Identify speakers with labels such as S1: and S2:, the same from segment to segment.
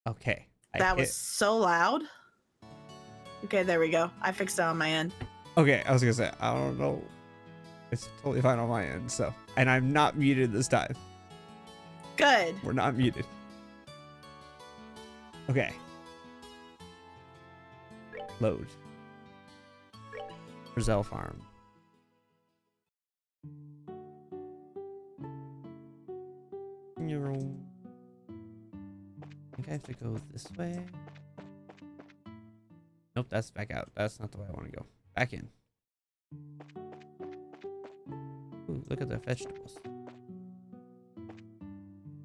S1: Okay.
S2: That was so loud. Okay, there we go. I fixed it on my end.
S1: Okay, I was gonna say, I don't know. It's totally fine on my end, so. And I'm not muted this time.
S2: Good.
S1: We're not muted. Okay. Load. Brazil Farm. I think I have to go this way. Nope, that's back out. That's not the way I want to go. Back in. Ooh, look at the vegetables.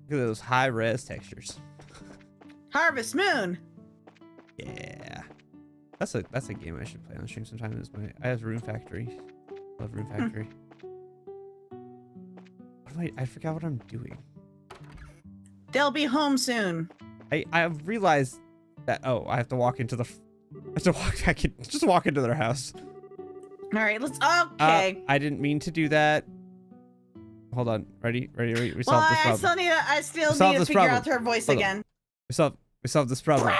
S1: Look at those high res textures.
S2: Harvest Moon.
S1: Yeah. That's a game I should play on stream sometime. I have Rune Factory. Love Rune Factory. What do I forgot what I'm doing.
S2: They'll be home soon.
S1: I realized that I have to walk into the I have to walk back in, just walk into their house.
S2: All right, let's okay.
S1: I didn't mean to do that. Hold on. Ready? We solved this problem.
S2: I still need to figure out her voice again.
S1: We solved this problem.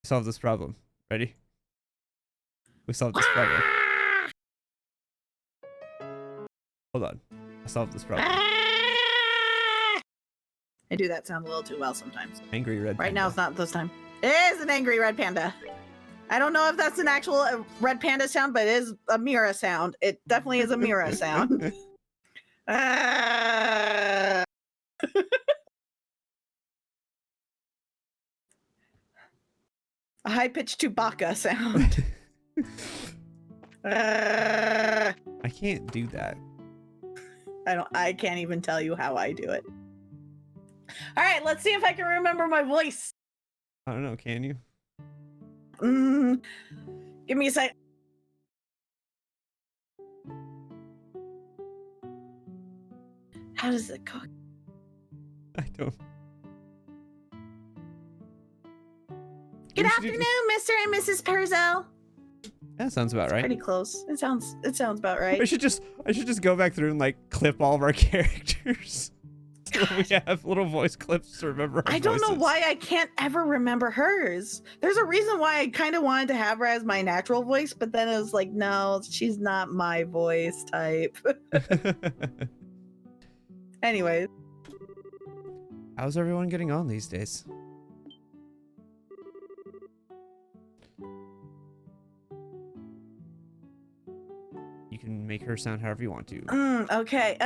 S1: We solved this problem. Ready? We solved this problem. Hold on. I solved this problem.
S2: I do that sound a little too well sometimes.
S1: Angry red panda.
S2: Right now it's not this time. It is an angry red panda. I don't know if that's an actual red panda sound, but it is a Mira sound. It definitely is a Mira sound. A high-pitched Chewbacca sound.
S1: I can't do that.
S2: I can't even tell you how I do it. All right, let's see if I can remember my voice.
S1: I don't know, can you?
S2: Give me a sec. How does it go?
S1: I don't.
S2: Good afternoon, Mr. and Mrs. Purzel.
S1: That sounds about right.
S2: Pretty close. It sounds about right.
S1: I should just go back through and like clip all of our characters. So we have little voice clips to remember our
S2: I don't know
S1: voices.
S2: why I can't ever remember hers. There's a reason why I kind of wanted to have her as my natural voice, but then it was like, no, she's not my voice type. Anyways.
S1: How's everyone getting on these days? You can make her sound however you want to.
S2: Okay.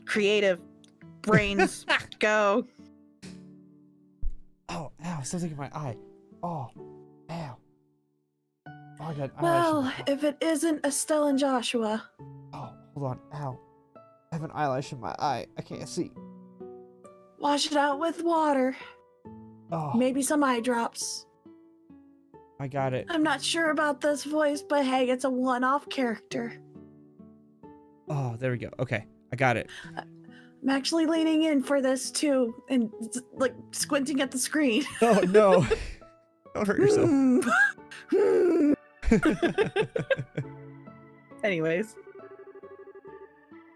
S2: Creative brains go.
S1: Oh, ow, something in my eye. Oh, ow. Oh, I got
S2: Well, if it isn't Estelle and Joshua.
S1: Oh, hold on. Ow. I have an eyelash in my eye. I can't see.
S2: Wash it out with water.
S1: Oh.
S2: Maybe some eye drops.
S1: I got it.
S2: I'm not sure about this voice, but hey, it's a one-off character.
S1: Oh, there we go. Okay, I got it.
S2: I'm actually leaning in for this too, and like squinting at the screen.
S1: Oh no! Don't hurt yourself.
S2: Anyways.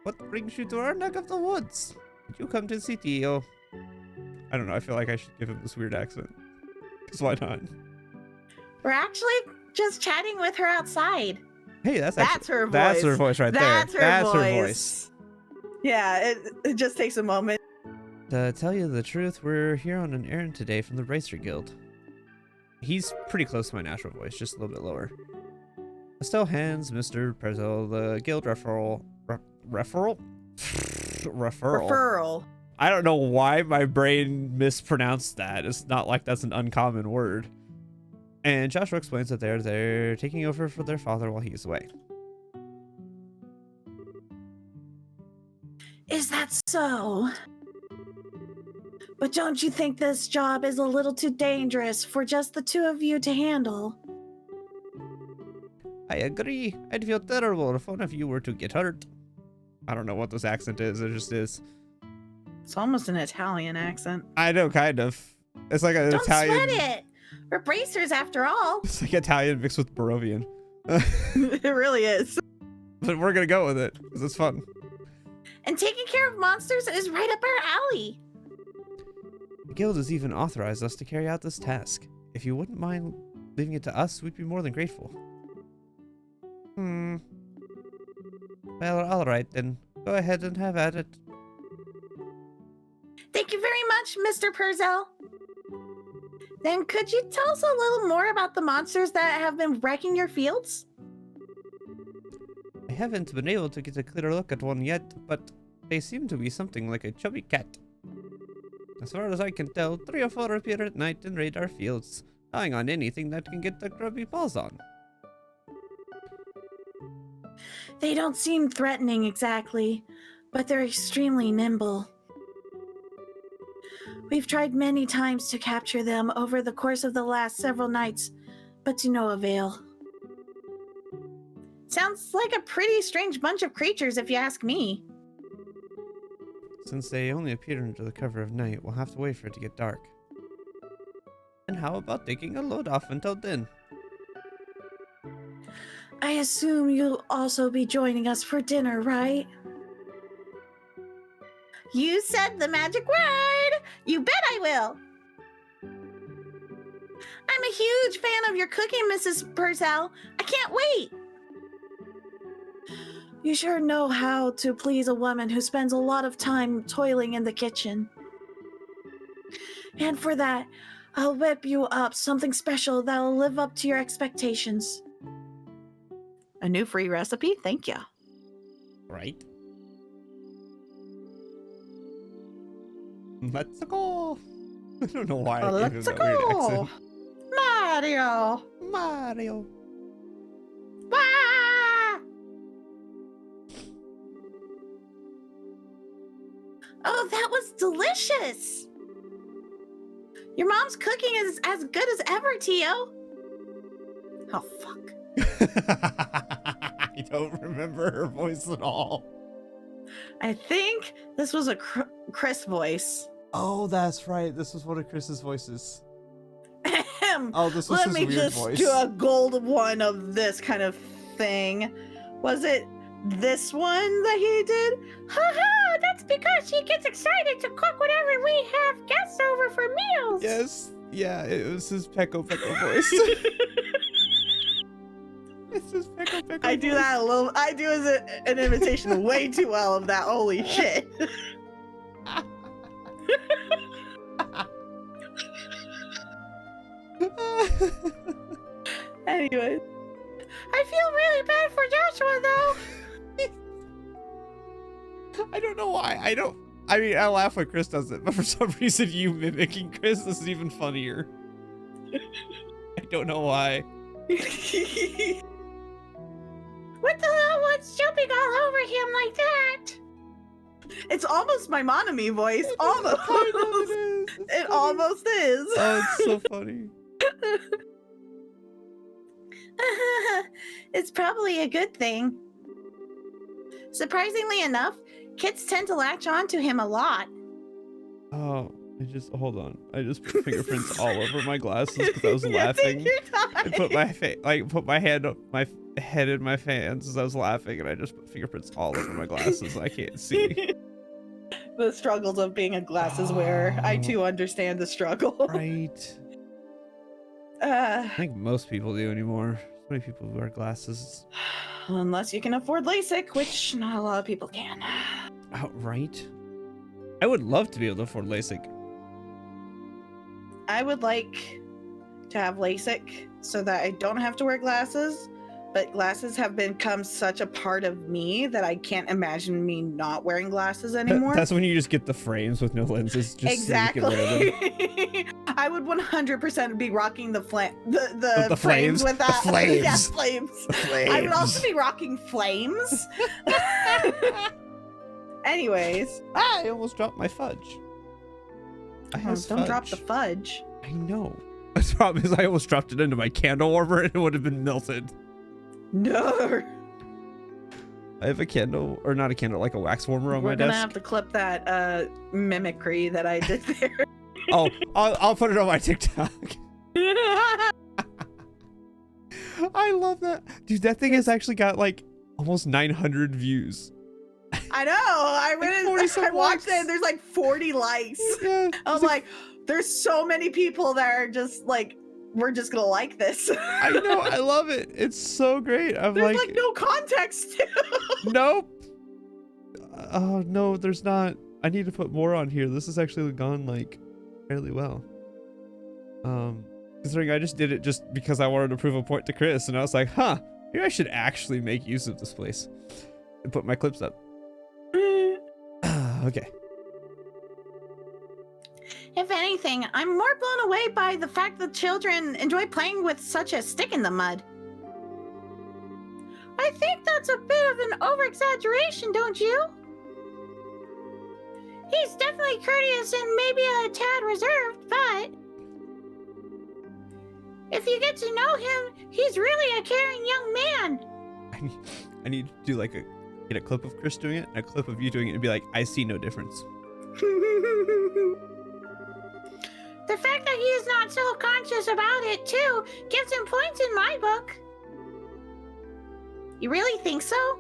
S1: What brings you to our neck of the woods? Did you come to the city? Oh, I don't know. I feel like I should give him this weird accent. Because why not?
S2: We're actually just chatting with her outside.
S1: Hey, that's
S2: her voice.
S1: That's her voice right
S2: that's
S1: there.
S2: That's
S1: her voice.
S2: Yeah, it just takes a moment.
S1: To tell you the truth, we're here on an errand today from the Racer Guild. He's pretty close to my natural voice, just a little bit lower. Estelle hands Mr. Perzel the guild referral. Referral. I don't know why my brain mispronounced that. It's not like that's an uncommon word. And Joshua explains that they're taking over for their father while he's away.
S2: Is that so? But don't you think this job is a little too dangerous for just the two of you to handle?
S1: I agree. I'd feel terrible if one of you were to get hurt. I don't know what this accent is. It just is.
S2: It's almost an Italian accent.
S1: I know, kind of. It's like an Italian.
S2: Don't sweat it. We're bracers after all.
S1: It's like Italian mixed with Barovian.
S2: It really is.
S1: But we're gonna go with it because it's fun.
S2: And taking care of monsters is right up our alley.
S1: The guild has even authorized us to carry out this task. If you wouldn't mind leaving it to us, we'd be more than grateful. Well, alright then. Go ahead and have at it.
S2: Thank you very much, Mr. Purcell. Then could you tell us a little more about the monsters that have been wrecking your fields?
S1: I haven't been able to get a clear look at one yet, but they seem to be something like a chubby cat. As far as I can tell, 3 or 4 appear at night and raid our fields, gnawing on anything that can get their grubby paws on.
S2: They don't seem threatening exactly, but they're extremely nimble. We've tried many times to capture them over the course of the last several nights, but to no avail. Sounds like a pretty strange bunch of creatures, if you ask me.
S1: Since they only appear under the cover of night, we'll have to wait for it to get dark. And how about taking a load off until then?
S2: I assume you'll also be joining us for dinner, right? You said the magic word! You bet I will! I'm a huge fan of your cooking, Mrs. Purcell. I can't wait! You sure know how to please a woman who spends a lot of time toiling in the kitchen. And for that, I'll whip you up something special that'll live up to your expectations. A new free recipe? Thank you.
S1: Right. Let's go. I don't know why.
S2: Let's go. Mario.
S1: Mario.
S2: Wah! Oh, that was delicious. Your mom's cooking is as good as ever, Tio. Oh, fuck.
S1: I don't remember her voice at all.
S2: I think this was a Chris voice.
S1: Oh, that's right. This was one of Chris's voices.
S2: Ahem.
S1: Oh, this was
S2: Let
S1: his
S2: me
S1: weird
S2: just
S1: voice.
S2: do a gold one of this kind of thing. Was it this one that he did? Haha, that's because she gets excited to cook whenever we have guests over for meals.
S1: Yes. Yeah, it was his Pecco voice. It's his Pecco
S2: I do
S1: voice.
S2: that a little. I do as an imitation way too well of that. Holy shit. Anyway, I feel really bad for Joshua though.
S1: I don't know why. I mean, I laugh when Chris does it, but for some reason you mimicking Chris is even funnier. I don't know why.
S2: What the hell? What's jumping all over him like that? It's almost my Monami voice. Almost. It almost is.
S1: Oh, it's so funny.
S2: It's probably a good thing. Surprisingly enough, kids tend to latch on to him a lot.
S1: Oh, hold on. I just put fingerprints all over my glasses because I was laughing. I put my hand up my head in my hands as I was laughing, and I just put fingerprints all over my glasses. I can't see.
S2: The struggles of being a glasses wearer. I too understand the struggle.
S1: Right. I think most people do anymore. So many people wear glasses.
S2: Unless you can afford LASIK, which not a lot of people can.
S1: Outright. I would love to be able to afford LASIK.
S2: I would like to have LASIK so that I don't have to wear glasses, but glasses have become such a part of me that I can't imagine me not wearing glasses anymore.
S1: That's when you just get the frames with no lenses. Just
S2: exactly.
S1: So you can wear them.
S2: I would 100% be rocking the frames
S1: flames
S2: with that.
S1: The flames.
S2: Yeah, flames.
S1: The flames.
S2: I would also be rocking flames. Anyways.
S1: I almost dropped my fudge.
S2: Don't drop the fudge.
S1: I know. The problem is I almost dropped it into my candle warmer and it would have been melted.
S2: No.
S1: I have a candle, or not a candle, like a wax warmer on my desk.
S2: We're gonna have to clip that mimicry that I did there.
S1: Oh, I'll put it on my TikTok. I love that. Dude, that thing has actually got like almost 900 views.
S2: I know. I watched it and there's like 40 likes.
S1: Yeah.
S2: I'm like, there's so many people that are just like, we're just gonna like this.
S1: I know. I love it. It's so great. I'm
S2: There's like no context to
S1: Nope. Oh no, there's not. I need to put more on here. This has actually gone like fairly well. Considering I just did it just because I wanted to prove a point to Chris, and I was like, huh, maybe I should actually make use of this place and put my clips up. Okay.
S2: If anything, I'm more blown away by the fact that children enjoy playing with such a stick in the mud. I think that's a bit of an over-exaggeration, don't you? He's definitely courteous and maybe a tad reserved, but if you get to know him, he's really a caring young man.
S1: I need to do like get a clip of Chris doing it and a clip of you doing it and be like, I see no difference.
S2: The fact that he is not self-conscious about it, too, gives him points in my book. You really think so?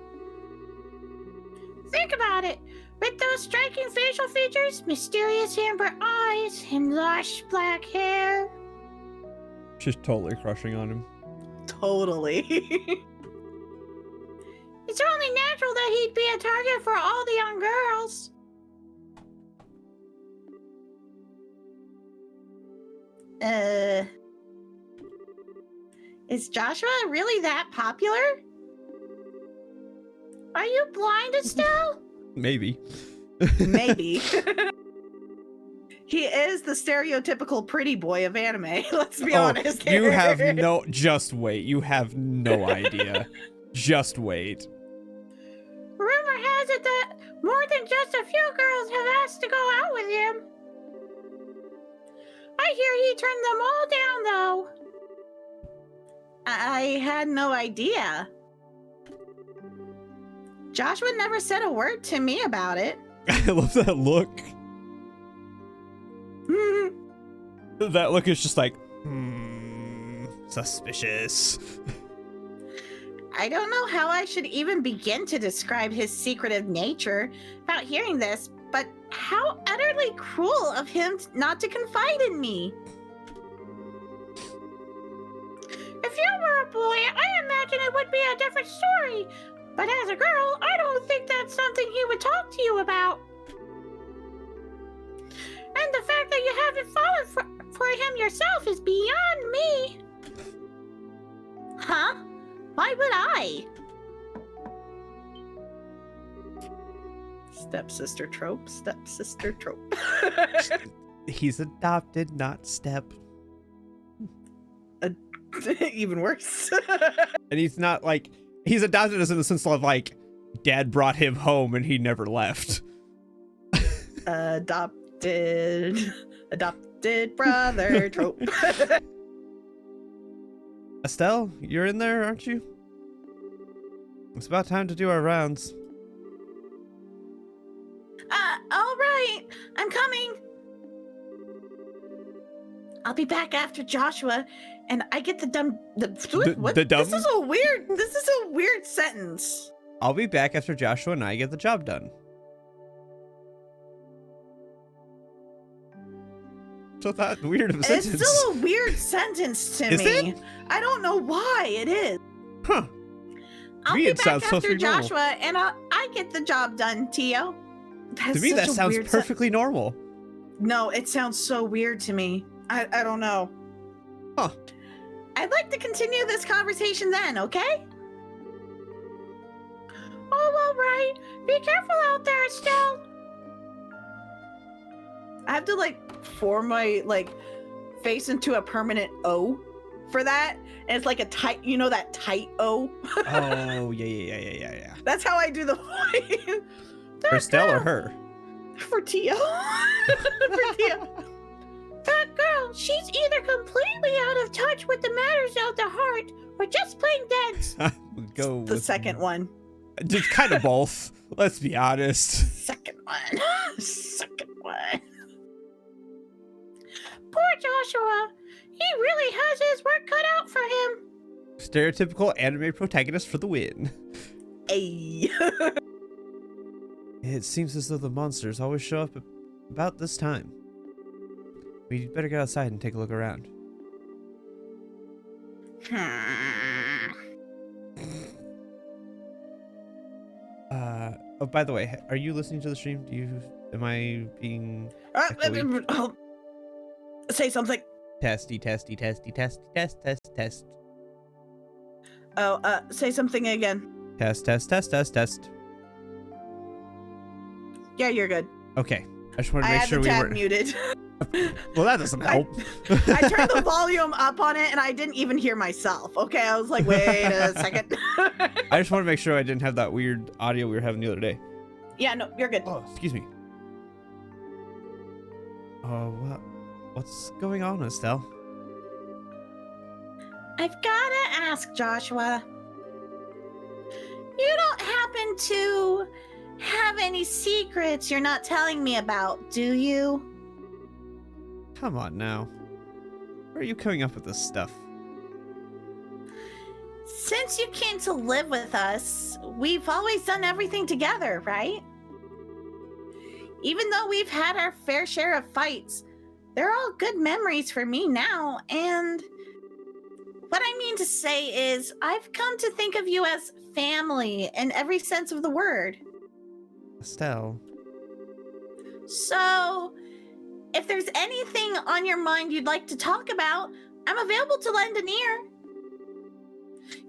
S2: Think about it. With those striking facial features, mysterious amber eyes, and lush black hair.
S1: She's totally crushing on him.
S2: Totally. It's only natural that he'd be a target for all the young girls. Is Joshua really that popular? Are you blind, Estelle?
S1: Maybe.
S2: Maybe. He is the stereotypical pretty boy of anime, let's be honest.
S1: You have no, just wait. You have no idea. Just wait.
S2: Rumor has it that more than just a few girls have asked to go out with him. I hear he turned them all down, though. I had no idea. Joshua never said a word to me about it.
S1: I love that look. That look is just like, suspicious.
S2: I don't know how I should even begin to describe his secretive nature about hearing this, but how utterly cruel of him not to confide in me. If you were a boy, I imagine it would be a different story. But as a girl, I don't think that's something he would talk to you about. And the fact that you haven't fallen for him yourself is beyond me. Huh? Why would I? Stepsister trope, stepsister trope.
S1: He's adopted, not step.
S2: Even worse.
S1: And he's not like, he's adopted us in the sense of like, dad brought him home and he never left.
S2: Adopted brother trope.
S1: Estelle, you're in there, aren't you? It's about time to do our rounds.
S2: All right, I'm coming. I'll be back after Joshua, and I get the dumb. What?
S1: The dumb?
S2: This is a weird sentence.
S1: I'll be back after Joshua and I get the job done. So that weird of a sentence.
S2: It's still a weird sentence to
S1: Is
S2: me.
S1: it?
S2: I don't know why it is.
S1: Huh.
S2: I'll
S1: Me,
S2: be
S1: it
S2: back
S1: sounds supposed to
S2: after
S1: be normal.
S2: Joshua, and I get the job done, Tio.
S1: To me, that sounds perfectly normal.
S2: No, it sounds so weird to me. I don't know.
S1: Huh.
S2: I'd like to continue this conversation then, okay? Oh, all right. Be careful out there, Estelle. I have to like form my like face into a permanent O for that. And it's like a tight, you know, that tight O.
S1: Oh, yeah.
S2: That's how I do the voice.
S1: For Estelle or her?
S2: For Tia. For Tia. That girl, she's either completely out of touch with the matters of the heart or just plain dense.
S1: We'll go
S2: The
S1: with
S2: second one.
S1: Just kind of both. Let's be honest.
S2: Second one. Second one. Poor Joshua. He really has his work cut out for him.
S1: Stereotypical anime protagonist for the win.
S2: Ay.
S1: It seems as though the monsters always show up about this time. We'd better go outside and take a look around. Oh, by the way, are you listening to the stream? Am I being echoey?
S2: Say something.
S1: Testy, testy, testy, testy, test, test, test.
S2: Oh, say something again.
S1: Test, test, test, test, test.
S2: Yeah, you're good.
S1: Okay. I just wanted to
S2: I
S1: make
S2: had
S1: sure
S2: the
S1: we
S2: tab
S1: were
S2: muted.
S1: Well, that doesn't help.
S2: I turned the volume up on it and I didn't even hear myself. Okay, I was like, wait a second.
S1: I just want to make sure I didn't have that weird audio we were having the other day.
S2: Yeah, no, you're good.
S1: Oh, excuse me. Oh, what's going on, Estelle?
S2: I've gotta ask, Joshua. You don't happen to have any secrets you're not telling me about, do you?
S1: Come on now. Where are you coming up with this stuff?
S2: Since you came to live with us, we've always done everything together, right? Even though we've had our fair share of fights, they're all good memories for me now, and what I mean to say is I've come to think of you as family in every sense of the word.
S1: Estelle.
S2: So, if there's anything on your mind you'd like to talk about, I'm available to lend an ear.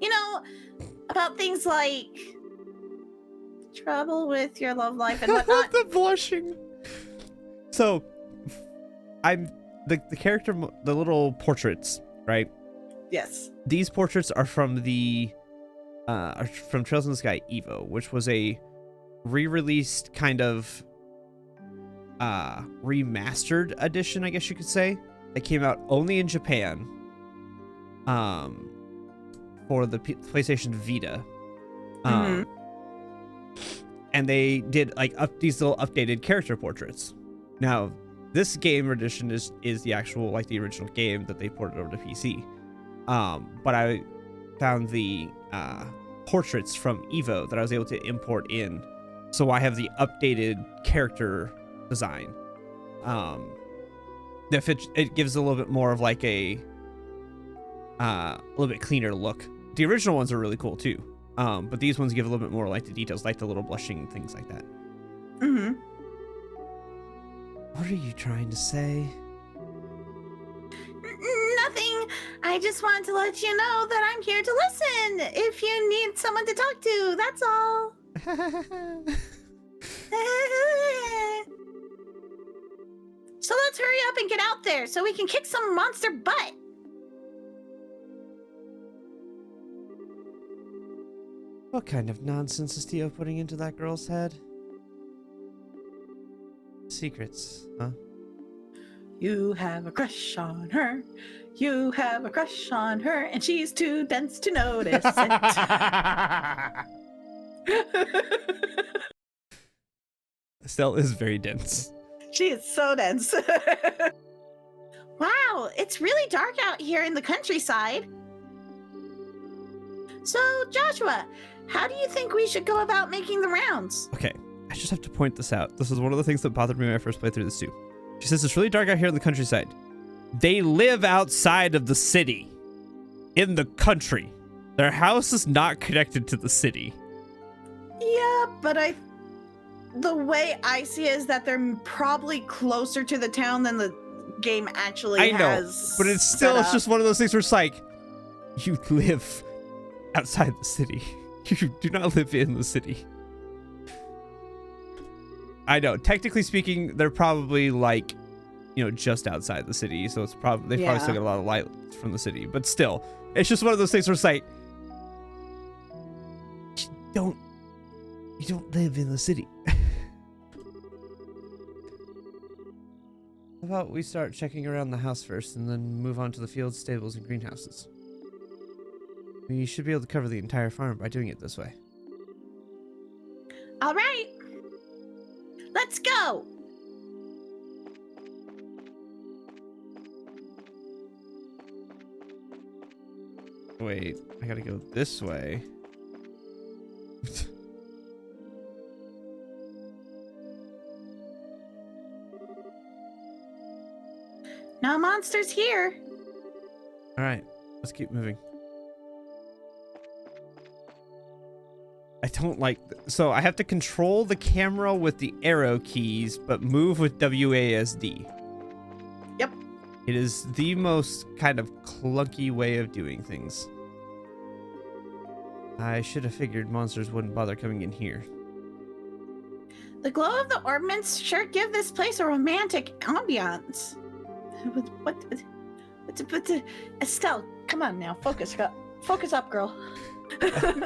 S2: You know, about things like trouble with your love life and whatnot.
S1: The blushing. So, I'm the character, the little portraits, right?
S2: Yes.
S1: These portraits are from the from Trails in the Sky Evo, which was a re-released kind of remastered edition, I guess you could say, that came out only in Japan for the PlayStation Vita. And they did like these little updated character portraits. Now, this game edition is the actual, like, the original game that they ported over to PC. But I found the portraits from Evo that I was able to import in, so I have the updated character design. It gives a little bit more of like a little bit cleaner look. The original ones are really cool too, but these ones give a little bit more like the details, like the little blushing things like that. What are you trying to say?
S2: Nothing. I just wanted to let you know that I'm here to listen if you need someone to talk to. That's all. So let's hurry up and get out there so we can kick some monster butt.
S1: What kind of nonsense is Tio putting into that girl's head? Secrets, huh?
S2: You have a crush on her. You have a crush on her, and she's too dense to notice it.
S1: Estelle is very dense.
S2: She is so dense. Wow, it's really dark out here in the countryside. So, Joshua, how do you think we should go about making the rounds?
S1: Okay, I just have to point this out. This is one of the things that bothered me when I first played through this too. She says it's really dark out here in the countryside. They live outside of the city. In the country. Their house is not connected to the city.
S2: Yeah, but the way I see it is that they're probably closer to the town than the game actually has.
S1: I know, but it's just one of those things where it's like, you live outside the city. You do not live in the city. I know, technically speaking, they're probably like, you know, just outside the city, so it's probably probably still get a lot of light from the city, but still, it's just one of those things where it's like, you don't live in the city. How about we start checking around the house first and then move on to the fields, stables, and greenhouses? We should be able to cover the entire farm by doing it this way.
S2: All right. Let's go.
S1: Wait, I gotta go this way.
S2: No monsters here.
S1: All right, let's keep moving. I don't like... So I have to control the camera with the arrow keys, but move with WASD.
S2: Yep.
S1: It is the most kind of clunky way of doing things. I should have figured monsters wouldn't bother coming in here.
S2: The glow of the ornaments sure give this place a romantic ambiance. What Estelle, come on now, focus up, girl.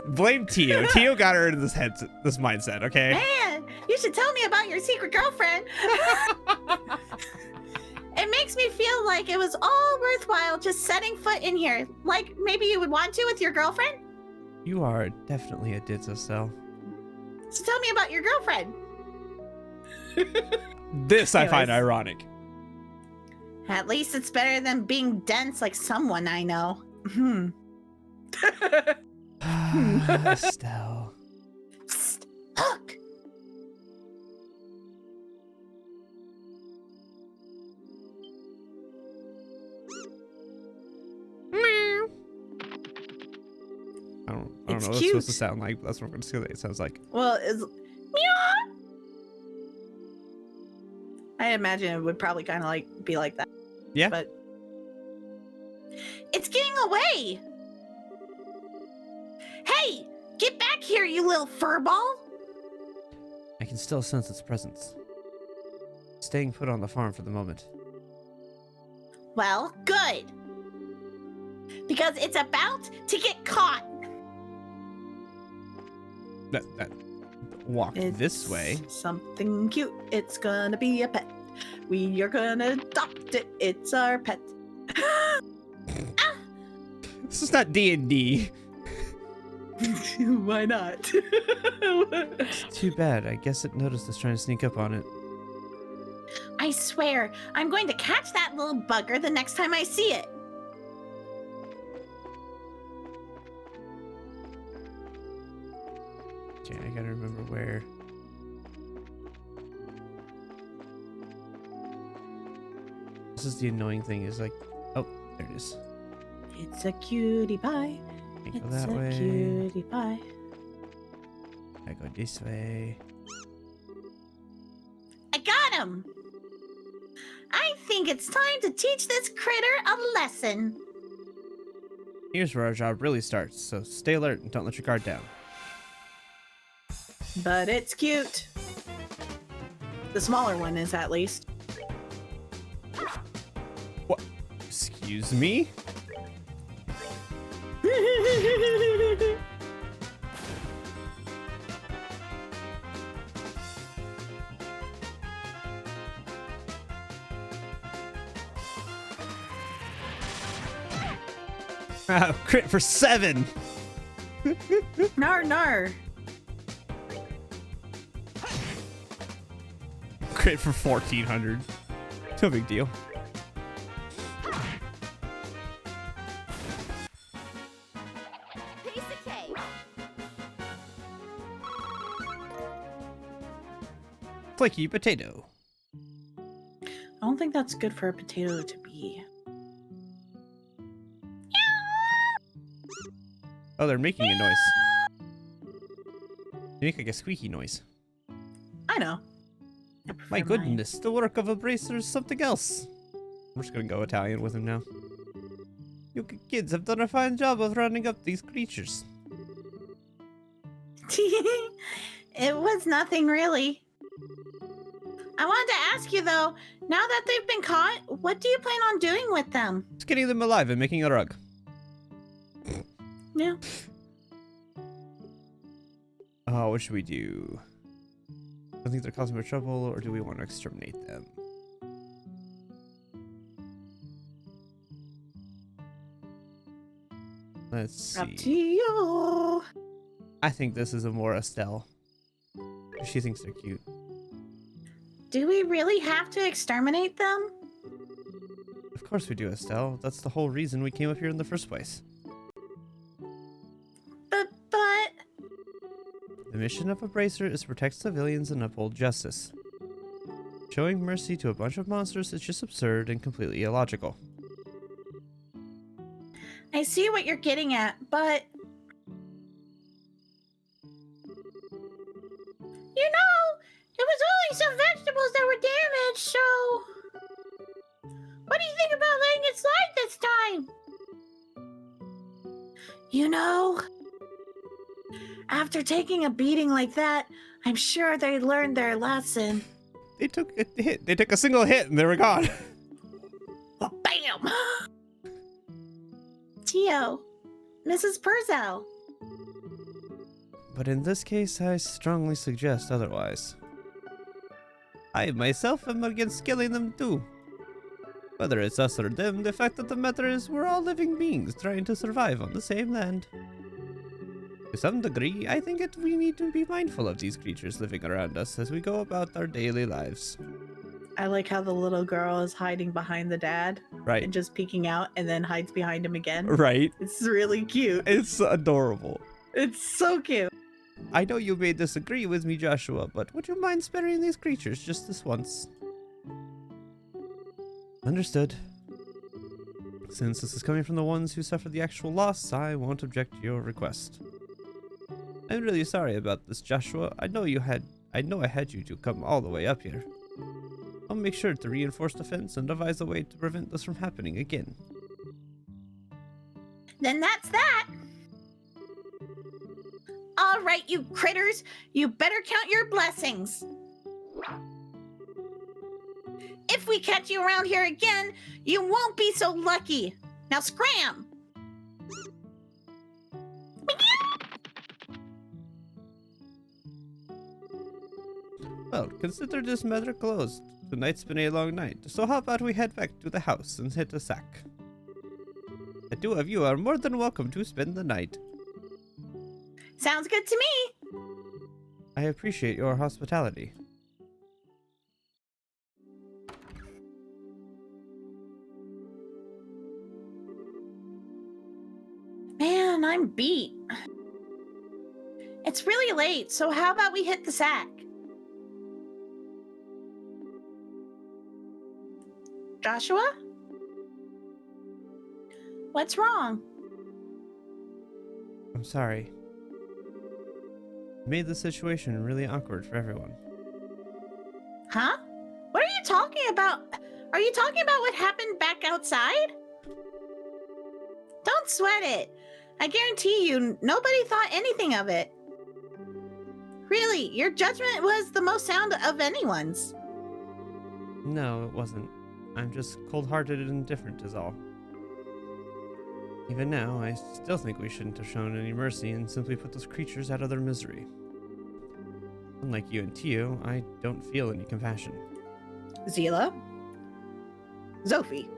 S1: Blame Tio. Tio got her into this mindset, okay?
S2: Man, you should tell me about your secret girlfriend. It makes me feel like it was all worthwhile just setting foot in here. Like maybe you would want to with your girlfriend?
S1: You are definitely a ditz, Estelle.
S2: So tell me about your girlfriend.
S1: This I find ironic.
S2: At least it's better than being dense like someone I know.
S1: Estelle.
S2: Psst, look.
S1: I don't know what it's supposed to sound like, but that's what I'm going to say it sounds like.
S2: Well, it's meow. I imagine it would probably kind of like be like that.
S1: Yeah.
S2: But it's getting away. Hey, get back here, you little furball.
S1: I can still sense its presence. Staying put on the farm for the moment.
S2: Well, good. Because it's about to get caught.
S1: That walk this way.
S2: Something cute. It's gonna be a pet. We are gonna adopt it. It's our pet.
S1: This is not D&D.
S2: Why not?
S1: It's too bad. I guess it noticed us trying to sneak up on it.
S2: I swear, I'm going to catch that little bugger the next time I see it.
S1: Okay, I gotta remember where. This is the annoying thing, is like, oh, there it is.
S2: It's a cutie pie.
S1: Can't go
S2: It's
S1: that
S2: a
S1: way.
S2: cutie pie.
S1: I go this way.
S2: I got him. I think it's time to teach this critter a lesson.
S1: Here's where our job really starts, so stay alert and don't let your guard down.
S2: But it's cute. The smaller one is, at least.
S1: What? Excuse me? Crit for 7!
S2: Nar nar.
S1: Crit for 1400. No big deal.
S3: Piece of cake.
S1: Flaky potato.
S2: I don't think that's good for a potato to be.
S1: Oh, they're making a noise. They make like a squeaky noise.
S2: I know. I prefer
S1: My
S2: mine.
S1: goodness, the work of a bracer is something else. We're just gonna go Italian with him now. You kids have done a fine job of rounding up these creatures.
S2: It was nothing really. I wanted to ask you though, now that they've been caught, what do you plan on doing with them?
S1: Just getting them alive and making a rug.
S2: Yeah.
S1: Oh, what should we do? I think they're causing more trouble, or do we want to exterminate them? Let's see.
S2: Up to you.
S1: I think this is a more Estelle. She thinks they're cute.
S2: Do we really have to exterminate them?
S1: Of course we do, Estelle. That's the whole reason we came up here in the first place.
S2: But
S1: The mission of a bracer is to protect civilians and uphold justice. Showing mercy to a bunch of monsters is just absurd and completely illogical.
S2: I see what you're getting at, but... You know, it was only some vegetables that were damaged, so... What do you think about letting it slide this time? You know, after taking a beating like that, I'm sure they learned their lesson.
S1: They took a hit. They took a single hit and they were gone.
S2: Well, bam! Tio, Mrs. Purcell.
S1: But in this case, I strongly suggest otherwise. I myself am against killing them too. Whether it's us or them, the fact of the matter is we're all living beings trying to survive on the same land. To some degree, I think we need to be mindful of these creatures living around us as we go about our daily lives.
S2: I like how the little girl is hiding behind the dad.
S1: Right.
S2: And just peeking out and then hides behind him again.
S1: Right.
S2: It's really cute.
S1: It's adorable.
S2: It's so cute.
S1: I know you may disagree with me, Joshua, but would you mind sparing these creatures just this once? Understood. Since this is coming from the ones who suffered the actual loss, I won't object to your request. I'm really sorry about this, Joshua. I know I had you to come all the way up here. I'll make sure to reinforce the fence and devise a way to prevent this from happening again.
S2: Then that's that. All right, you critters, you better count your blessings. If we catch you around here again, you won't be so lucky. Now scram!
S1: Well, consider this matter closed. Tonight's been a long night, so how about we head back to the house and hit a sack? The two of you are more than welcome to spend the night.
S2: Sounds good to me.
S1: I appreciate your hospitality.
S2: Man, I'm beat. It's really late, so how about we hit the sack? Joshua? What's wrong?
S1: I'm sorry. It made the situation really awkward for everyone.
S2: Huh? What are you talking about? Are you talking about what happened back outside? Don't sweat it. I guarantee you, nobody thought anything of it. Really, your judgment was the most sound of anyone's.
S1: No, it wasn't. I'm just cold-hearted and indifferent is all. Even now, I still think we shouldn't have shown any mercy and simply put those creatures out of their misery. Unlike you and Tio, I don't feel any compassion.
S2: Zila? Zophie.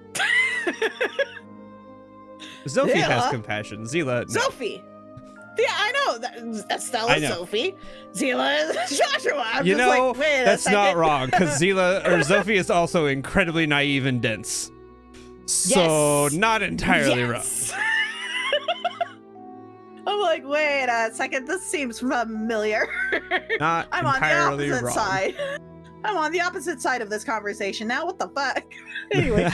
S1: Zophie has compassion. Zila, no.
S2: Zophie! Yeah, I know. That's Stella, Sophie. Zila is Joshua. I'm
S1: you
S2: just
S1: know,
S2: like, wait
S1: that's
S2: a
S1: not wrong, because Zophie is also incredibly naive and dense. So,
S2: Yes.
S1: not entirely
S2: Yes. I'm like, wait a second, this seems familiar.
S1: Not
S2: I'm on the
S1: entirely
S2: opposite
S1: wrong.
S2: side. I'm on the opposite side of this conversation now. What the fuck? Anyway.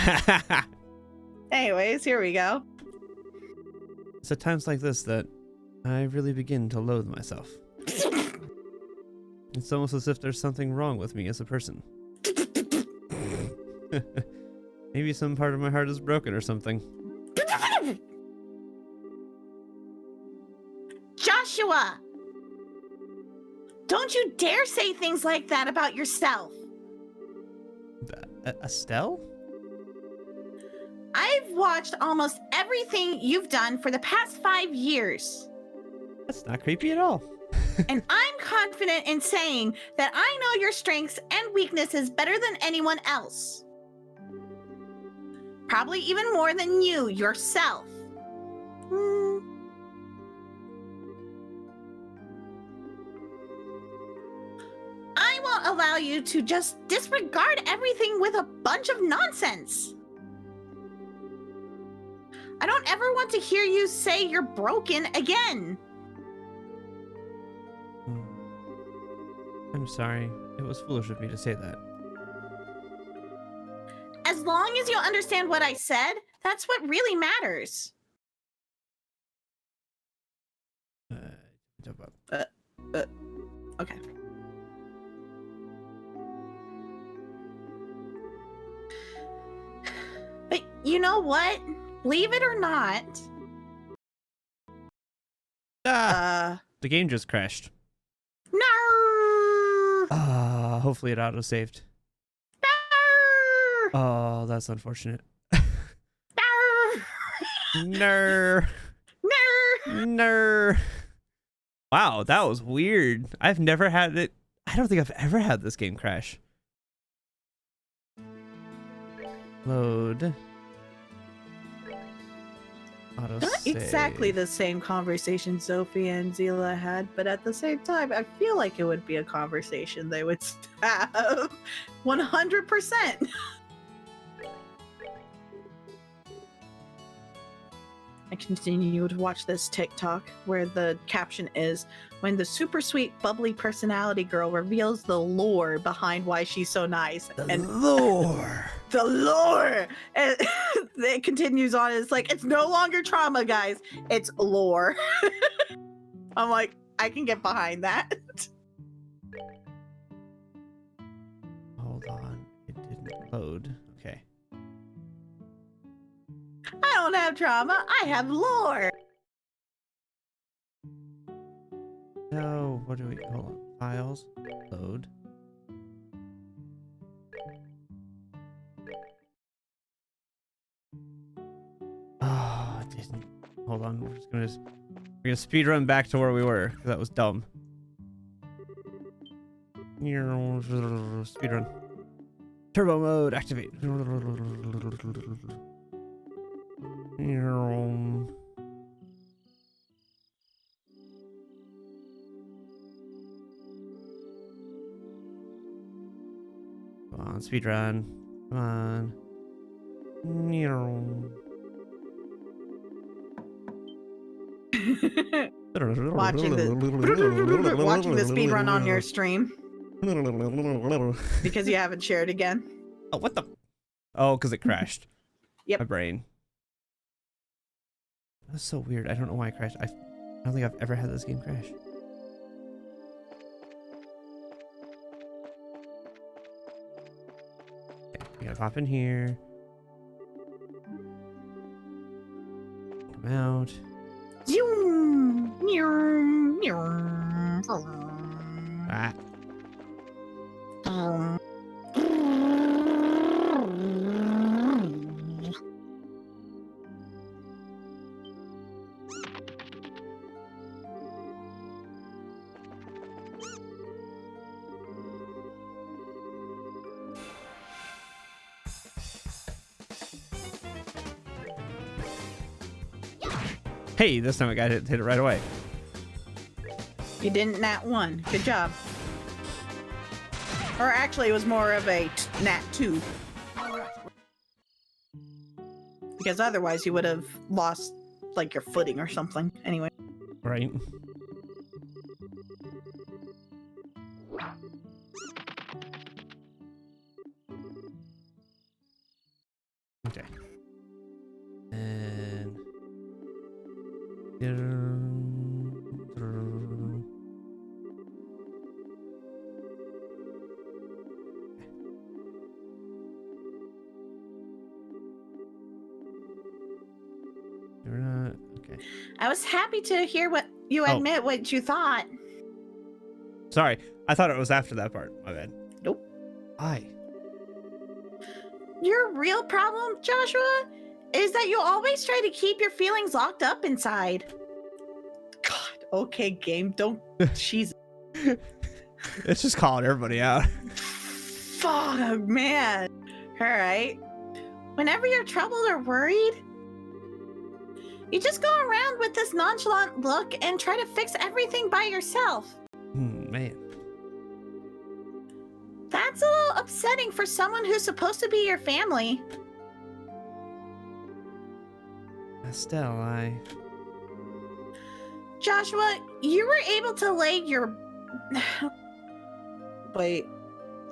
S2: Anyways, here we go.
S1: It's at times like this that I really begin to loathe myself. It's almost as if there's something wrong with me as a person. Maybe some part of my heart is broken or something.
S2: Joshua! Don't you dare say things like that about yourself.
S1: Estelle?
S2: I've watched almost everything you've done for the past 5 years.
S1: That's not creepy at all.
S2: And I'm confident in saying that I know your strengths and weaknesses better than anyone else. Probably even more than you yourself. I won't allow you to just disregard everything with a bunch of nonsense. I don't ever want to hear you say you're broken again.
S1: I'm sorry. It was foolish of me to say that.
S2: long as you understand what I said, that's what really matters. Okay. But you know what? Believe it or not,
S1: the game just crashed.
S2: no.
S1: Hopefully it auto-saved.
S2: No.
S1: Oh, that's unfortunate.
S2: No.
S1: Ner.
S2: No.
S1: Ner. Wow, that was weird. I've never had it. I don't think I've ever had this game crash. Load. Auto
S2: Not exactly the same conversation Sophie and Zila had, but at the same time, I feel like it would be a conversation they would have 100%. I continue to watch this TikTok where the caption is, when the super sweet, bubbly personality girl reveals the lore behind why she's so nice.
S1: And lore.
S2: The lore. And it continues on. It's like, it's no longer trauma, guys. It's lore. I'm like, I can get behind that.
S1: Hold on. It didn't load. Okay.
S2: I don't have trauma. I have lore.
S1: No, what do we hold on? Files. Load. Oh, it didn't. Hold on. We're gonna speed run back to where we were, because that was dumb. Speed run. Turbo mode activate. Come on, speed run. Come on.
S2: Watching the speed run on your stream because you haven't shared again.
S1: Oh, what the? Oh, because it crashed.
S2: Yep.
S1: My brain. That's so weird. I don't know why it crashed. I don't think I've ever had this game crash. Okay, we gotta pop in here. Come out. Ah. Hey, this time I got hit it right away.
S2: You didn't nat 1. Good job. Or actually, it was more of a nat 2. Because otherwise you would have lost, like, your footing or something. Anyway.
S1: Right. Okay. And... Okay.
S2: I was happy to hear what you admit what you thought.
S1: Sorry, I thought it was after that part. My bad.
S2: Nope.
S1: Why?
S2: Your real problem, Joshua, is that you always try to keep your feelings locked up inside. God, okay, game, don't. She's.
S1: It's just calling everybody out.
S2: Fuck, man. All right. Whenever you're troubled or worried, you just go around with this nonchalant look and try to fix everything by yourself.
S1: Man.
S2: That's a little upsetting for someone who's supposed to be your family.
S1: Estelle,
S2: Joshua, you were able to lay your... Wait.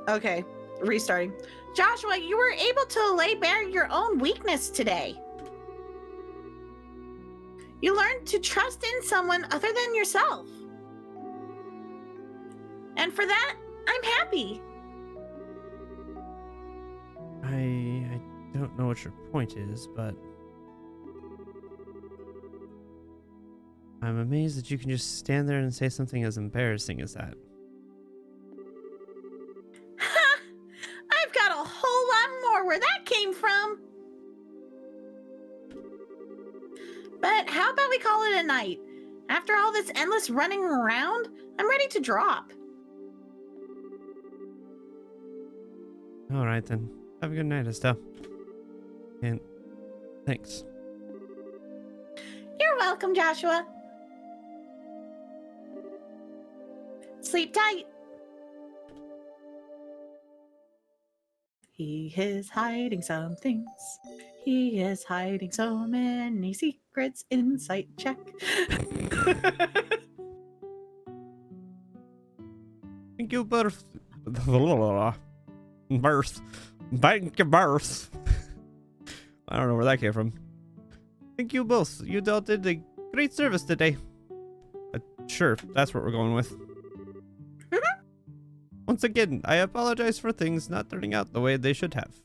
S2: Okay. restarting. Joshua, you were able to lay bare your own weakness today. You learned to trust in someone other than yourself. And for that, I'm happy.
S1: I don't know what your point is, but I'm amazed that you can just stand there and say something as embarrassing as that.
S2: Ha! I've got a whole lot more where that came from. But how about we call it a night? After all this endless running around, I'm ready to drop.
S1: All right, then. Have a good night, Estelle. And thanks.
S2: You're welcome, Joshua. Sleep tight. He is hiding some things. He is hiding so many secrets. Insight check.
S1: Thank you, birth. Birth. Thank you, birth. I don't know where that came from. Thank you both. You all did a great service today. Sure, that's what we're going with. Once again, I apologize for things not turning out the way they should have.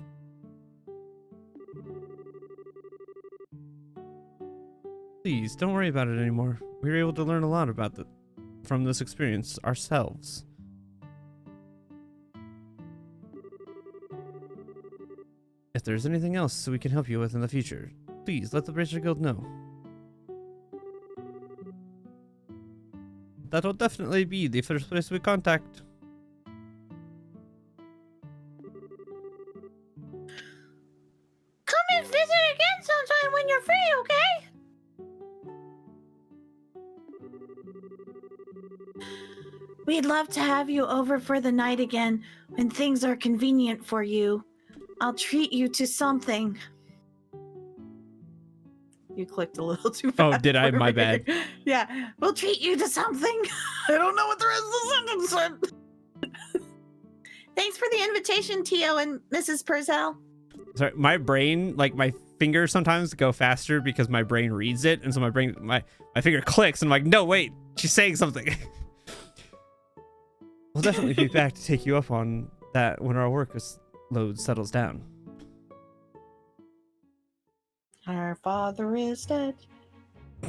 S1: Please, don't worry about it anymore. We were able to learn a lot about from this experience ourselves. If there's anything else we can help you with in the future, please let the Bracer Guild know. That'll definitely be the first place we contact.
S2: Come and visit again sometime when you're free, okay? We'd love to have you over for the night again when things are convenient for you. I'll treat you to something. You clicked a little too fast.
S1: Oh, did I? My bad.
S2: Yeah, we'll treat you to something. I don't know what the rest of the sentence said. Thanks for the invitation, Tio and Mrs. Purcell.
S1: Sorry, my brain, like my fingers sometimes go faster because my brain reads it, and so my finger clicks, and I'm like, no, wait, she's saying something. We'll definitely be back to take you up on that when our work load settles down.
S2: Our father is dead.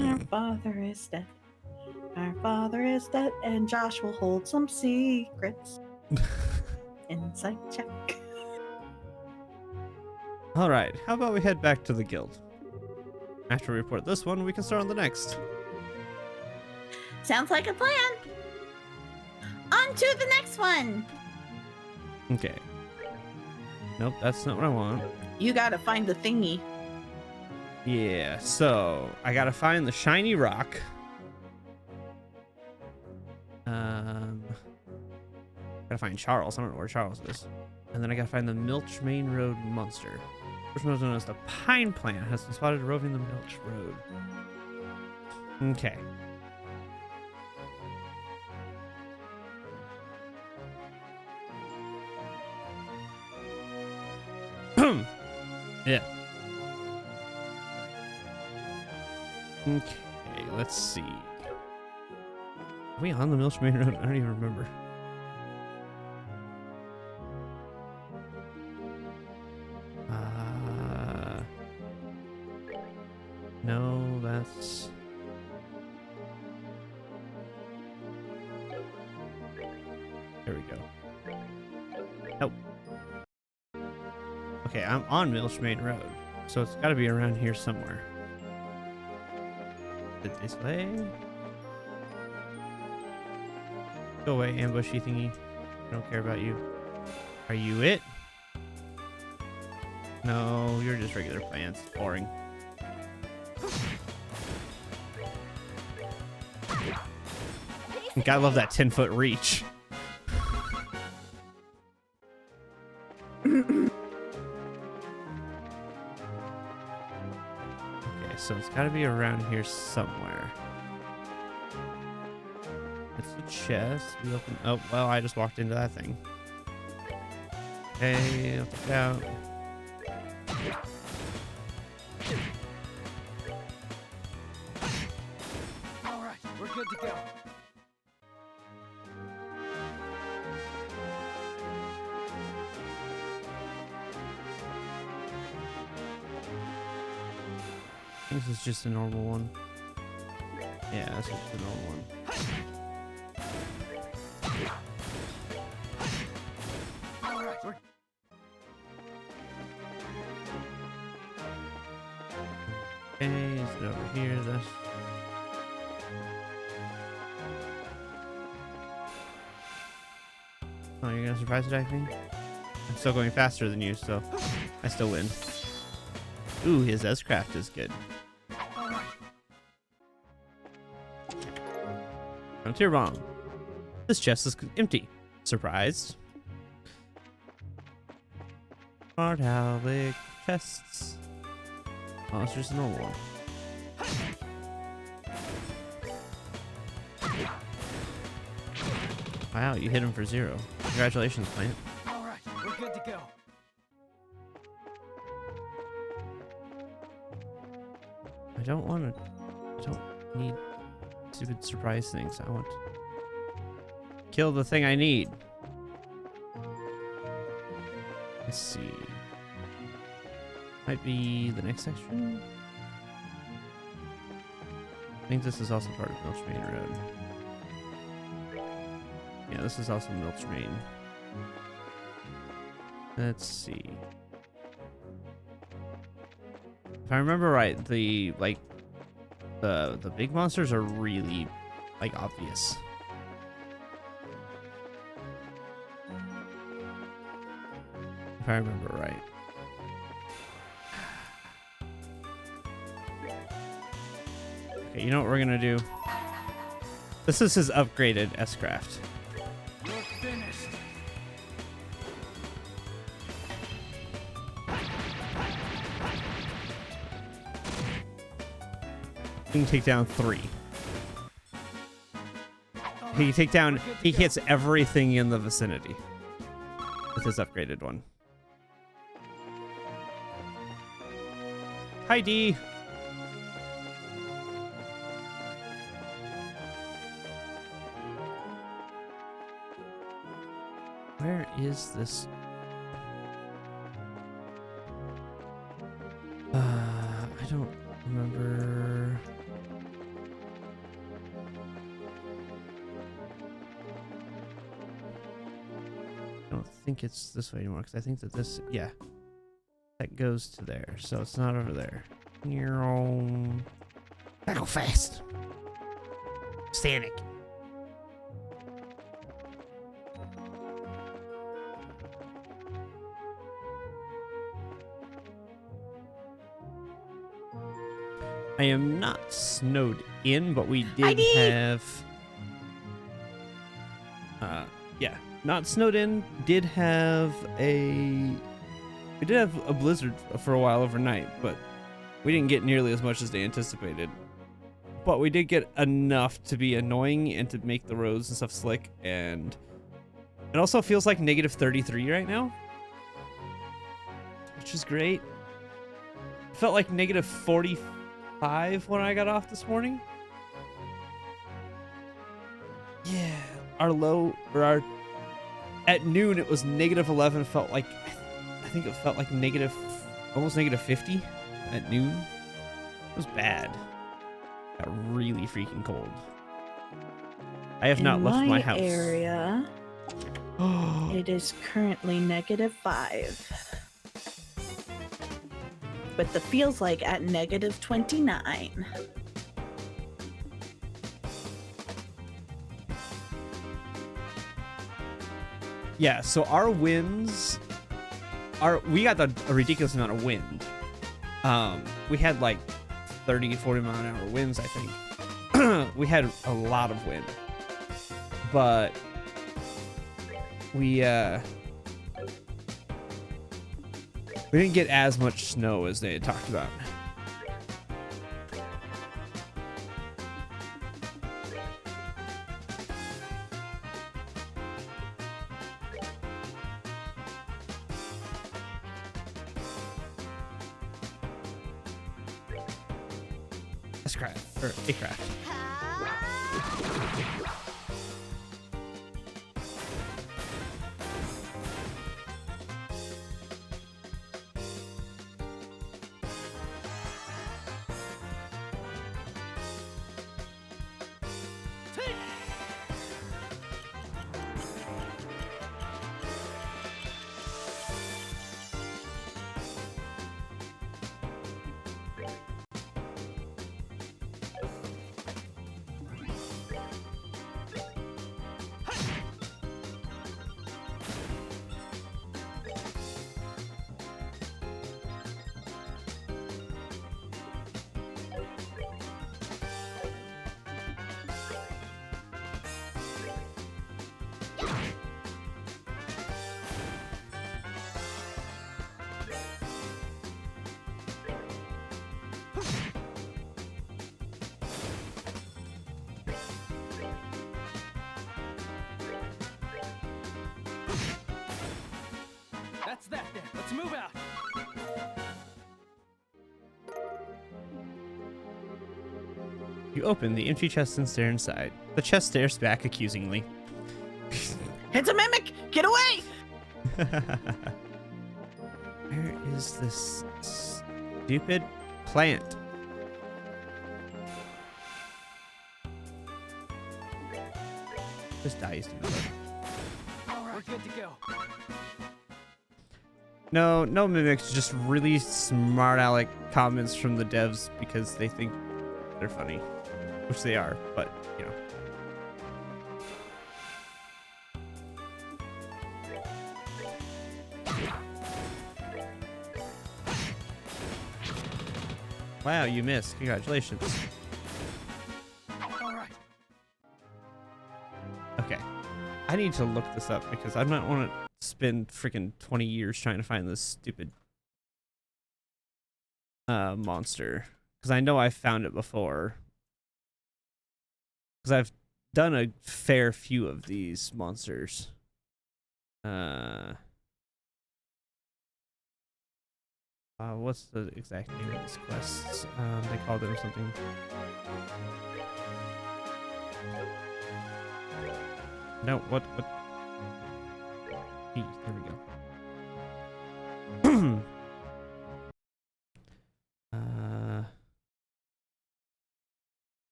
S2: Our father is dead. Our father is dead, and Josh will hold some secrets. Insight check.
S1: All right, how about we head back to the guild? After we report this one, we can start on the next.
S2: Sounds like a plan. On to the next one.
S1: Okay. Nope, that's not what I want.
S2: You gotta find the thingy.
S1: Yeah, so I gotta find the shiny rock. Gotta find Charles. I don't know where Charles is. And then I gotta find the Milch Main Road monster. Which one is known as the Pine Plant has been spotted roving the Milch Road. Okay. Yeah. Okay, let's see. Are we on the Milch Main Road? I don't even remember. No, that's... There we go. Nope. Okay, I'm on Milch Main Road, so it's got to be around here somewhere. This way? Go away, ambushy thingy. I don't care about you. Are you it? No, you're just regular plants. Boring. Gotta love that 10-foot reach. Okay, so it's gotta be around here somewhere. It's a chest. We open. Oh, well, I just walked into that thing. Okay, I'll take it out.
S3: All right, we're good to go.
S1: I think this is just a normal one. Yeah, this is just a normal one.
S3: All right, we're
S1: Okay, is it over here? This. Oh, you're gonna surprise attack me? I'm still going faster than you, so I still win. Ooh, his S-craft is good.
S3: all right.
S1: Frontier bomb. This chest is empty. Surprised. Hard Halic chests. Oh, it's just a normal one. Wow, you hit him for 0. Congratulations, plant.
S3: All right, we're good to go.
S1: I don't want to. I don't need stupid surprise things. I want to kill the thing I need. Let's see. Might be the next section. I think this is also part of Milchmain Road. Yeah, this is also Milchmain. Let's see. If I remember right, the big monsters are really like obvious. If I remember right. Okay, you know what we're gonna do? This is his upgraded S-craft.
S3: We're finished.
S1: He can take down 3. He can take down. He hits everything in the vicinity with his upgraded one. Hi, D. Where is this? I don't remember. I don't think it's this way anymore because I think that this, yeah, that goes to there, so it's not over there. Gotta go fast. Stanic. I am not snowed in, but we did have. Yeah, not snowed in. Did have a. We did have a blizzard for a while overnight, but we didn't get nearly as much as they anticipated. But we did get enough to be annoying and to make the roads and stuff slick, and it also feels like -33 right now, which is great. It felt like -45 when I got off this morning. Yeah, our low, or our, at noon it was -11. Felt like, I think it felt like almost -50 at noon. It was bad. Got really freaking cold. I have not left my house.
S2: Area, it is currently -5. But the feels like at -29.
S1: Yeah, so our winds we got a ridiculous amount of wind. We had like 30, 40 mile an hour winds, I think. We had a lot of wind. But we didn't get as much snow as they had talked about. S craft or A craft.
S3: That's that then. Let's move out.
S1: You open the empty chest and stare inside. The chest stares back accusingly.
S2: It's a mimic! Get away!
S1: Where is this stupid plant? Just die, you stupid plant.
S3: All right, we're good to go.
S1: No mimics, just really smart aleck comments from the devs because they think they're funny, which they are, but you know. Wow, you missed. Congratulations.
S3: All right.
S1: Okay. I need to look this up because I might want to spend freaking 20 years trying to find this stupid monster. Because I know I found it before. Because I've done a fair few of these monsters. What's the exact name of these quests? They call them something. No, what? There we go.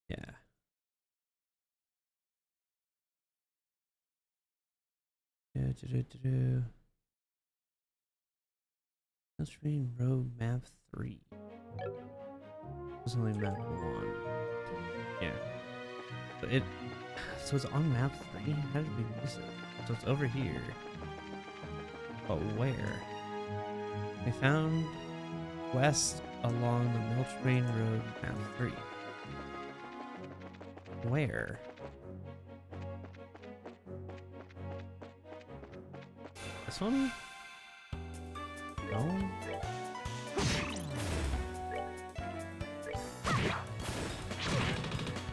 S1: Yeah. Screen road map 3. It's only map 1. Yeah. So it's on map 3? How did we miss it? So it's over here. But where? We found west along the Mill Train Road, map 3. Where? This one? No?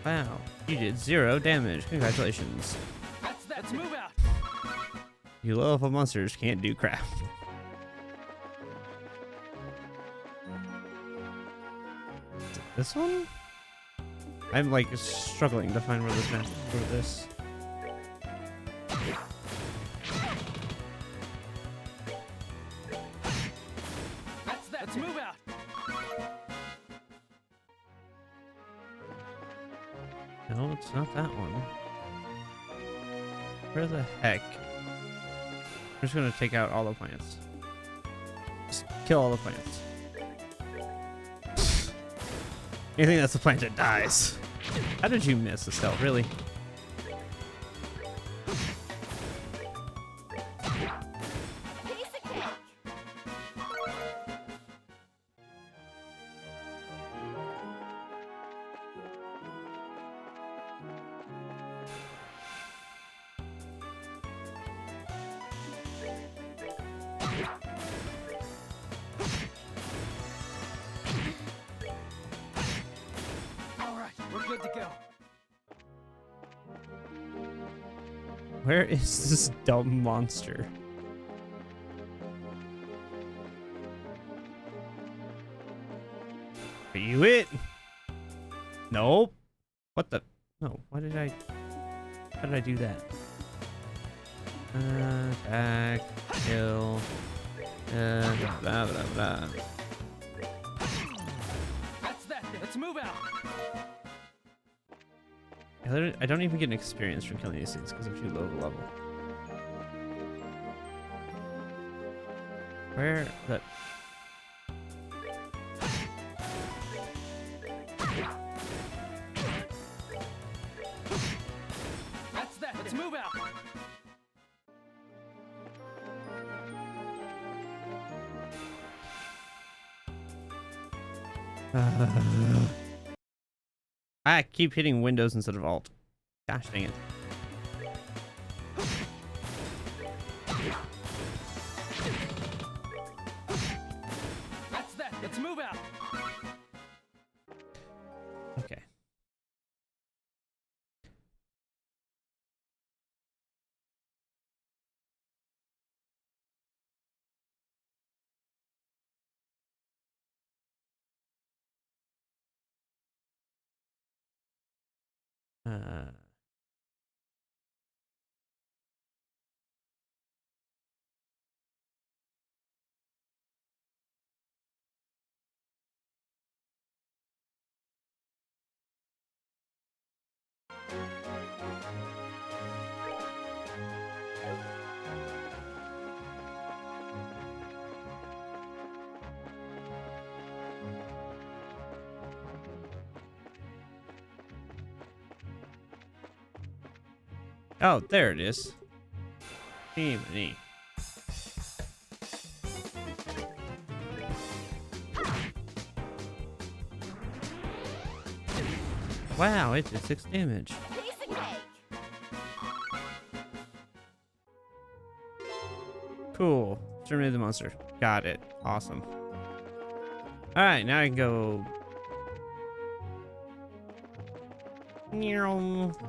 S1: Wow, you did 0 damage. Congratulations.
S3: Let's move out.
S1: You low-level monsters can't do crap. Is it this one? I'm like struggling to find where this map for this.
S3: Let's move out.
S1: No, it's not that one. Where the heck? I'm just gonna take out all the plants. Just kill all the plants. Anything that's a plant that dies. How did you miss, Estelle? Really?
S3: Good to go.
S1: Where is this dumb monster? Are you it? Nope. What the? No. Why did I? How did I do that? Attack. Kill. Blah blah blah.
S3: That's that. Let's move out.
S1: I don't even get an experience from killing these things because I'm too low of a level. Where the?
S3: That's that. Let's move out.
S1: I keep hitting Windows instead of Alt. Gosh dang it.
S3: That's that. Let's move out.
S1: Okay. Oh, there it is. Jiminy. Wow, it did 6 damage. Cool. Terminate the monster. Got it. Awesome. Alright, now I can go.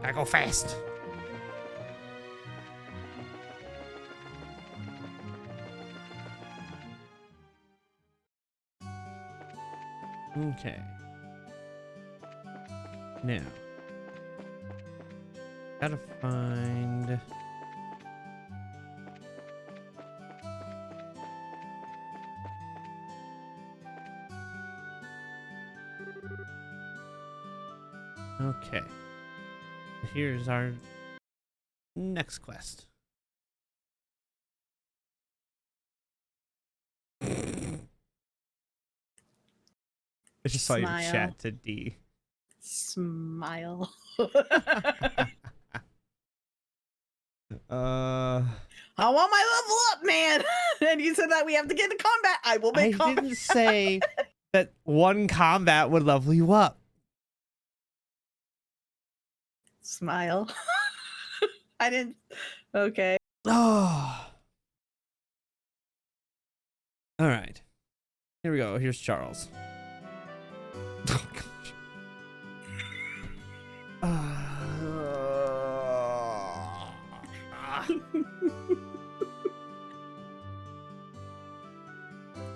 S1: I go fast. Okay. Now, gotta find. Okay. Here's our next quest. I just saw your
S2: Smile.
S1: chat to D.
S2: Smile. I want my level up, man. And you said that we have to get into combat. I will
S1: I
S2: make combat.
S1: didn't say that one combat would level you up.
S2: Smile. I didn't. Okay.
S1: Oh. All right. Here we go. Here's Charles. Oh, gosh.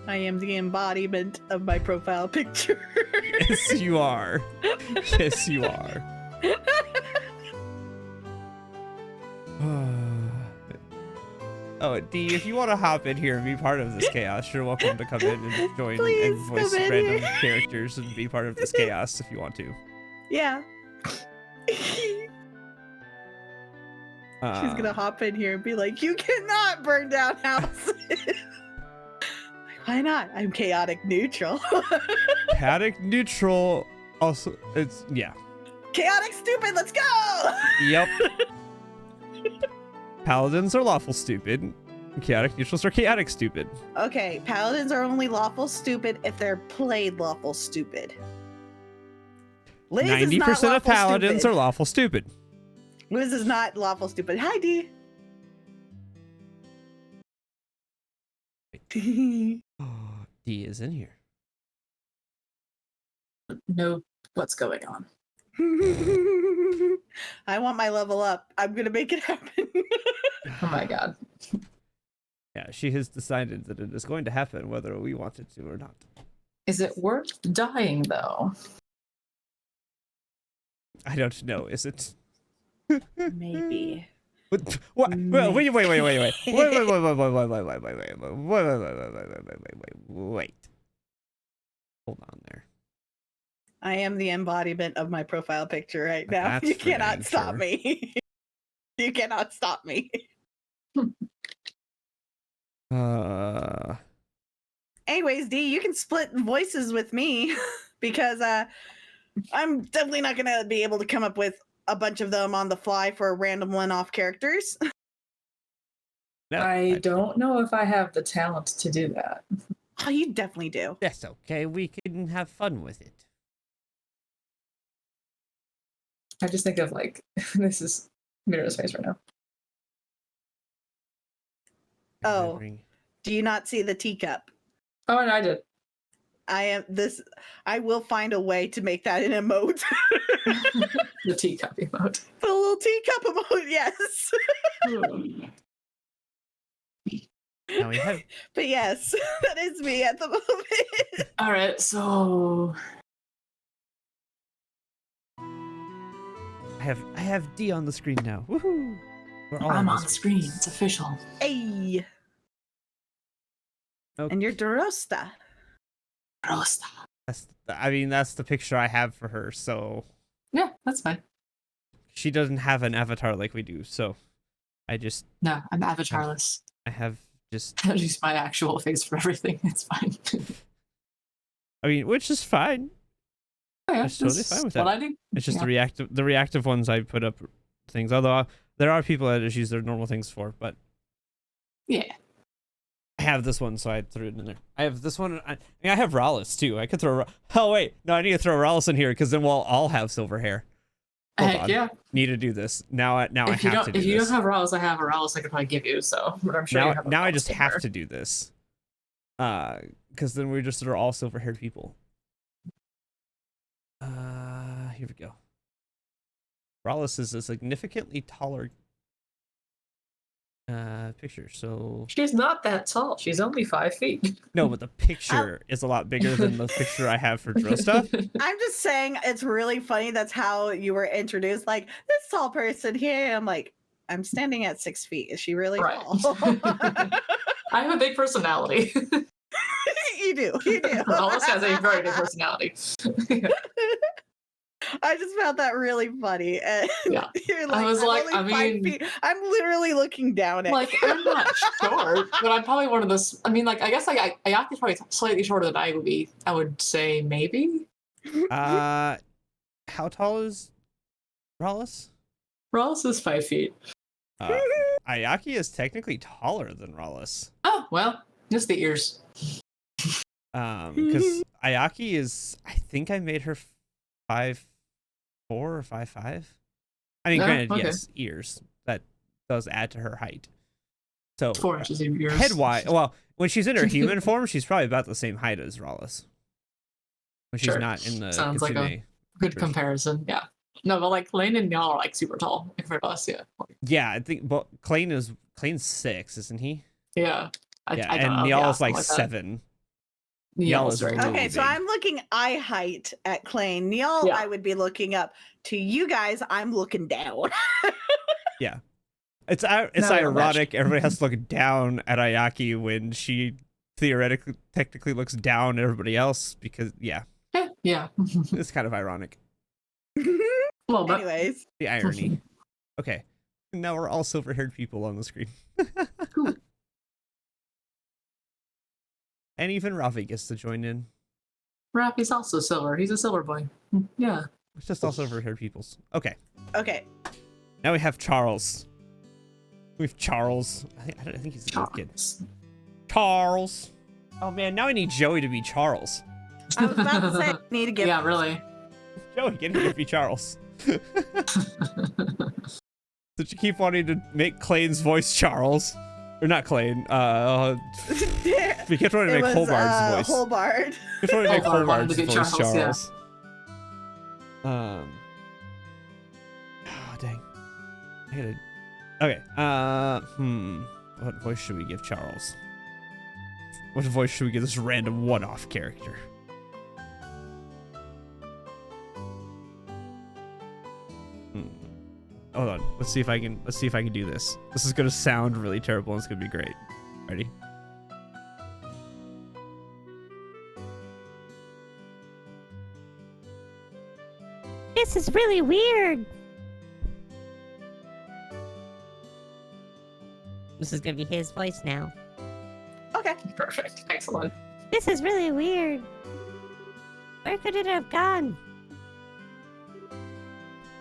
S2: I am the embodiment of my profile picture.
S1: Yes, you are. Yes, you are. Oh, D, if you want to hop in here and be part of this chaos, you're welcome to come in and join
S2: Please
S1: and voice
S2: come in
S1: random
S2: here.
S1: characters and be part of this chaos if you want to.
S2: Yeah. She's gonna hop in here and be like, "You cannot burn down houses." Why not? I'm chaotic neutral.
S1: Chaotic neutral. Also, it's yeah.
S2: Chaotic stupid. Let's go.
S1: Yep. Paladins are lawful stupid. Chaotic neutrals are chaotic stupid.
S2: Okay, paladins are only lawful stupid if they're played lawful stupid. Liz is not
S1: 90% of
S2: lawful
S1: paladins
S2: stupid.
S1: are lawful stupid.
S2: Liz is not lawful stupid. Hi, D.
S1: D is in here.
S4: Know what's going on.
S2: I want my level up. I'm gonna make it happen.
S4: Oh my god.
S1: Yeah, she has decided that it is going to happen whether we want it to or not.
S4: Is it worth dying though?
S1: I don't know. Is it?
S2: Maybe.
S1: What? Wait! Hold on there.
S2: I am the embodiment of my profile picture right now.
S1: That's
S2: You
S1: for
S2: cannot
S1: damn
S2: stop
S1: sure.
S2: me. You cannot stop me. Anyways, D, you can split voices with me because I'm definitely not gonna be able to come up with a bunch of them on the fly for random one-off characters.
S1: No,
S4: I don't know if I have the talent to do that.
S2: Oh, you definitely do.
S1: That's okay. We can have fun with it.
S4: I just think of like this is Mira's face right now.
S2: Oh, do you not see the teacup?
S4: Oh, and I did.
S2: I will find a way to make that an emote.
S4: The teacup emote.
S2: The little teacup emote, yes.
S1: Now we have.
S2: But yes, that is me at the moment.
S4: All right, so
S1: I have D on the screen now. Woohoo! We're all
S4: I'm
S1: on
S4: on the screen. It's official.
S2: Hey.
S1: Okay.
S2: And you're Dorosta.
S4: Rosta.
S1: That's the picture I have for her. So
S4: Yeah, that's fine.
S1: she doesn't have an avatar like we do. So I just
S4: No, I'm avatarless.
S1: I have just.
S4: I use my actual face for everything. It's fine.
S1: Which is fine.
S4: Oh, yeah,
S1: It's totally
S4: that's
S1: fine with
S4: what
S1: that.
S4: I do.
S1: It's just
S4: Yeah.
S1: the reactive ones I put up things. Although there are people that just use their normal things for, but
S4: Yeah.
S1: I have this one, so I threw it in there. I have this one. I have Rallis too. I could throw. Oh wait, no, I need to throw Rallis in here because then we'll all have silver hair. Hold
S4: Heck
S1: on.
S4: yeah.
S1: Need to do this now. I
S4: If
S1: have
S4: you
S1: to
S4: don't,
S1: do
S4: if you
S1: this.
S4: don't have Rallis, I have a Rallis I could probably give you. So, but I'm sure you have a
S1: Now I
S4: Rallis
S1: just
S4: somewhere.
S1: have to do this. Because then we're just all silver haired people. Here we go. Rallis is a significantly taller picture, so
S4: She's not that tall. She's only 5 feet.
S1: no, but the picture is a lot bigger than the picture I have for Drosta.
S2: I'm just saying it's really funny. That's how you were introduced. Like, this tall person here. I'm like, I'm standing at 6 feet. Is she really
S4: Right.
S2: tall?
S4: I have a big personality.
S2: You do.
S4: Rallis has a very big personality.
S2: I just found that really funny. And
S4: Yeah.
S2: you're like,
S4: I was
S2: I'm
S4: like,
S2: only
S4: I
S2: 5
S4: mean-
S2: feet. I'm literally looking down at
S4: Like,
S2: you.
S4: I'm not short, but I'm probably one of those. I mean, like, I guess like Ayaki's probably slightly shorter than I would be. I would say maybe.
S1: How tall is Rallis?
S4: Rallis is 5 feet.
S1: Ayaki is technically taller than Rallis.
S4: Oh well, just the ears.
S1: Because Ayaki is, I think I made her 5'4" or 5'5". I mean,
S4: Oh,
S1: granted,
S4: okay.
S1: yes, ears. That does add to her height. So
S4: 4 inches of ears.
S1: head wise, well, when she's in her human form, she's probably about the same height as Rallis. When she's
S4: Sure.
S1: not in the
S4: Sounds like a
S1: Kitsune.
S4: good comparison. Yeah. No, but like Lane and y'all are like super tall for us. Yeah.
S1: Yeah, I think, but Klane's 6, isn't he?
S4: Yeah.
S1: Yeah,
S4: I don't
S1: and
S4: know.
S1: Niall is
S4: Yeah,
S1: like
S4: something that.
S1: 7.
S4: Niall is
S1: Niall
S4: very
S1: is
S4: tall.
S2: Okay, so
S1: big.
S2: I'm looking eye height at Klain. Neil,
S4: Yeah.
S2: I would be looking up. To you guys, I'm looking down.
S1: Yeah. It's
S4: No,
S1: ironic. Everybody has to look down at Ayaki when she technically looks down at everybody else because, yeah,
S4: Yeah.
S1: it's kind of ironic.
S4: Well, but
S2: Anyways,
S1: The irony. Okay. Now we're all silver-haired people on the screen.
S4: Cool.
S1: And even Rafi gets to join in.
S4: Rappy's also silver. He's a silver boy. Yeah.
S1: It's just all silver-haired peoples. Okay.
S2: okay.
S1: Now we have Charles. We have Charles. I think he's a good kid. Charles. Oh man, now I need Joey to be Charles.
S2: I was about to say, I need to get.
S4: Yeah, really.
S1: Joey, get him to be Charles. Did you keep wanting to make Clayton's voice Charles? Or not Clayton, we kept wanting to
S2: It
S1: make
S2: was,
S1: Holbard's voice.
S2: Holbard.
S1: We kept wanting to make
S4: Holbard wanted
S1: Holbard's
S4: to be
S1: voice
S4: Charles,
S1: Charles. Oh, dang. I gotta... Okay, what voice should we give Charles? What voice should we give this random one-off character? hold on. Let's see if I can do this. This is gonna sound really terrible and it's gonna be great. Ready?
S5: This is really weird. This is gonna be his voice now.
S2: Okay.
S4: Perfect. Excellent.
S5: This is really weird. Where could it have gone?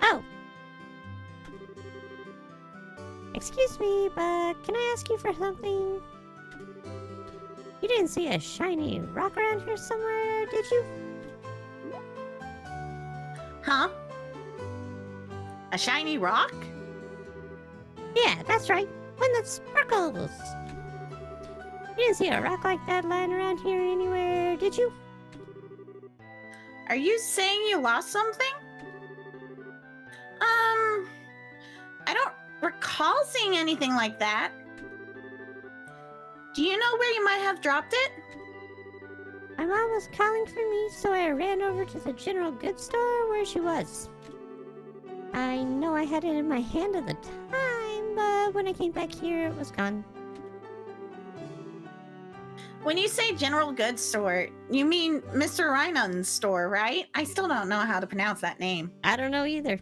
S5: Oh. Excuse me, but can I ask you for something? You didn't see a shiny rock around here somewhere, did you?
S2: Huh? A shiny rock?
S5: Yeah, that's right. One that sparkles. You didn't see a rock like that lying around here anywhere, did you?
S2: Are you saying you lost something? I don't recall seeing anything like that. Do you know where you might have dropped it?
S5: My mom was calling for me, so I ran over to the general goods store where she was. I know I had it in my hand at the time, but when I came back here, it was gone.
S2: When you say general goods store, you mean Mr. Rhinon's store, right? I still don't know how to pronounce that name.
S5: I don't know either.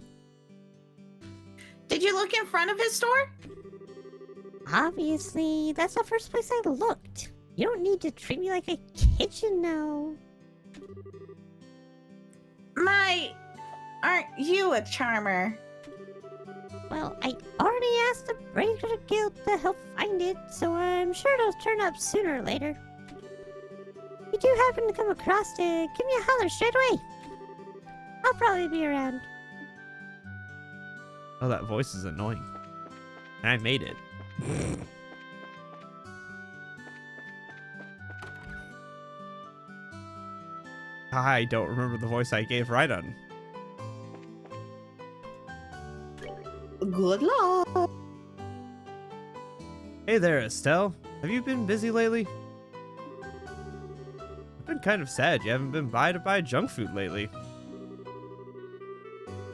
S2: Did you look in front of his store?
S5: Obviously, that's the first place I looked. You don't need to treat me like a kitchen now.
S2: Aren't you a charmer?
S5: Well, I already asked the Brazier Guild to help find it, so I'm sure it'll turn up sooner or later. If you do happen to come across it, give me a holler straight away. I'll probably be around.
S1: Oh, that voice is annoying. And I made it. I don't remember the voice I gave Rhydon.
S2: Good luck.
S1: Hey there, Estelle. Have you been busy lately? I've been kind of sad you haven't been by to buy junk food lately.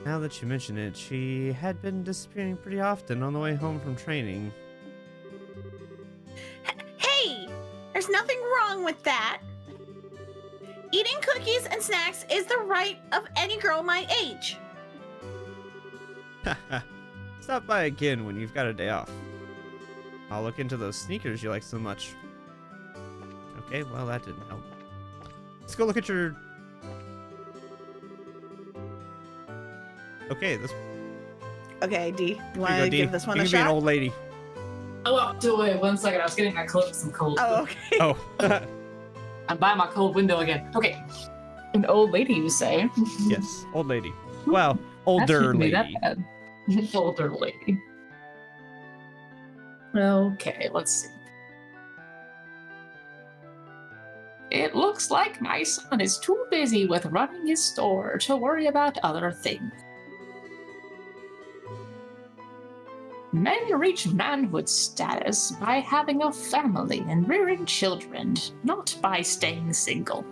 S1: Now that you mention it, she had been disappearing pretty often on the way home from training.
S2: Hey, there's nothing wrong with that. Eating cookies and snacks is the right of any girl my age.
S1: Stop by again when you've got a day off. I'll look into those sneakers you like so much. Okay, well that didn't help. Let's go look at your... Okay, this...
S2: Okay, D, you
S1: Here you
S2: want
S1: go,
S2: to
S1: D.
S2: give this one
S1: You
S2: a
S1: can be an
S2: shot?
S1: old lady.
S4: Oh, well, wait 1 second. I was getting my coat some cold.
S2: Oh, okay.
S1: Oh.
S4: I'm by my cold window again. Okay. An old lady, you say?
S1: Yes, old lady. Well,
S4: That
S1: older
S4: shouldn't be
S1: lady.
S4: that bad. Older lady. Okay, let's see. It looks like my son is too busy with running his store to worry about other things. Men reach manhood status by having a family and rearing children, not by staying single.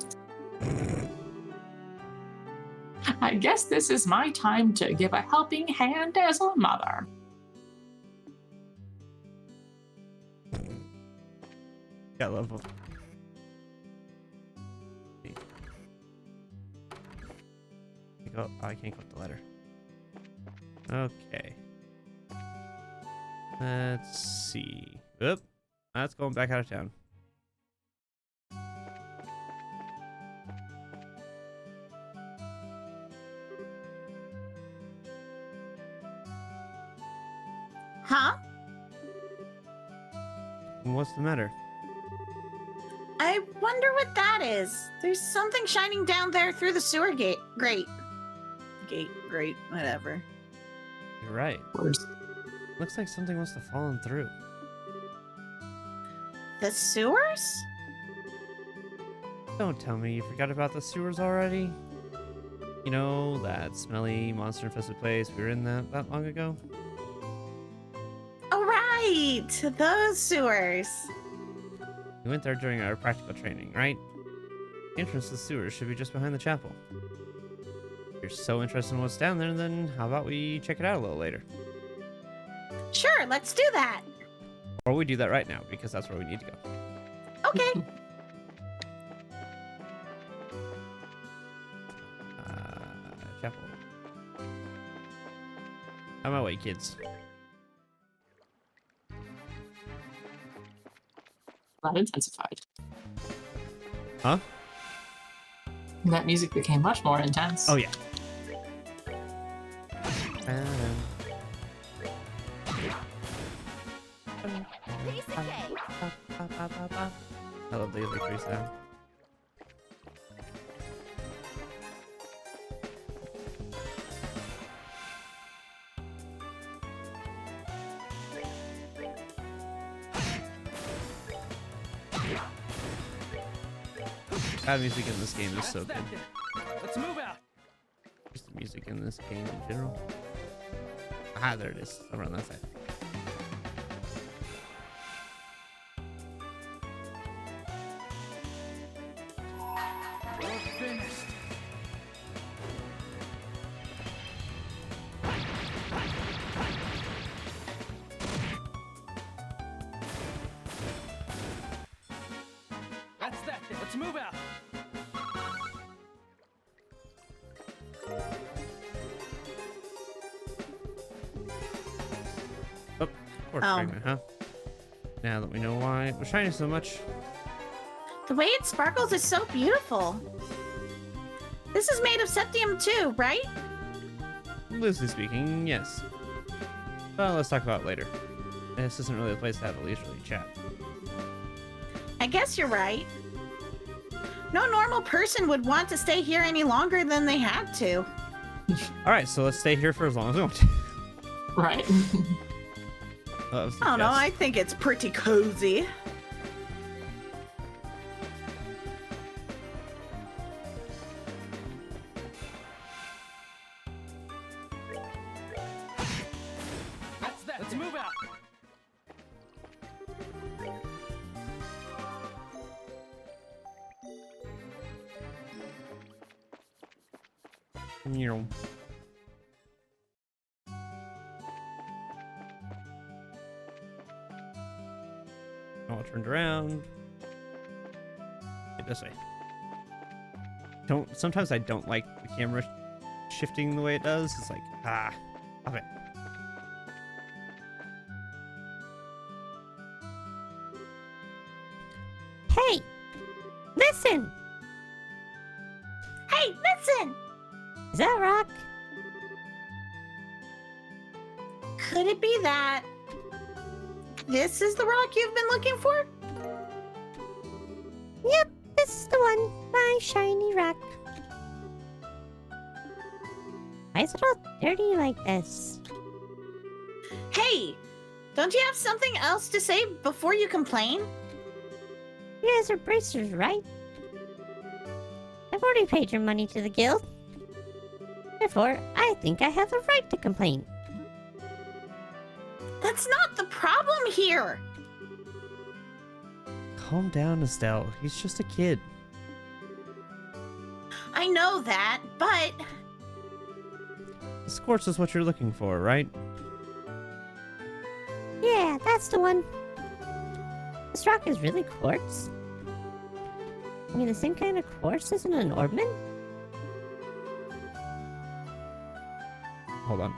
S4: I guess this is my time to give a helping hand as a mother.
S1: Got love of... Oh, I can't click the letter. Okay. Let's see. Oop. That's going back out of town.
S2: Huh?
S1: What's the matter?
S2: I wonder what that is. There's something shining down there through the sewer grate, whatever.
S1: You're right.
S4: Words.
S1: Looks like something must have fallen through.
S2: The sewers?
S1: Don't tell me you forgot about the sewers already. You know, that smelly, monster-infested place we were in that long ago?
S2: Oh, right! Those sewers.
S1: We went there during our practical training, right? The entrance to the sewers should be just behind the chapel. If you're so interested in what's down there, then how about we check it out a little later?
S2: Sure, let's do that.
S1: Or we do that right now because that's where we need to go.
S2: Okay.
S1: Chapel. On my way, kids.
S4: That intensified.
S1: Huh?
S4: That music became much more intense.
S1: Oh yeah. I love the victory sound. Music in this game is so good.
S3: Let's move out.
S1: Just the music in this game in general. Ah, there it is. Over on that side.
S3: We're finished. That's that. Let's move out.
S1: Oh, poor
S2: Oh.
S1: fragment, huh? Now that we know why it was shining so much.
S2: The way it sparkles is so beautiful. This is made of septium too, right?
S1: Loosely speaking, yes. Well, let's talk about it later. This isn't really a place to have a leisurely chat.
S2: I guess you're right. No normal person would want to stay here any longer than they had to.
S1: Alright, so let's stay here for as long as we want to.
S4: Right.
S1: That was the
S2: I don't know,
S1: guess.
S2: I think it's pretty cozy.
S3: That's that. Let's move out.
S1: You know. All turned around. Get this way. Sometimes I don't like the camera shifting the way it does. It's like, stop it.
S5: Hey! Listen!
S2: Hey, listen!
S5: Is that Rock?
S2: Could it be that this is the rock you've been looking for?
S5: Yep, this is the one. My shiny rock. Why is it all dirty like this?
S2: Hey, don't you have something else to say before you complain?
S5: You guys are bracers, right? I've already paid your money to the guild. Therefore, I think I have the right to complain.
S2: That's not the problem here.
S1: Calm down, Estelle. He's just a kid.
S2: I know that, but
S1: This quartz is what you're looking for, right?
S5: Yeah, that's the one. This rock is really quartz. I mean, the same kind of quartz as in an ornament?
S1: Hold on.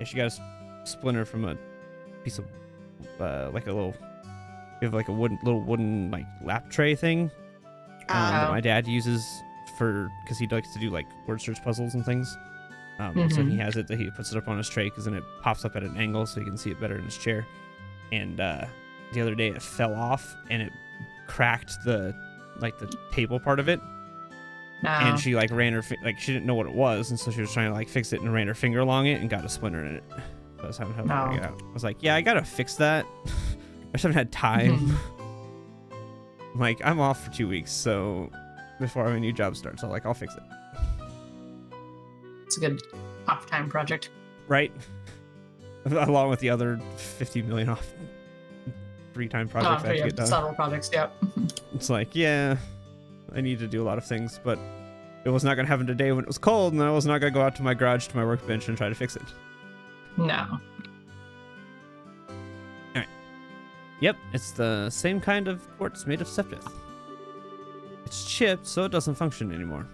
S1: Yeah, she got a splinter from a piece of like a little. We have like a little wooden like lap tray thing that my dad uses because he likes to do like word search puzzles and things. So he has it that he puts it up on his tray because then it pops up at an angle so he can see it better in his chair. And the other day it fell off and it cracked the table part of it. And she like ran her she didn't know what it was, and so she was trying to like fix it and ran her finger along it and got a splinter in it. So I was having trouble figuring it out. I was like, yeah, I gotta fix that. I just haven't had time. I'm like, I'm off for 2 weeks, so before my new job starts, I'll fix it.
S4: It's a good off-time project.
S1: Right? Along with the other 50 million off free-time projects I have to get done.
S4: Several projects, yep.
S1: It's like, yeah, I need to do a lot of things, but it was not going to happen today when it was cold, and I was not going to go out to my garage to my workbench and try to fix it.
S4: No.
S1: Alright. Yep, it's the same kind of quartz made of septith. It's chipped, so it doesn't function anymore.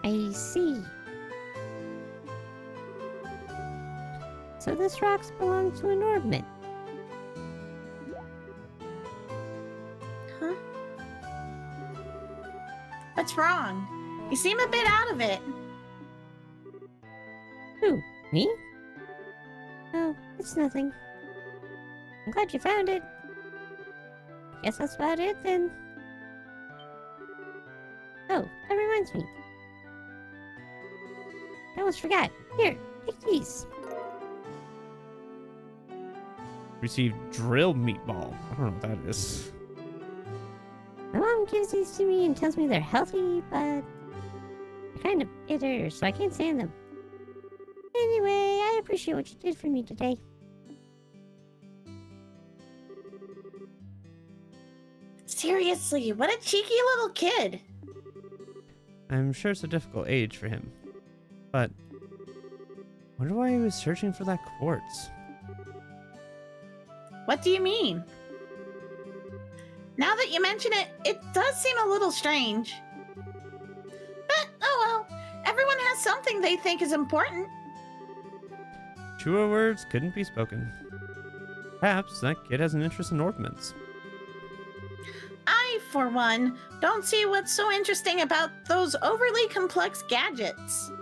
S5: I see. So this rocks belong to an orbment.
S2: Huh? What's wrong? You seem a bit out of it.
S5: Who? Me? Oh, it's nothing. I'm glad you found it. Guess that's about it then. Oh, that reminds me. I almost forgot. Here, take these.
S1: Received drill meatball. I don't know what that is.
S5: My mom gives these to me and tells me they're healthy, but they're kind of bitter, so I can't stand them. Anyway, I appreciate what you did for me today.
S2: Seriously, what a cheeky little kid.
S1: I'm sure it's a difficult age for him. But I wonder why he was searching for that quartz.
S2: What do you mean? Now that you mention it, it does seem a little strange. But, oh well, everyone has something they think is important.
S1: Truer words couldn't be spoken. Perhaps that kid has an interest in ornaments.
S2: I, for one, don't see what's so interesting about those overly complex gadgets.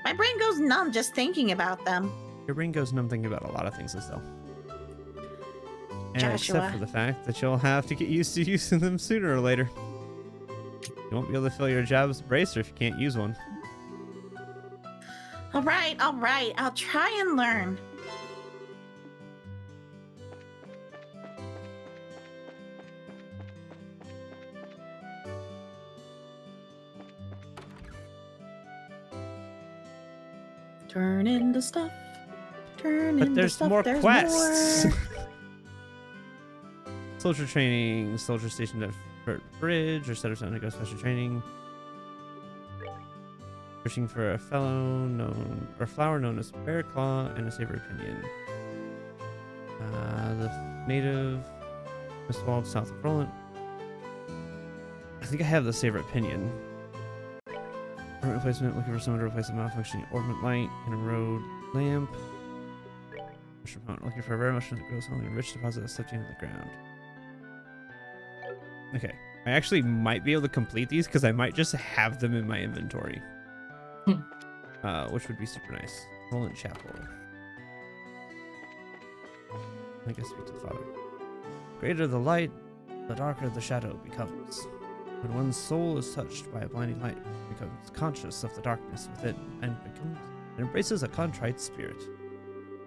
S2: My brain goes numb just thinking about them.
S1: Your brain goes numb thinking about a lot of things, Estelle. And
S2: Joshua.
S1: except for the fact that you'll have to get used to using them sooner or later. You won't be able to fill your job as a bracer if you can't use one.
S2: All right, I'll try and learn. Turn into stuff. Turn
S1: But
S2: into
S1: there's
S2: stuff.
S1: more
S2: There's
S1: quests!
S2: more.
S1: Soldier training, soldier stationed at Fort Bridge, or setter to undergo special training. Searching for a flower known as Bear Claw and a Saber Pinion. The native Mistwald south of Roland. I think I have the Saber Pinion. Ornament replacement, looking for someone to replace a malfunctioning ornament light in a road lamp. Mushroom mountain, looking for a rare mushroom that grows only in rich deposit that slipped into the ground. Okay, I actually might be able to complete these because I might just have them in my inventory. Which would be super nice. Roland Chapel. I guess speak to the Father. Greater the light, the darker the shadow becomes. When one's soul is touched by a blinding light, it becomes conscious of the darkness within and embraces a contrite spirit,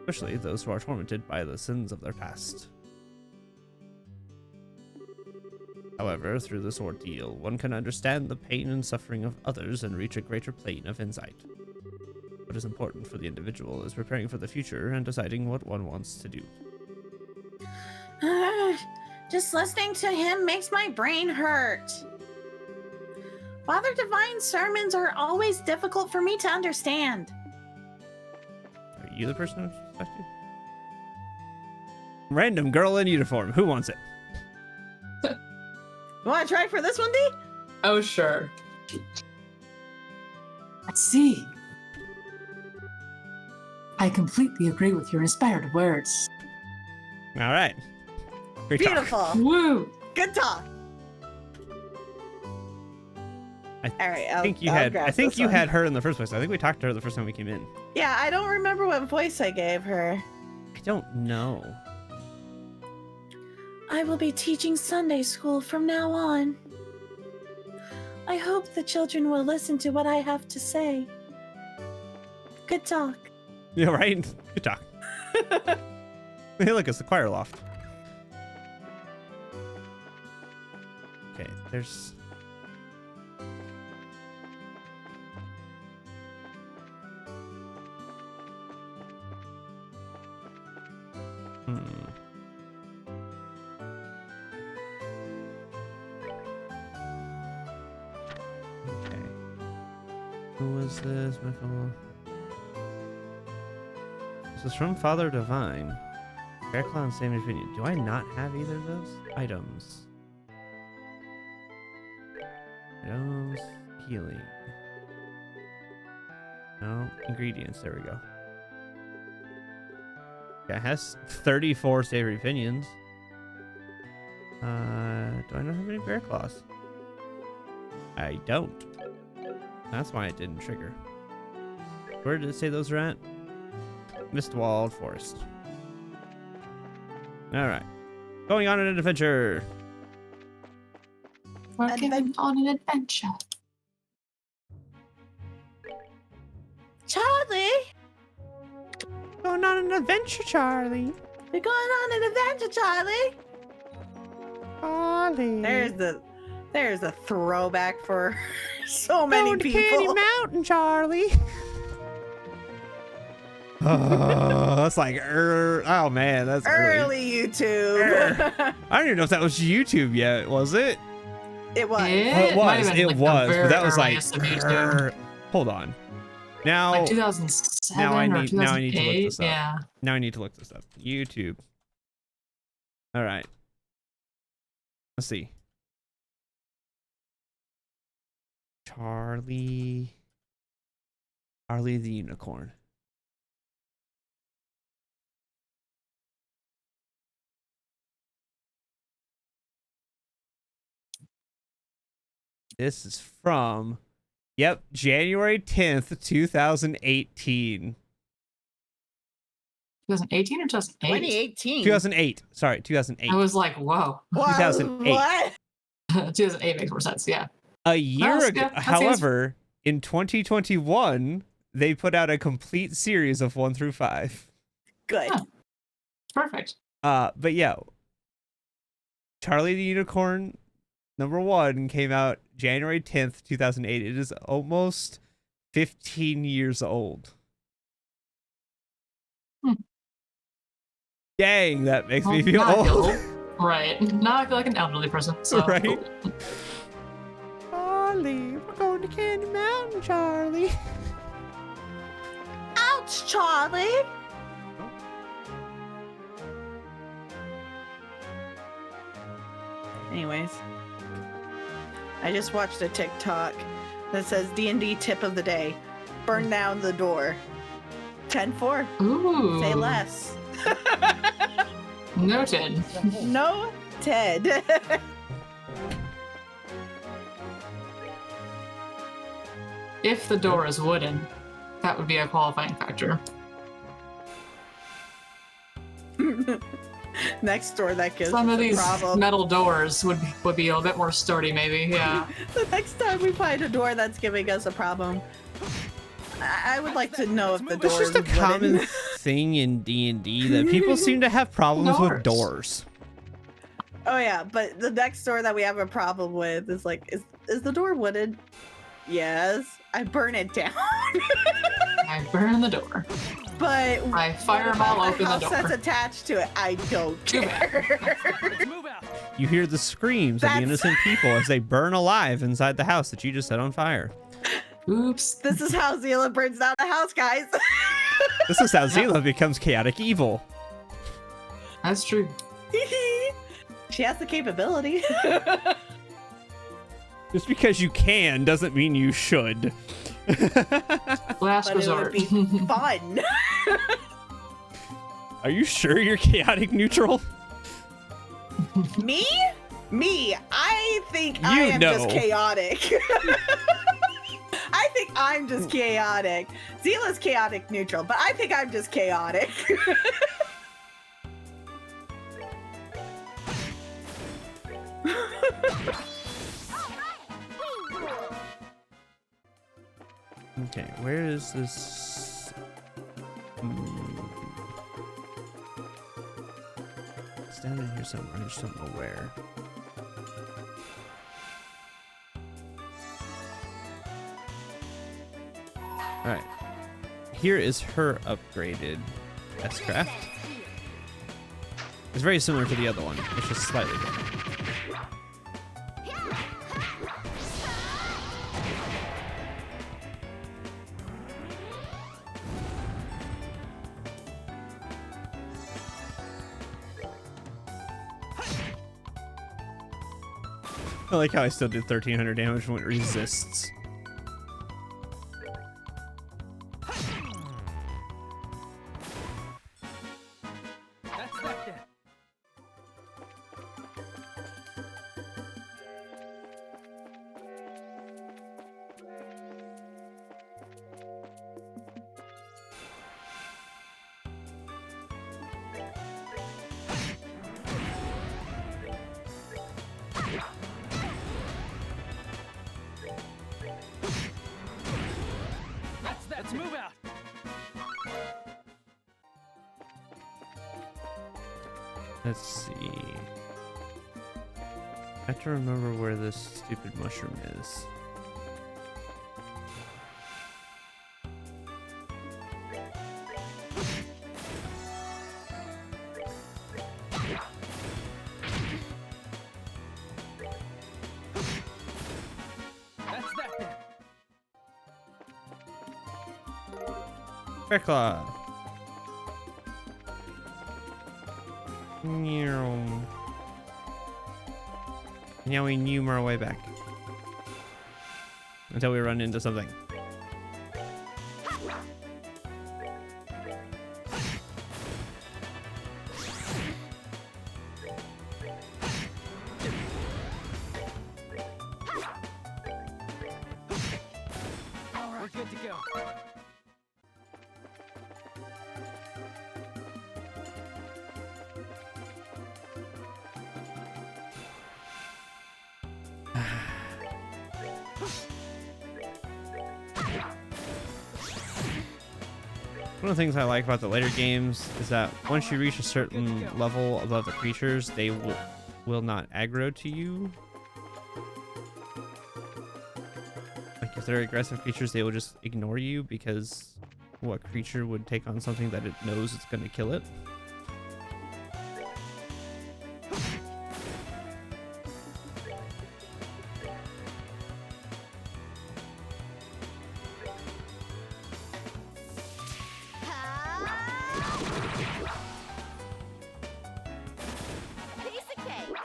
S1: especially those who are tormented by the sins of their past. However, through this ordeal, one can understand the pain and suffering of others and reach a greater plane of insight. What is important for the individual is preparing for the future and deciding what one wants to do.
S2: Just listening to him makes my brain hurt. Father Divine's sermons are always difficult for me to understand.
S1: Are you the person I'm supposed to talk to? Random girl in uniform. Who wants it?
S2: You want to try for this one, Dee?
S4: Oh, sure. Let's see. I completely agree with your inspired words.
S1: All right. Great talk.
S2: Beautiful.
S4: Woo!
S2: Good talk.
S1: I
S2: All right.
S1: I think you had her in the first place. I think we talked to her the first time we came in.
S2: Yeah, I don't remember what voice I gave her.
S1: I don't know.
S2: I will be teaching Sunday school from now on. I hope the children will listen to what I have to say. Good talk.
S1: Yeah, right? Good talk. Hey, look, it's the choir loft. Okay, there's... Okay. Who was this? My fellow... This is from Father Divine. Bear Claw and Savage Opinion. Do I not have either of those items? Items. Healing. No. Ingredients. There we go. Yeah, it has 34 Savory Opinions. Do I not have any Bear Claws? I don't. That's why it didn't trigger. Where did it say those are at? Mistwalled Forest. Alright. Going on an adventure.
S4: We're going on an adventure.
S2: Charlie!
S1: Going on an adventure, Charlie.
S2: We're going on an adventure, Charlie!
S1: Charlie.
S2: There's a throwback for so many
S1: Going to
S2: people.
S1: Candy Mountain, Charlie. Oh, that's like oh man, that's
S2: Early YouTube.
S1: I don't even know if that was YouTube yet, was it?
S2: It was.
S1: It
S4: might
S1: was.
S4: have been,
S1: It
S4: like, the
S1: was.
S4: very
S1: But that was like.
S4: earliest of YouTube.
S1: Hold on. Now.
S4: Like 2007
S1: now I
S4: or
S1: need
S4: 2008.
S1: to look this up.
S4: Yeah.
S1: Now I need to look this up. YouTube. All right. Let's see. Charlie the Unicorn. This is from, yep, January 10th, 2018.
S4: 2018 or 2008?
S2: 2018.
S1: 2008. Sorry, 2008.
S4: I was like, whoa.
S2: Wow,
S1: 2008.
S2: What?
S4: 2008 makes more sense, yeah.
S1: A year
S4: Well,
S1: ago,
S4: yeah, that
S1: however, in 2021, they put out a complete series of 1 through 5.
S2: Good.
S4: Huh. Perfect.
S1: But yeah, Charlie the Unicorn #1 came out January 10th, 2008. It is almost 15 years old. Dang, that makes me feel
S4: Not
S1: old.
S4: Right. Now I feel like an elderly person. So.
S1: Right. Charlie, we're going to Candy Mountain, Charlie.
S2: Ouch, Charlie. Anyways, I just watched a TikTok that says D&D tip of the day: burn down the door. 10-4.
S4: Ooh.
S2: Say less.
S4: Noted.
S2: No, Ted.
S4: If the door is wooden, that would be a qualifying factor.
S2: Next door that gives
S4: Some
S2: us
S4: of
S2: a
S4: these
S2: problem.
S4: metal doors would be a bit more sturdy, maybe. Yeah.
S2: The next time we find a door that's giving us a problem, I would like to know if the door
S1: It's just a common thing in D&D that people seem to have problems with doors.
S2: Oh yeah, but the next door that we have a problem with is like, is the door wooden? Yes. I burn it down.
S4: I burn the door.
S2: But
S4: I fireball open the
S2: house
S4: door.
S2: that's attached to it, I don't
S4: Too
S2: care.
S3: Let's move out.
S1: You hear the screams of the innocent people as they burn alive inside the house that you just set on fire.
S4: Oops.
S2: This is how Zila burns down the house, guys.
S1: This is how Zila becomes chaotic evil.
S4: That's true.
S2: She has the capability.
S1: Just because you can doesn't mean you should.
S4: Last
S2: But it would
S4: resort.
S2: be fun.
S1: Are you sure you're chaotic neutral?
S2: Me? Me. I think
S1: You
S2: I am
S1: know.
S2: just chaotic. I think I'm just chaotic. Zila's chaotic neutral, but I think I'm just chaotic.
S1: Okay, where is this? It's down in here somewhere. I just don't know where. Alright. Here is her upgraded S-Craft. It's very similar to the other one. It's just slightly different. I like how I still did 1300 damage when it resists.
S3: That's that then. That's that. Let's move out.
S1: Let's see. I have to remember where this stupid mushroom is.
S3: That's that then.
S1: Bear Claw. Meow. Now we neum our way back. Until we run into something.
S3: We're good to go.
S1: One of the things I like about the later games is that once you reach a certain level above the creatures, they will not aggro to you. Like if they're aggressive creatures, they will just ignore you because what creature would take on something that it knows it's going to kill it?
S5: Piece of cake.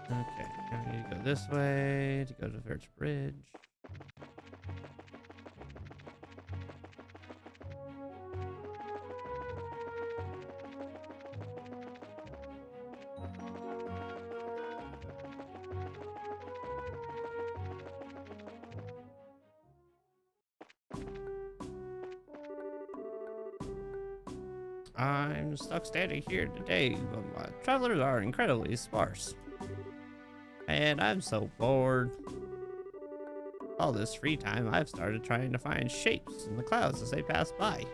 S1: Okay, now we need to go this way to go to Verge Bridge. I'm stuck standing here today, but my travelers are incredibly sparse. And I'm so bored. All this free time, I've started trying to find shapes in the clouds as they pass by.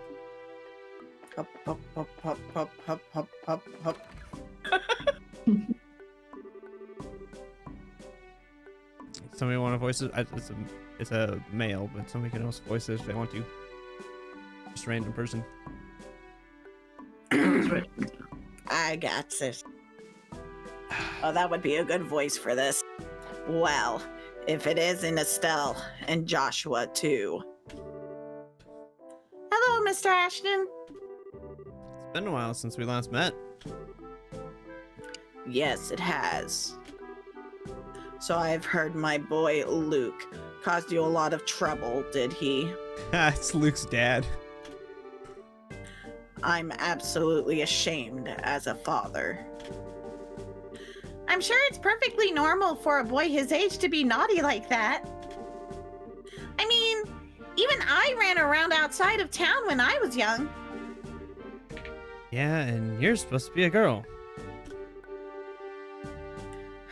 S2: Hup, hup, hup, hup, hup, hup, hup, hup, hup.
S1: Somebody want to voice it? It's a male, but somebody can also voice it if they want to. Just a random person.
S2: I got this. Oh, that would be a good voice for this. Well, if it isn't Estelle and Joshua too. Hello, Mr. Ashton.
S1: It's been a while since we last met.
S2: Yes, it has. So I've heard my boy Luke caused you a lot of trouble, did he?
S1: It's Luke's dad.
S2: I'm absolutely ashamed as a father. I'm sure it's perfectly normal for a boy his age to be naughty like that. I mean, even I ran around outside of town when I was young.
S1: Yeah, and you're supposed to be a girl.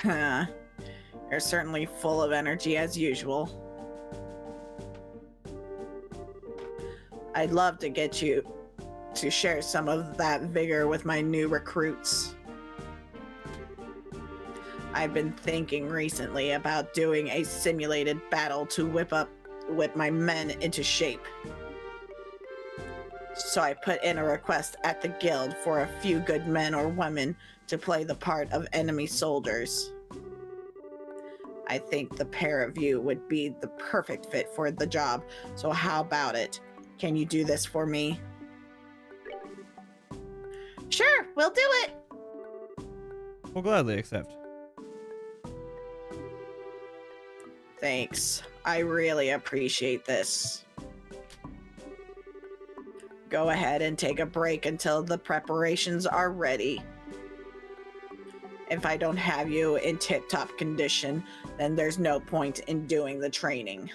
S2: Huh. You're certainly full of energy as usual. I'd love to get you to share some of that vigor with my new recruits. I've been thinking recently about doing a simulated battle to whip my men into shape. So I put in a request at the guild for a few good men or women to play the part of enemy soldiers. I think the pair of you would be the perfect fit for the job, so how about it? Can you do this for me? Sure, we'll do it!
S1: We'll gladly accept.
S2: Thanks. I really appreciate this. Go ahead and take a break until the preparations are ready. If I don't have you in tip-top condition, then there's no point in doing the training.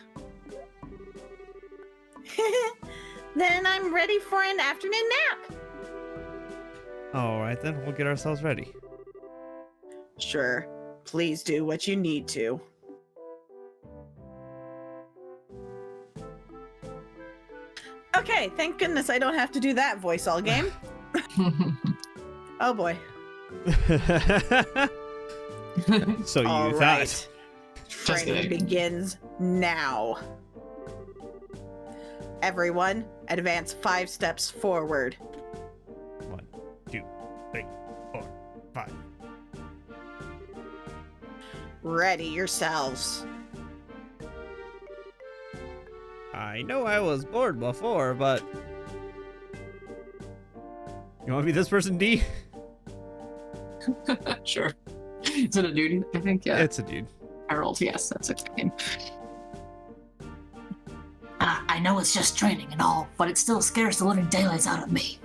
S2: Then I'm ready for an afternoon nap.
S1: Alright then, we'll get ourselves ready.
S2: Sure. Please do what you need to. Okay, thank goodness I don't have to do that voice all game. Oh boy.
S1: So you
S2: All
S1: thought.
S2: right.
S4: Just
S2: Training
S4: kidding.
S2: begins now. Everyone, advance 5 steps forward.
S1: 1, 2, 3, 4, 5.
S2: Ready yourselves.
S1: I know I was bored before, but... You want to be this person, D?
S4: Sure. Is it a dude? I think, yeah.
S1: It's a dude.
S4: I rolled, yes, that's a game. I know it's just training and all, but it still scares the living daylights out of me.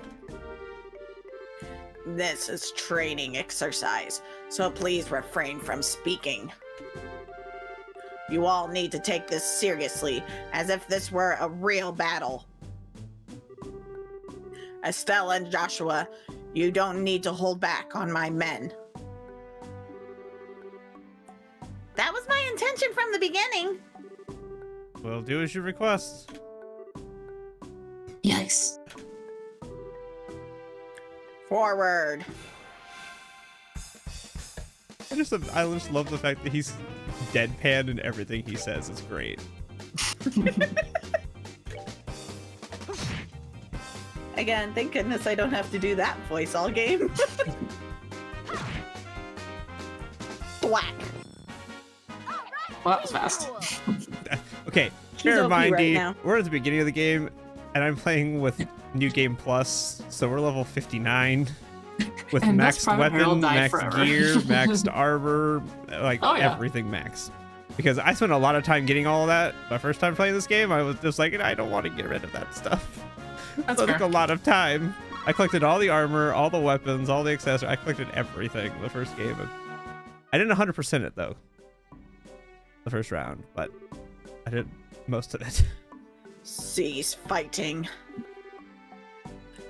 S2: This is training exercise, so please refrain from speaking. You all need to take this seriously, as if this were a real battle. Estelle and Joshua, you don't need to hold back on my men. That was my intention from the beginning.
S1: We'll do as you request.
S4: Yikes.
S2: Forward.
S1: I just love the fact that he's deadpan in everything he says. It's great.
S2: Again, thank goodness I don't have to do that voice all game. Whack.
S4: Well, that was fast.
S1: Okay,
S2: He's
S1: bear in
S2: OP
S1: mind,
S2: right
S1: D,
S2: now.
S1: we're at the beginning of the game, and I'm playing with New Game Plus, so we're level 59. With
S4: And that's
S1: maxed
S4: probably where I'll
S1: weapon,
S4: die
S1: maxed
S4: forever.
S1: gear, maxed armor, like
S4: Oh, yeah.
S1: everything maxed. Because I spent a lot of time getting all of that. My first time playing this game, I was just like, I don't want to get rid of that stuff.
S4: That's
S1: So it took
S4: fair.
S1: a lot of time. I collected all the armor, all the weapons, all the accessories. I collected everything the first game. I didn't 100% it though. The first round, but I did most of it.
S2: Cease fighting.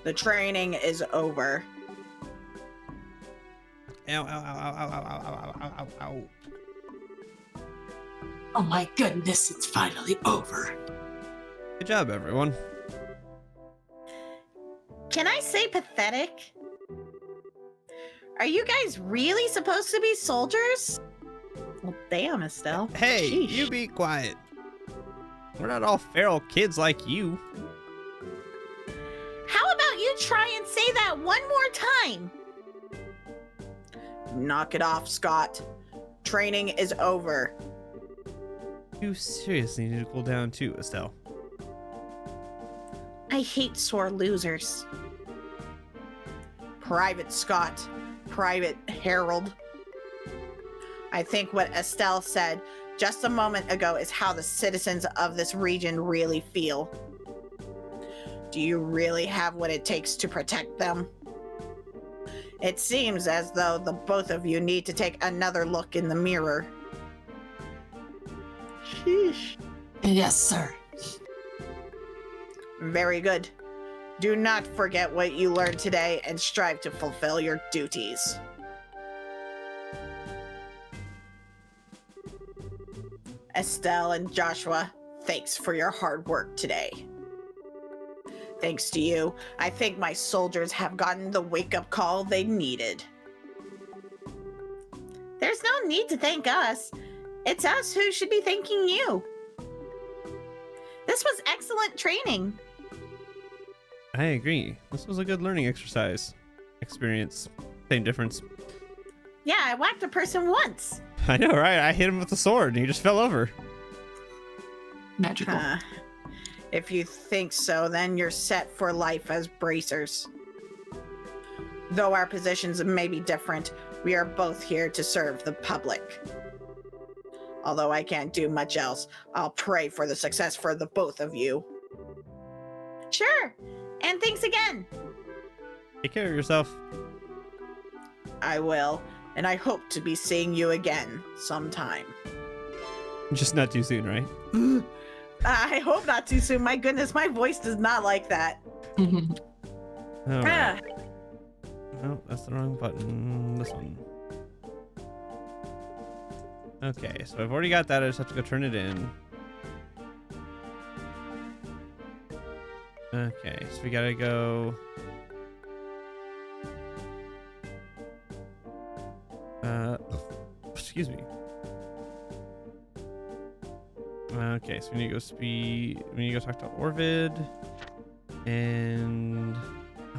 S2: The training is over.
S1: Ow, ow, ow, ow, ow, ow, ow, ow, ow, ow.
S4: Oh my goodness, it's finally over.
S1: Good job, everyone.
S2: Can I say pathetic? Are you guys really supposed to be soldiers? Well, damn, Estelle.
S1: Hey,
S2: Sheesh.
S1: you be quiet. We're not all feral kids like you.
S2: How about you try and say that one more time? Knock it off, Scott. Training is over.
S1: You seriously need to cool down too, Estelle.
S2: I hate sore losers. Private Scott. Private Harold. I think what Estelle said just a moment ago is how the citizens of this region really feel. Do you really have what it takes to protect them? It seems as though the both of you need to take another look in the mirror. Sheesh.
S4: Yes, sir.
S2: Very good. Do not forget what you learned today and strive to fulfill your duties. Estelle and Joshua, thanks for your hard work today. Thanks to you, I think my soldiers have gotten the wake-up call they needed. There's no need to thank us. It's us who should be thanking you. This was excellent training.
S1: I agree. This was a good learning exercise. Experience. Same difference.
S2: Yeah, I whacked a person once.
S1: I know, right? I hit him with the sword and he just fell over.
S4: Magical.
S2: If you think so, then you're set for life as bracers. Though our positions may be different, we are both here to serve the public. Although I can't do much else, I'll pray for the success for the both of you. Sure, and thanks again.
S1: Take care of yourself.
S2: I will, and I hope to be seeing you again sometime.
S1: Just not too soon, right?
S2: I hope not too soon. My goodness, my voice does not like that.
S1: All right. No, that's the wrong button. This one. Okay, so I've already got that. I just have to go turn it in. Okay, so we gotta go. Excuse me. Okay, so we need to go speed. We need to go talk to Orvid. And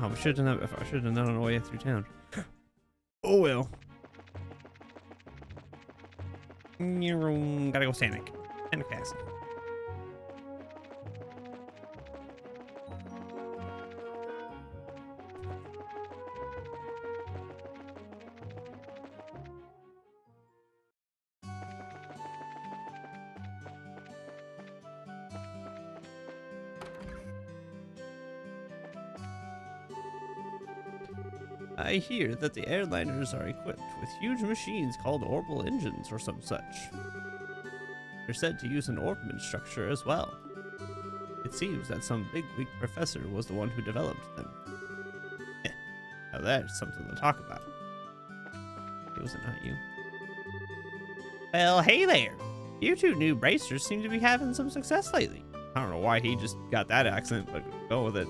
S1: oh, we should have done that before. I should have done that on the way through town. Oh well. Gotta go Sanic. Sanic Castle. I hear that the airliners are equipped with huge machines called orbital engines or some such. They're said to use an orbment structure as well. It seems that some bigwig professor was the one who developed them. Now that's something to talk about. It was not you. Well, hey there! You two new bracers seem to be having some success lately. I don't know why he just got that accent, but go with it.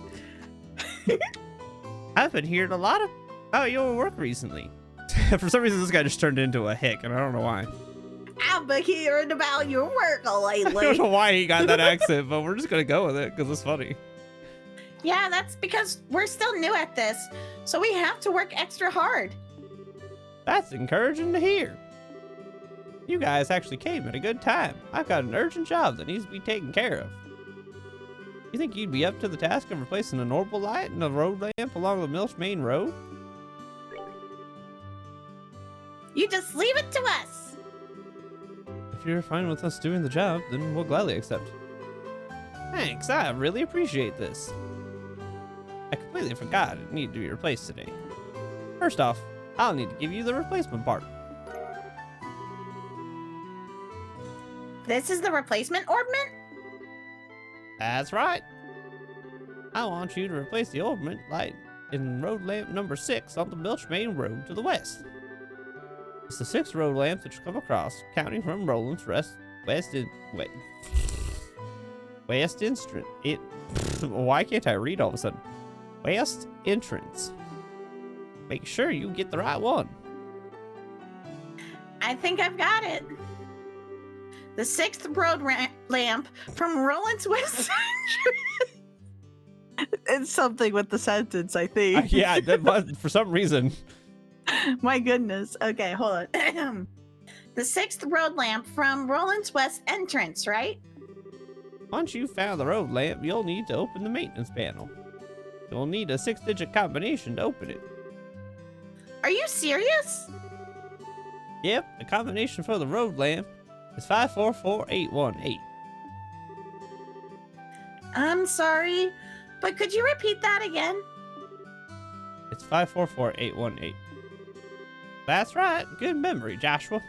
S1: I've been hearing a lot about your work recently. For some reason, this guy just turned into a hick, and I don't know why.
S2: I've been hearing about your work lately.
S1: I don't know why he got that accent, but we're just gonna go with it because it's funny.
S2: Yeah, that's because we're still new at this, so we have to work extra hard.
S1: That's encouraging to hear. You guys actually came at a good time. I've got an urgent job that needs to be taken care of. You think you'd be up to the task of replacing an orbital light and a road lamp along the Milch Main Road?
S2: You just leave it to us.
S1: If you're fine with us doing the job, then we'll gladly accept. Thanks, I really appreciate this. I completely forgot it needed to be replaced today. First off, I'll need to give you the replacement part.
S2: This is the replacement orbment?
S1: That's right. I want you to replace the orbment light in road lamp number 6 on the Milch Main Road to the west. It's the 6th road lamp that you come across, counting from Roland's Why can't I read all of a sudden? west entrance. Make sure you get the right one.
S2: I think I've got it. The 6th road lamp from Roland's West. It's something with the sentence, I think.
S1: Yeah, that was for some reason.
S2: My goodness. Okay, hold on. The 6th road lamp from Roland's West entrance, right?
S1: Once you've found the road lamp, you'll need to open the maintenance panel. You'll need a 6-digit combination to open it.
S2: Are you serious?
S1: Yep, the combination for the road lamp is 544818.
S2: I'm sorry, but could you repeat that again?
S1: It's 544818. That's right. Good memory, Joshua.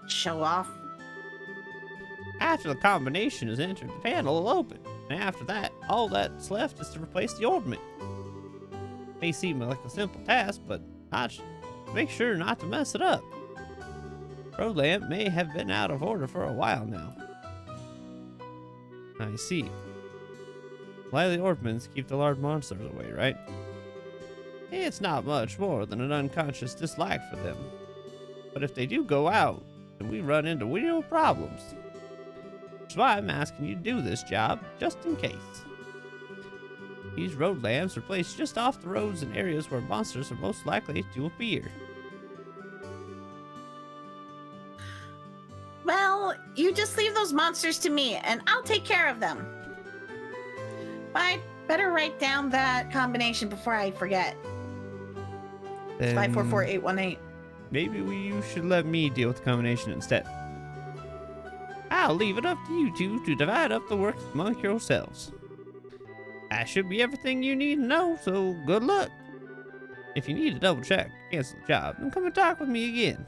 S2: Show off.
S1: After the combination is entered, the panel will open. And after that, all that's left is to replace the ornament. May seem like a simple task, but make sure not to mess it up. Road lamp may have been out of order for a while now. I see. Wily ornaments keep the large monsters away, right? It's not much more than an unconscious dislike for them. But if they do go out, then we run into real problems. Which is why I'm asking you to do this job, just in case. These road lamps are placed just off the roads in areas where monsters are most likely to appear.
S2: Well, you just leave those monsters to me, and I'll take care of them. I better write down that combination before I forget. It's 544818.
S1: Maybe you should let me deal with the combination instead. I'll leave it up to you two to divide up the work among yourselves. That should be everything you need to know, so good luck. If you need to double check, cancel the job, then come and talk with me again.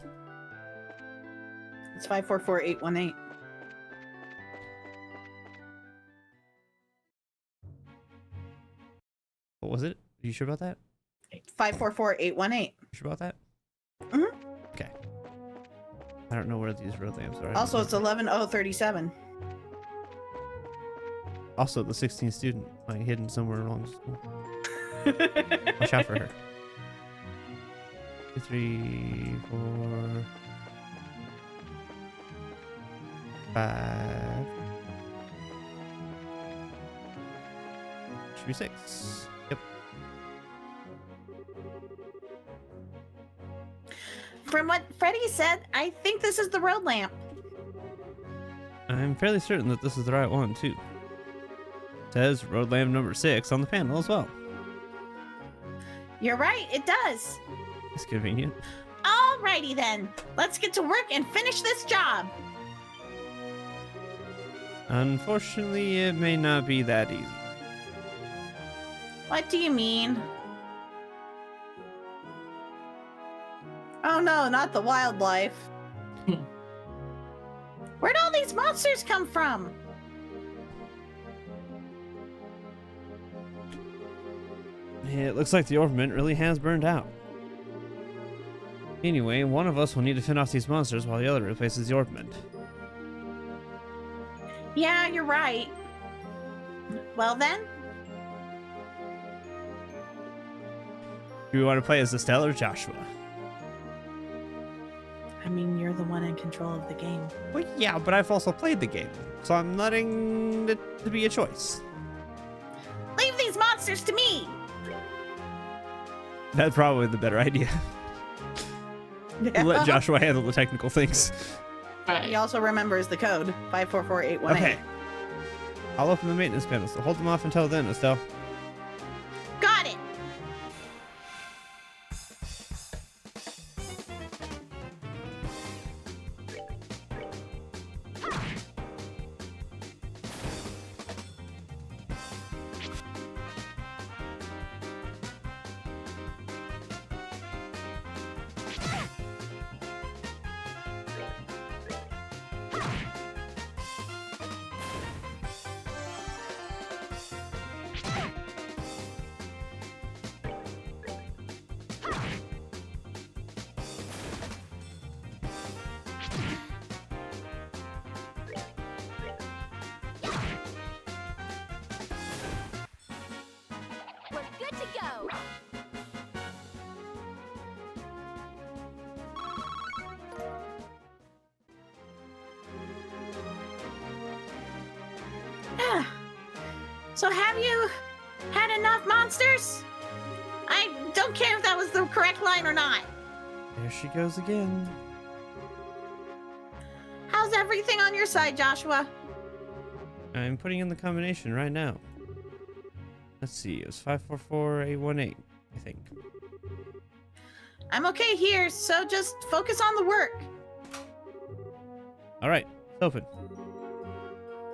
S2: It's 544818.
S1: What was it? Are you sure about that?
S2: 544818.
S1: You sure about that?
S2: Mhm.
S1: Okay. I don't know where these road lamps are.
S2: Also, it's 11037.
S1: Also, the 16th student, like hidden somewhere along the school. Watch out for her. 2, 3, 4, 5. Should be 6. Yep.
S2: From what Freddie said, I think this is the road lamp.
S1: I'm fairly certain that this is the right one, too. It says road lamp number 6 on the panel as well.
S2: You're right, it does.
S1: It's convenient.
S2: Alrighty then. Let's get to work and finish this job.
S1: Unfortunately, it may not be that easy.
S2: What do you mean? Oh no, not the wildlife. Where'd all these monsters come from?
S1: It looks like the ornament really has burned out. Anyway, one of us will need to fend off these monsters while the other replaces the ornament.
S2: Yeah, you're right. Well then,
S1: Do we want to play as Estelle or Joshua?
S2: I mean, you're the one in control of the game.
S1: Well, yeah, but I've also played the game, so I'm letting it to be a choice.
S2: Leave these monsters to me.
S1: That's probably the better idea. Let Joshua handle the technical things.
S2: He
S4: Right.
S2: also remembers the code 544818.
S1: Okay. I'll open the maintenance panel, so hold them off until then, Estelle.
S2: Got it.
S6: good to go.
S2: So have you had enough monsters? I don't care if that was the correct line or not.
S1: There she goes again.
S2: How's everything on your side, Joshua?
S1: I'm putting in the combination right now. Let's see, it was 544818, I think.
S2: I'm okay here, so just focus on the work.
S1: All right, it's open.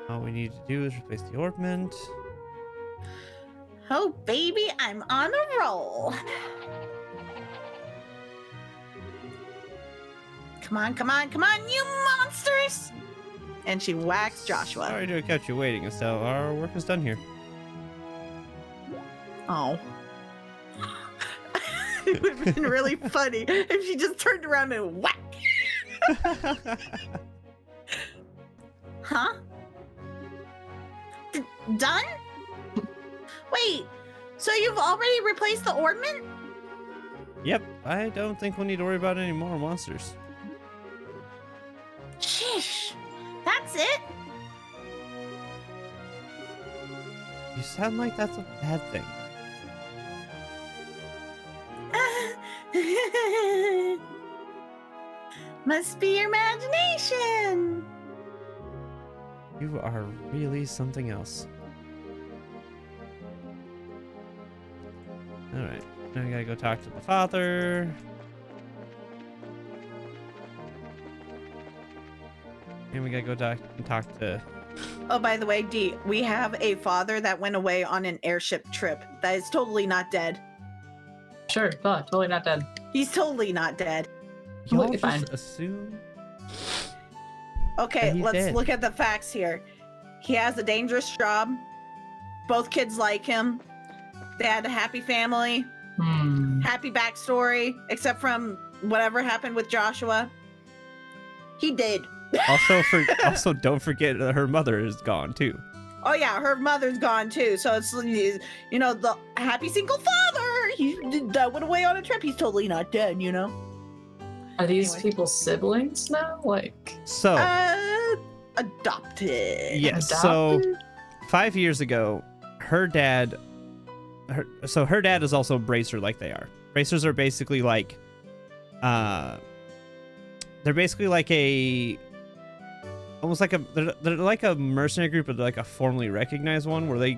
S1: All we need to do is replace the ornament.
S2: Oh, baby, I'm on a roll. Come on, come on, come on, you monsters! And she whacks Joshua.
S1: Sorry to have kept you waiting, Estelle. Our work is done here.
S2: Oh. It would have been really funny if she just turned around and whack. Huh? Done? Wait, so you've already replaced the ornament?
S1: Yep, I don't think we'll need to worry about any more monsters.
S2: Sheesh, that's it?
S1: You sound like that's a bad thing.
S2: Must be your imagination.
S1: You are really something else. Alright, now I gotta go talk to the father. And we gotta go talk to...
S2: Oh, by the way, Dee, we have a father that went away on an airship trip that is totally not dead.
S4: Sure, totally not dead.
S2: He's totally not dead.
S1: Y'all
S4: Completely fine.
S1: just assume...
S2: Okay,
S1: But he's
S2: let's
S1: dead.
S2: look at the facts here. He has a dangerous job. Both kids like him. They had a happy family. Happy backstory, except from whatever happened with Joshua. He did.
S1: Also, don't forget that her mother is gone too.
S2: Oh yeah, her mother's gone too. So it's, you know, the happy single father. That went away on a trip. He's totally not dead, you know.
S4: Are these
S2: Anyway.
S4: people siblings now? Like,
S1: So,
S2: Adopted.
S1: yes, so
S4: adopted?
S1: 5 years ago, her dad is also bracer like they are. Bracers are basically like, they're basically like they're like a mercenary group, but they're like a formally recognized one where they,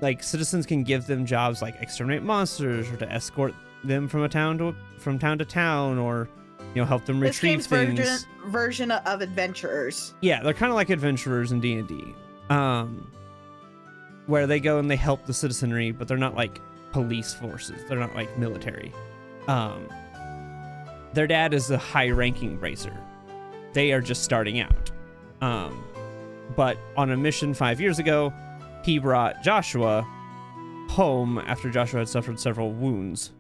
S1: like, citizens can give them jobs like exterminate monsters or to escort them from town to town, or, you know, help them
S2: This
S1: retrieve
S2: game's
S1: things.
S2: version of adventurers.
S1: Yeah, they're kind of like adventurers in D&D, where they go and they help the citizenry, but they're not like police forces. They're not like military. Their dad is a high-ranking bracer. They are just starting out. But on a mission 5 years ago, he brought Joshua home after Joshua had suffered several wounds,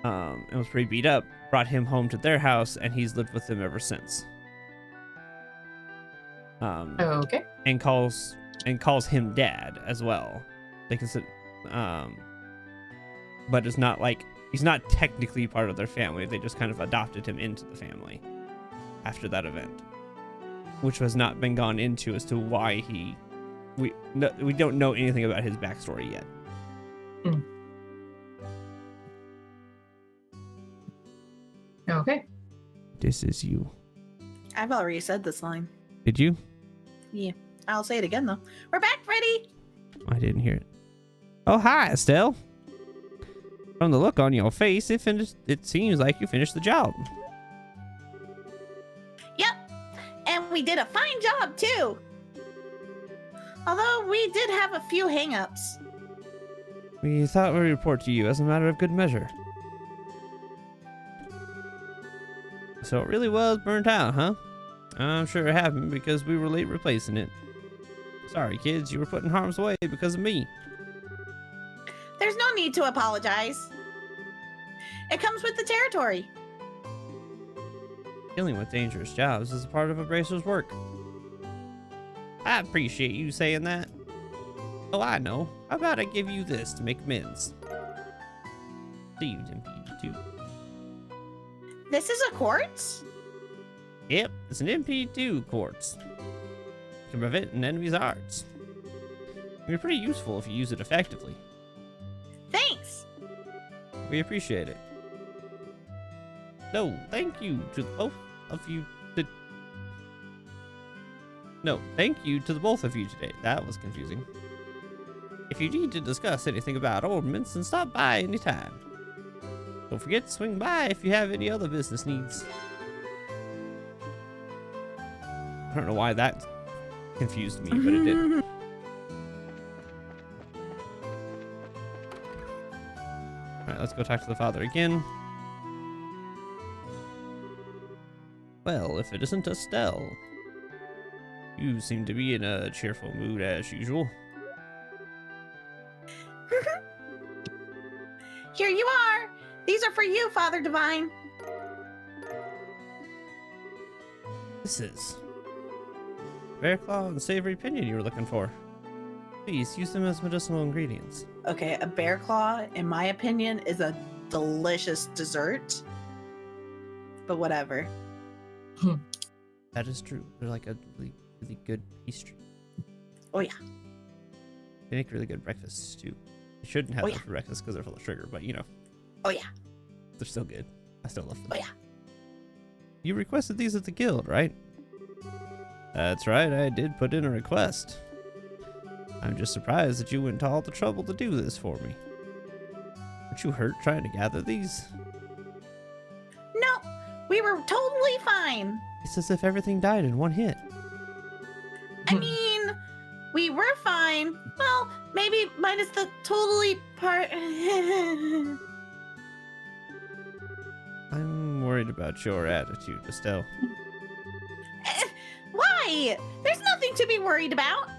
S1: and was pretty beat up. Brought him home to their house, and he's lived with them ever since.
S4: okay.
S1: And calls him dad as well. They consider, but it's not like he's not technically part of their family. They just kind of adopted him into the family after that event, which has not been gone into as to why we don't know anything about his backstory yet.
S4: Okay.
S1: This is you.
S2: I've already said this line.
S1: Did you?
S2: Yeah. I'll say it again though. We're back, Freddy.
S1: I didn't hear it. Oh, hi, Estelle. From the look on your face, it seems like you finished the job.
S2: Yep. And we did a fine job too. Although we did have a few hangups.
S1: We thought we'd report to you as a matter of good measure. So it really was burnt out, huh? I'm sure it happened because we were late replacing it. Sorry, kids, you were put in harm's way because of me.
S2: There's no need to apologize. It comes with the territory.
S1: Dealing with dangerous jobs is a part of a bracer's work. I appreciate you saying that. Oh, I know. How about I give you this to make amends? received MP2.
S2: This is a quartz?
S1: Yep, it's an MP2 quartz. Can prevent an enemy's arts. Can be pretty useful if you use it effectively.
S2: Thanks.
S1: We appreciate it. No, thank you to both of you. No, thank you to the both of you today. That was confusing. If you need to discuss anything about ornaments, then stop by anytime. Don't forget to swing by if you have any other business needs. I don't know why that confused me, but it did. Alright, let's go talk to the father again. Well, if it isn't Estelle. You seem to be in a cheerful mood as usual.
S2: Here you are. These are for you, Father Divine.
S1: This is bear claw and savory pinion you were looking for. Please use them as medicinal ingredients.
S2: Okay, a bear claw, in my opinion, is a delicious dessert. But whatever.
S1: That is true. They're like a really, really good pastry.
S2: Oh yeah.
S1: They make really good breakfasts too. You shouldn't have
S2: Oh,
S1: them
S2: yeah.
S1: for breakfast because they're full of sugar, but you know,
S2: Oh yeah.
S1: they're still good. I still love them.
S2: Oh yeah.
S1: You requested these at the guild, right? That's right, I did put in a request. I'm just surprised that you went to all the trouble to do this for me. Weren't you hurt trying to gather these?
S2: No, we were totally fine.
S1: It's as if everything died in one hit.
S2: I mean, we were fine. Well, maybe minus the totally part.
S1: I'm worried about your attitude, Estelle.
S2: Why? There's nothing to be worried about.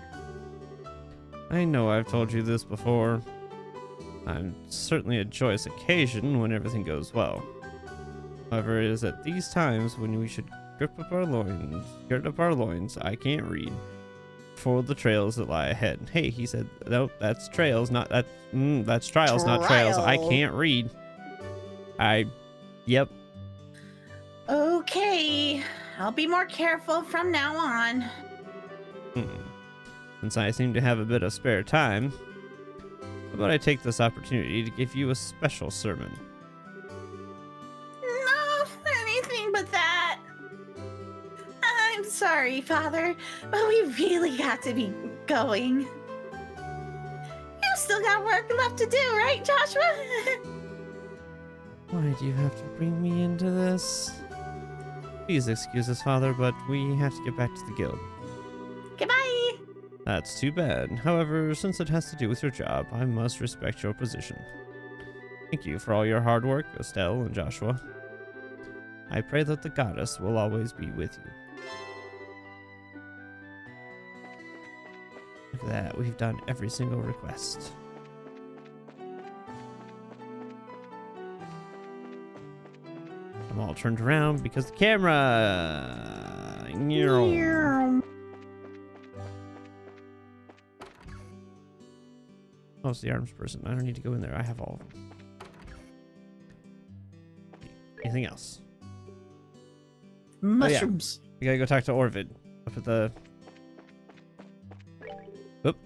S1: I know I've told you this before. I'm certainly a joyous occasion when everything goes well. However, it is at these times when we should gird up our loins, I can't read, for the trails that lie ahead. Hey, he said, nope, that's trails, not that, that's trials, not trails. I
S2: Trial.
S1: can't read. Yep.
S2: Okay, I'll be more careful from now on.
S1: Since I seem to have a bit of spare time, how about I take this opportunity to give you a special sermon?
S2: No, anything but that. I'm sorry, Father, but we really got to be going. You still got work left to do, right, Joshua?
S1: Why do you have to bring me into this? Please excuse us, Father, but we have to get back to the guild.
S2: Goodbye.
S1: That's too bad. However, since it has to do with your job, I must respect your position. Thank you for all your hard work, Estelle and Joshua. I pray that the goddess will always be with you. Look at that, we've done every single request. I'm all turned around because the camera. Oh, it's the arms person. I don't need to go in there. I have all of them. Anything else?
S2: Mushrooms.
S1: We gotta go talk to Orvid up at the. Oop.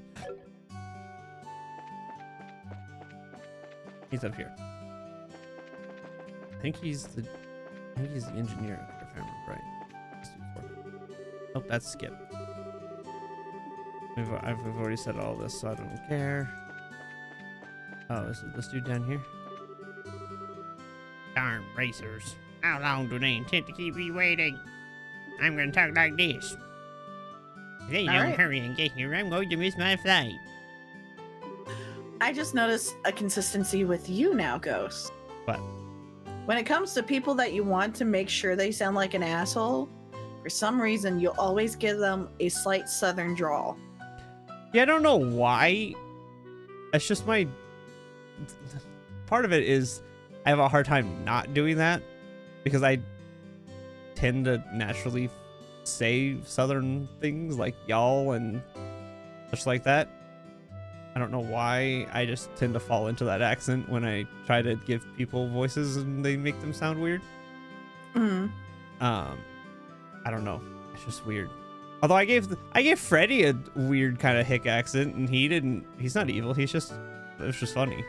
S1: He's up here. I think he's the engineer, if I remember right. Oh, that's Skip. I've already said all this, so I don't care. Oh, is it this dude down here?
S6: Darn racers. How long do they intend to keep me waiting? I'm gonna talk like this. If they
S2: All
S6: don't
S2: right.
S6: hurry and get here, I'm going to miss my flight.
S2: I just noticed a consistency with you now, Ghost.
S1: What?
S2: When it comes to people that you want to make sure they sound like an asshole, for some reason you'll always give them a slight southern drawl.
S1: Yeah, I don't know why. It's just my. Part of it is I have a hard time not doing that because I tend to naturally say southern things like y'all and such like that. I don't know why. I just tend to fall into that accent when I try to give people voices and they make them sound weird.
S2: Mm.
S1: I don't know. It's just weird. Although I gave Freddy a weird kind of hick accent, and he's not evil. It was just funny.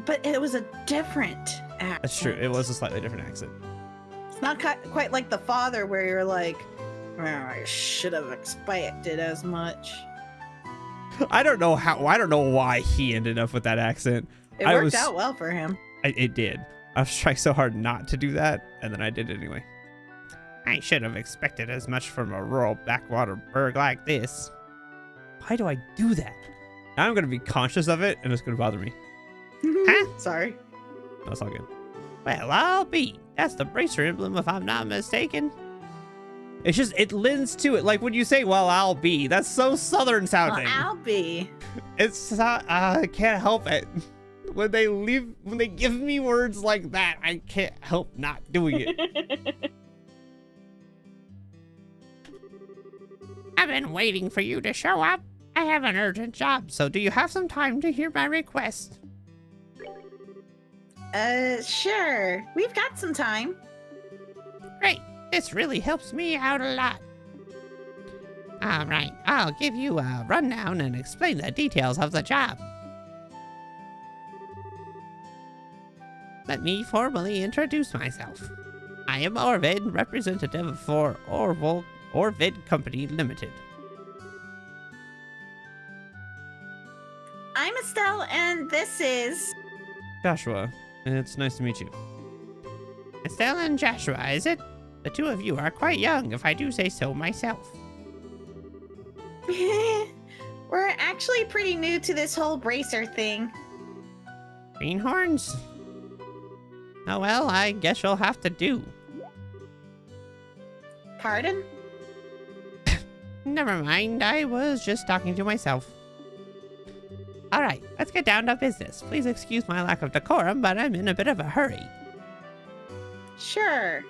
S2: But it was a different accent.
S1: That's true. It was a slightly different accent.
S2: It's not quite like the father where you're like, "Oh, I should have expected as much."
S1: I don't know why he ended up with that accent.
S2: It worked out well for him.
S1: It did. I was trying so hard not to do that, and then I did it anyway.
S6: I should have expected as much from a rural backwater burg like this.
S1: Why do I do that? Now I'm going to be conscious of it, and it's going to bother me.
S6: Huh?
S2: Sorry.
S1: That's all good.
S6: Well, I'll be. That's the bracer emblem, if I'm not mistaken.
S1: It's just, it lends to it. Like when you say, well, I'll be. That's so southern sounding.
S2: Well, I'll be.
S1: It's not, I can't help it. When they give me words like that, I can't help not doing it.
S6: I've been waiting for you to show up. I have an urgent job, so do you have some time to hear my request?
S2: Sure. We've got some time.
S6: Great. This really helps me out a lot. All right, I'll give you a rundown and explain the details of the job. Let me formally introduce myself. I am Orvid, representative for Orvid Company Limited.
S2: I'm Estelle, and this is...
S1: Joshua, it's nice to meet you.
S6: Estelle and Joshua, is it? The two of you are quite young, if I do say so myself.
S2: We're actually pretty new to this whole bracer thing.
S6: Greenhorns? Oh well, I guess you'll have to do.
S2: Pardon?
S6: Never mind, I was just talking to myself. Alright, let's get down to business. Please excuse my lack of decorum, but I'm in a bit of a hurry.
S2: Sure.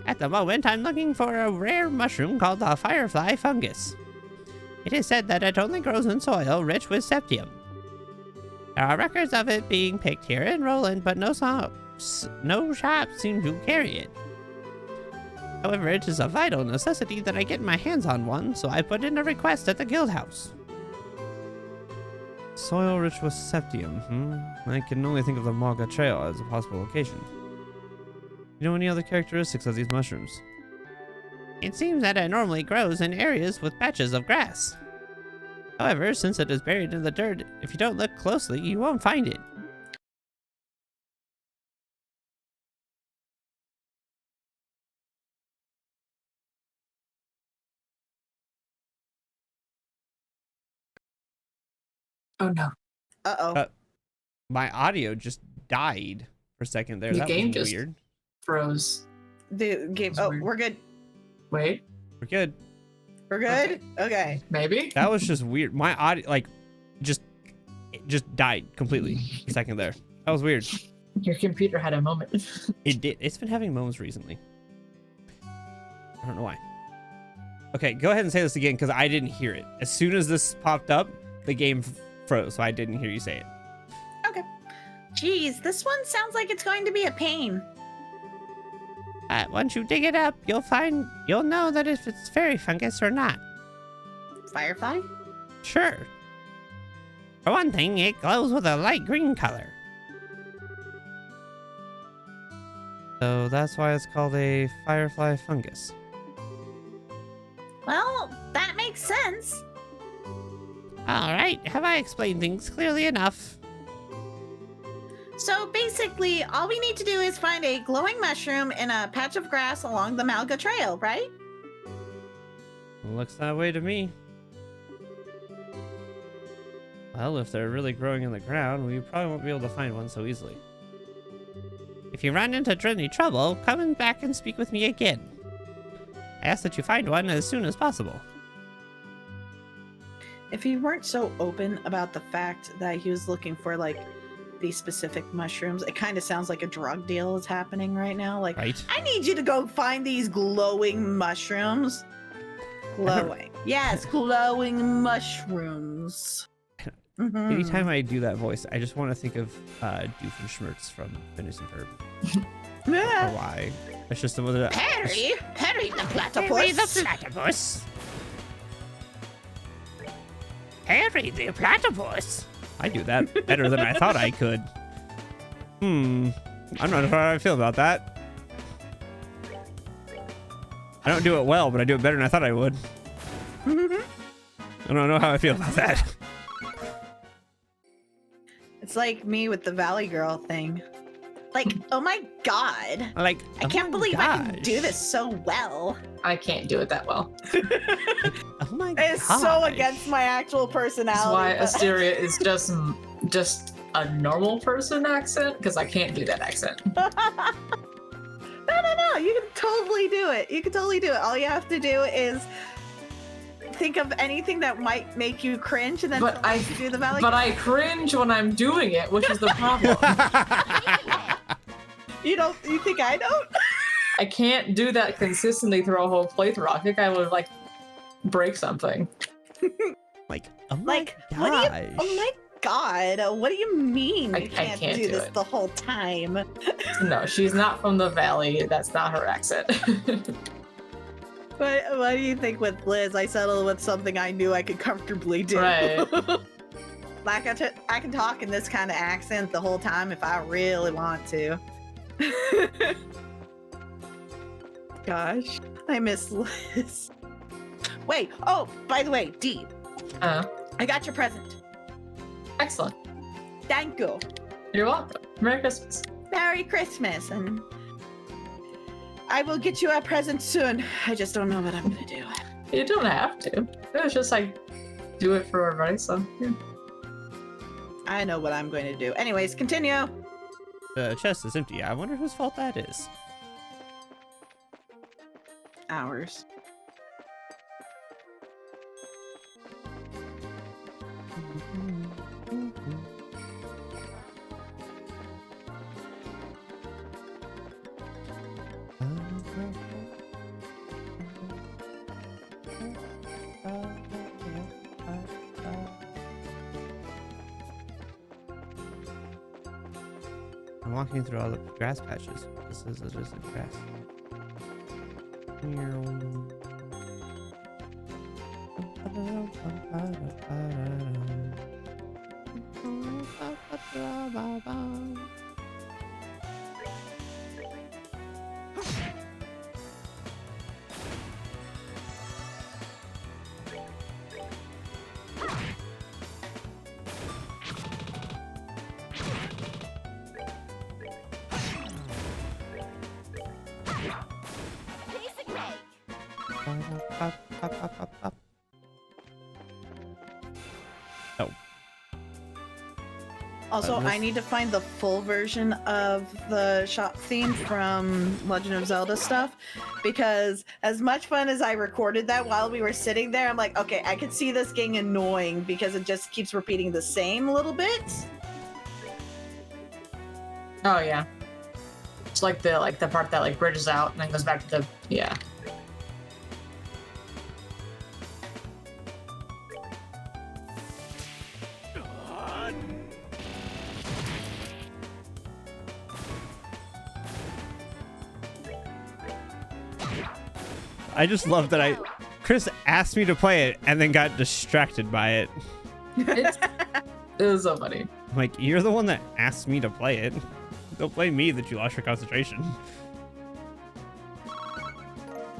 S6: At the moment, I'm looking for a rare mushroom called the firefly fungus. It is said that it only grows in soil rich with septium. There are records of it being picked here in Roland, but no shops seem to carry it. However, it is a vital necessity that I get my hands on one, so I put in a request at the guild house.
S1: Soil rich with septium, I can only think of the Maga Trail as a possible location. You know any other characteristics of these mushrooms?
S6: It seems that it normally grows in areas with patches of grass. However, since it is buried in the dirt, if you don't look closely, you won't find it.
S4: Oh no.
S2: Uh-oh.
S1: My audio just died for a second there.
S4: The
S1: That
S4: game
S1: was
S4: just
S1: weird.
S4: froze.
S2: The game...
S4: That's
S2: Oh,
S4: weird.
S2: we're good.
S4: Wait,
S1: We're good.
S2: We're good? Okay.
S4: maybe?
S1: That was just weird. My audio, like, it just died completely for a second there. That was weird.
S4: Your computer had a moment.
S1: It did. It's been having moments recently. I don't know why. Okay, go ahead and say this again because I didn't hear it. As soon as this popped up, the game froze, so I didn't hear you say it.
S2: Okay. Geez, this one sounds like it's going to be a pain.
S6: Once you dig it up, you'll know that if it's fairy fungus or not.
S2: Firefly?
S6: Sure. For one thing, it glows with a light green color.
S1: So that's why it's called a firefly fungus.
S2: Well, that makes sense.
S6: Alright, have I explained things clearly enough?
S2: So basically, all we need to do is find a glowing mushroom in a patch of grass along the Malga Trail, right?
S1: Looks that way to me. Well, if they're really growing in the ground, we probably won't be able to find one so easily.
S6: If you run into any trouble, come back and speak with me again. I ask that you find one as soon as possible.
S2: If he weren't so open about the fact that he was looking for, like, these specific mushrooms, it kind of sounds like a drug deal is happening right now. Like,
S1: Right?
S2: I need you to go find these glowing mushrooms. Glowing. Yes, glowing mushrooms. Mhm.
S1: Anytime I do that voice, I just want to think of Doofenshmirtz from Phineas and Ferb. I don't know why. It's just some of the
S2: Perry the
S6: Harry the
S2: platypus.
S6: platypus. Harry the platypus.
S1: I do that better than I thought I could. I'm not sure how I feel about that. I don't do it well, but I do it better than I thought I would. I don't know how I feel about that.
S2: It's like me with the Valley Girl thing. Like, oh my god.
S1: Like,
S2: I can't believe I can do this so well.
S4: I can't do it that well.
S1: Oh my god.
S2: It's so against my actual personality.
S4: That's why
S2: but-
S4: Asteria is just a normal person accent, because I can't do that accent.
S2: No. You can totally do it. You can totally do it. All you have to do is think of anything that might make you cringe, and then
S4: But I
S2: do the Valley.
S4: But I cringe when I'm doing it, which is the problem.
S2: You think I don't?
S4: I can't do that consistently through a whole playthrough. I think I would like break something.
S1: Like, oh my
S2: Like,
S1: gosh.
S2: what do you? Oh my god! What do you mean
S4: I
S2: you can't,
S4: can't
S2: do
S4: do
S2: this
S4: it.
S2: the whole time?
S4: No, she's not from the valley. That's not her accent.
S2: What do you think with Liz? I settled with something I knew I could comfortably do.
S4: Right.
S2: Like I can talk in this kind of accent the whole time if I really want to. Gosh, I miss Liz. Wait, oh, by the way, Dee, I got your present.
S4: Excellent.
S2: Thank you.
S4: You're welcome. Merry Christmas.
S2: Merry Christmas, and I will get you a present soon. I just don't know what I'm gonna do.
S4: You don't have to. It was just like do it for everybody. So yeah.
S2: I know what I'm going to do. Anyways, continue.
S1: The chest is empty. I wonder whose fault that is.
S2: Ours.
S1: I'm walking through all the grass patches. This is just a grass. Oh.
S2: Also, I need to find the full version of the shop theme from Legend of Zelda stuff, because as much fun as I recorded that while we were sitting there, I'm like, okay, I could see this getting annoying because it just keeps repeating the same little bits.
S4: Oh yeah. It's like the part that like bridges out and then goes back to the yeah.
S1: I just love that Chris asked me to play it and then got distracted by it.
S4: It was so funny.
S1: I'm like, you're the one that asked me to play it. Don't blame me that you lost your concentration.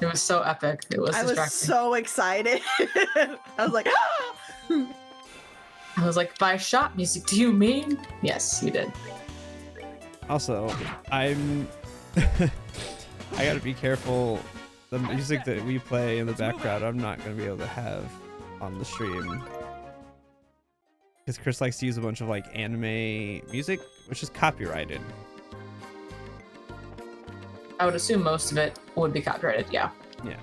S4: It was so epic. It was
S2: I was
S4: distracting.
S2: so excited. I was like, ah!
S4: I was like, by shop music, do you mean? Yes, you did.
S1: Also, I gotta be careful. The music that we play in the background, I'm not gonna be able to have on the stream. Because Chris likes to use a bunch of like anime music, which is copyrighted.
S4: I would assume most of it would be copyrighted, yeah.
S1: Yeah.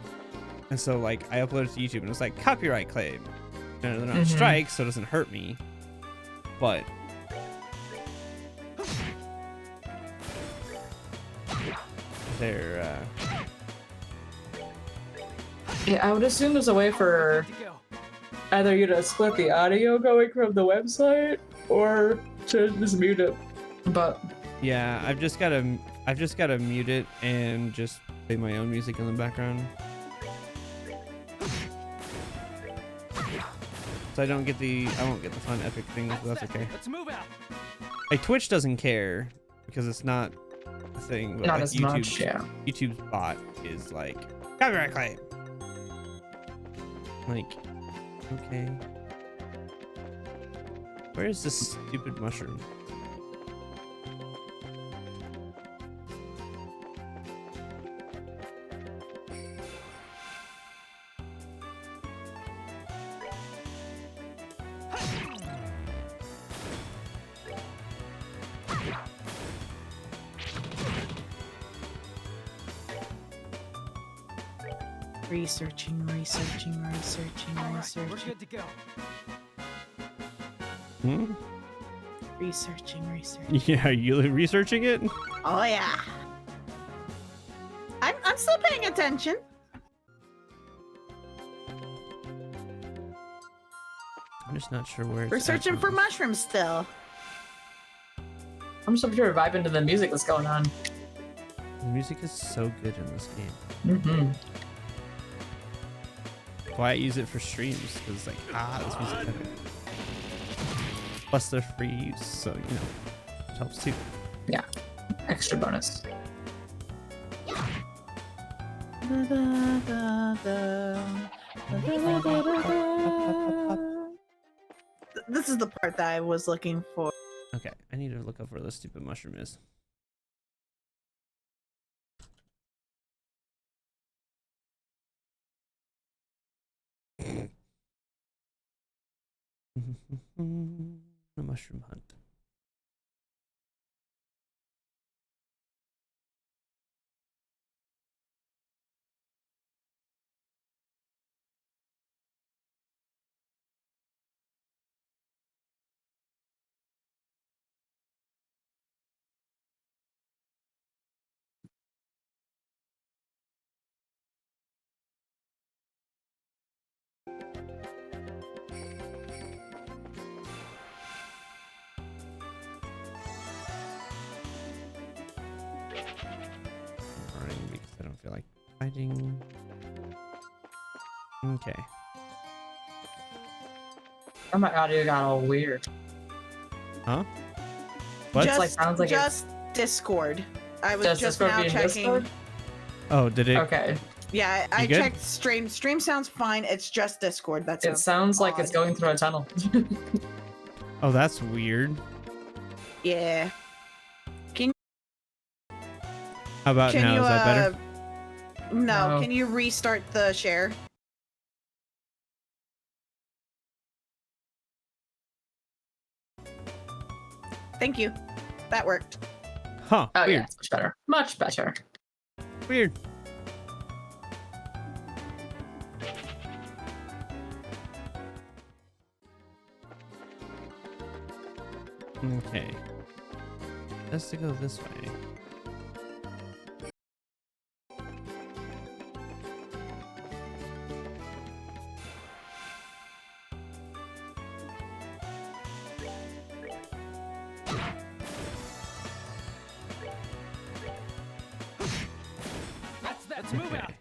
S1: And so like I upload it to YouTube and it's like copyright claim. And they're not on strike, so it doesn't hurt me. But they're
S4: Yeah, I would assume there's a way for
S3: Good to go.
S4: Either split the audio going from the website or to just mute it. But
S1: Yeah, I've just gotta mute it and just play my own music in the background. So I won't get the fun epic thing, but that's okay.
S3: Let's move out.
S1: Like Twitch doesn't care because it's not a thing, but
S4: not
S1: like
S4: as much, yeah.
S1: YouTube's bot is like copyright claim. Like, okay. Where is this stupid mushroom?
S2: Researching.
S3: All right, we're good to go.
S1: Hmm?
S2: Researching.
S1: Yeah, are you researching it?
S2: Oh yeah. I'm still paying attention.
S1: I'm just not sure where it's
S2: We're
S1: at
S2: searching
S1: on
S2: for
S1: this.
S2: mushrooms still.
S4: I'm just sure vibing to the music that's going on.
S1: The music is so good in this game.
S4: Mm-hmm.
S1: Why I use it for streams, because like, this music better. Plus they're free use, so you know, it helps too.
S4: Yeah. Extra bonus.
S2: This is the part that I was looking for.
S1: Okay, I need to look up where this stupid mushroom is. The mushroom hunt. Running because I don't feel like fighting. Okay.
S4: Oh, my audio got all weird.
S1: Huh? What?
S2: Just,
S4: like, sounds like
S2: just Discord. I was
S4: Does
S2: just
S4: Discord
S2: now
S4: be in
S2: checking.
S4: Discord?
S1: Oh, did it?
S4: Okay.
S2: Yeah, I
S1: good?
S2: checked stream. Stream sounds fine. It's just Discord. That's
S4: It sounds like it's
S2: odd.
S4: going through a tunnel.
S1: Oh, that's weird.
S2: Yeah.
S1: How about
S2: Can
S1: now?
S2: you
S1: Is that better?
S2: No,
S4: No.
S2: can you restart the share? Thank you. That worked.
S1: Huh?
S4: Oh,
S1: Weird.
S4: yeah. Much better. Much better.
S1: Weird. Okay. Has to go this way.
S3: Let's move out.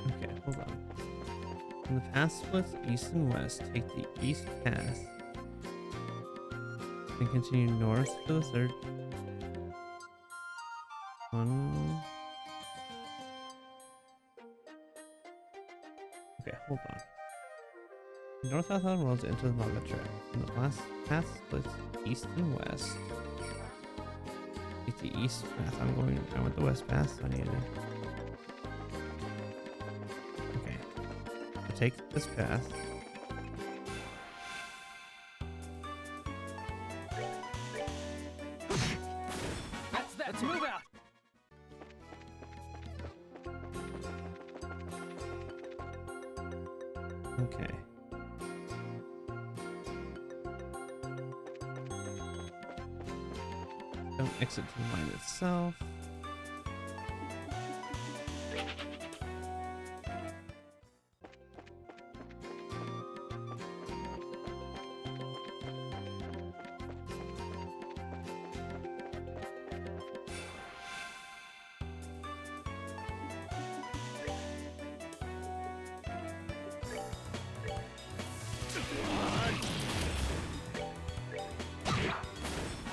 S1: Okay, hold on. When the path splits east and west, take the east path and continue north to the third one. Okay, hold on. North southbound roads into the Manga trail. And the last path splits east and west. Take the east path. I went the west path, so I need to. Okay. So take this path.
S3: Let's move out.
S1: Don't exit to the mine itself.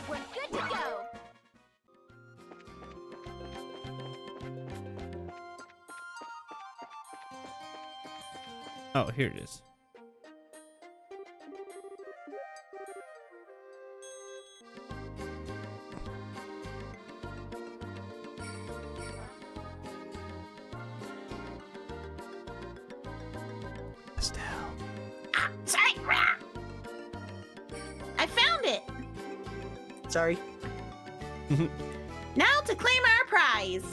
S5: We're good to go.
S1: Oh, here it is. Estelle.
S2: Ah, sorry. Rah. I found it. Sorry. Now to claim our prize.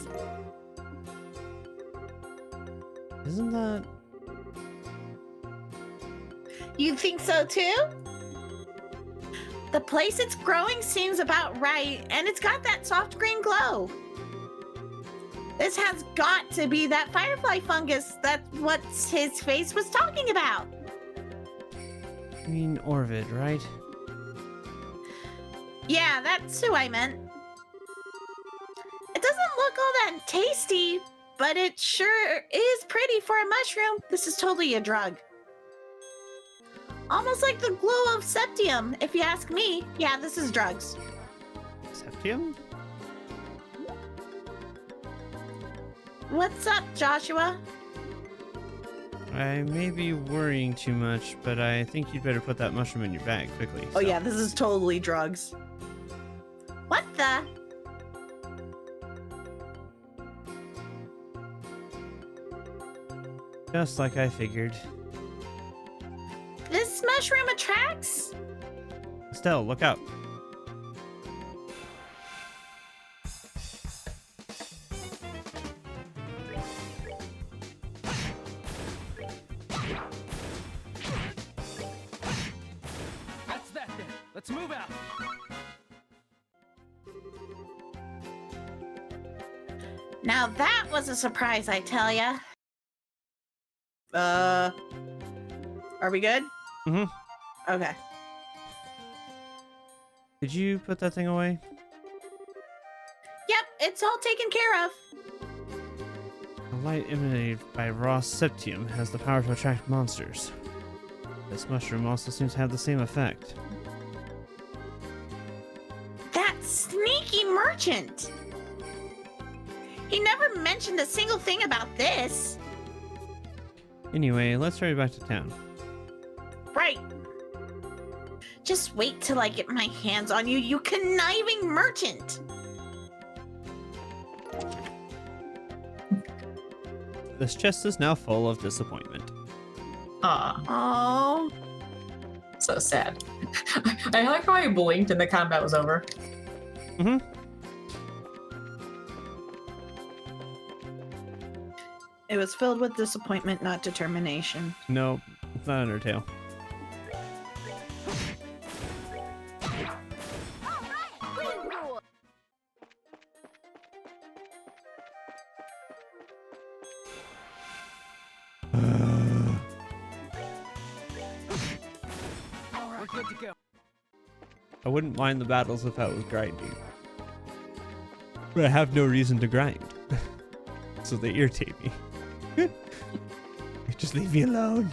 S1: Isn't that...
S2: You think so too? The place it's growing seems about right, and it's got that soft green glow. This has got to be that firefly fungus. That's what his face was talking about.
S1: I mean, Orvid, right?
S2: Yeah, that's who I meant. It doesn't look all that tasty, but it sure is pretty for a mushroom. This is totally a drug. Almost like the glow of septium, if you ask me. Yeah, this is drugs.
S1: Septium?
S2: What's up, Joshua?
S1: I may be worrying too much, but I think you'd better put that mushroom in your bag quickly.
S2: Oh yeah, this is totally drugs. What the?
S1: Just like I figured.
S2: This mushroom attracts?
S1: Estelle, look out.
S7: That's that then. Let's move out.
S2: Now that was a surprise, I tell ya. Are we good?
S1: Mhm.
S2: Okay.
S1: Did you put that thing away?
S2: Yep, it's all taken care of.
S1: The light emanated by raw septium has the power to attract monsters. This mushroom also seems to have the same effect.
S2: That sneaky merchant. He never mentioned a single thing about this.
S1: Anyway, let's hurry back to town.
S2: Right. Just wait till I get my hands on you, you conniving merchant.
S1: This chest is now full of disappointment.
S4: Aw,
S2: Oh.
S4: so sad. I like how I blinked and the combat was over.
S1: Mm-hmm.
S2: It was filled with disappointment, not determination.
S1: No, it's not Undertale.
S7: We're good to go.
S1: I wouldn't mind the battles if I was grinding. But I have no reason to grind. So they irritate me. Just leave me alone.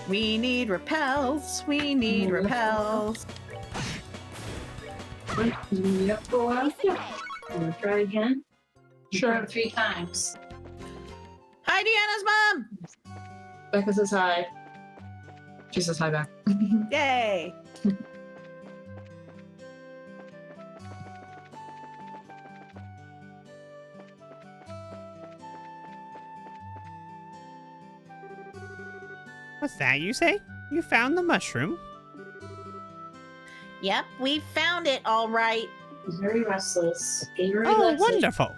S2: We need repels. We need repels.
S4: Yep, go out. Wanna try again? Sure. 3 times.
S2: Hi, Deanna's mom.
S4: Becca says hi. She says hi back.
S2: Yay.
S6: What's that you say? You found the mushroom?
S2: Yep, we found it all right.
S4: He's very restless. Very
S6: Oh,
S4: relaxing.
S6: wonderful.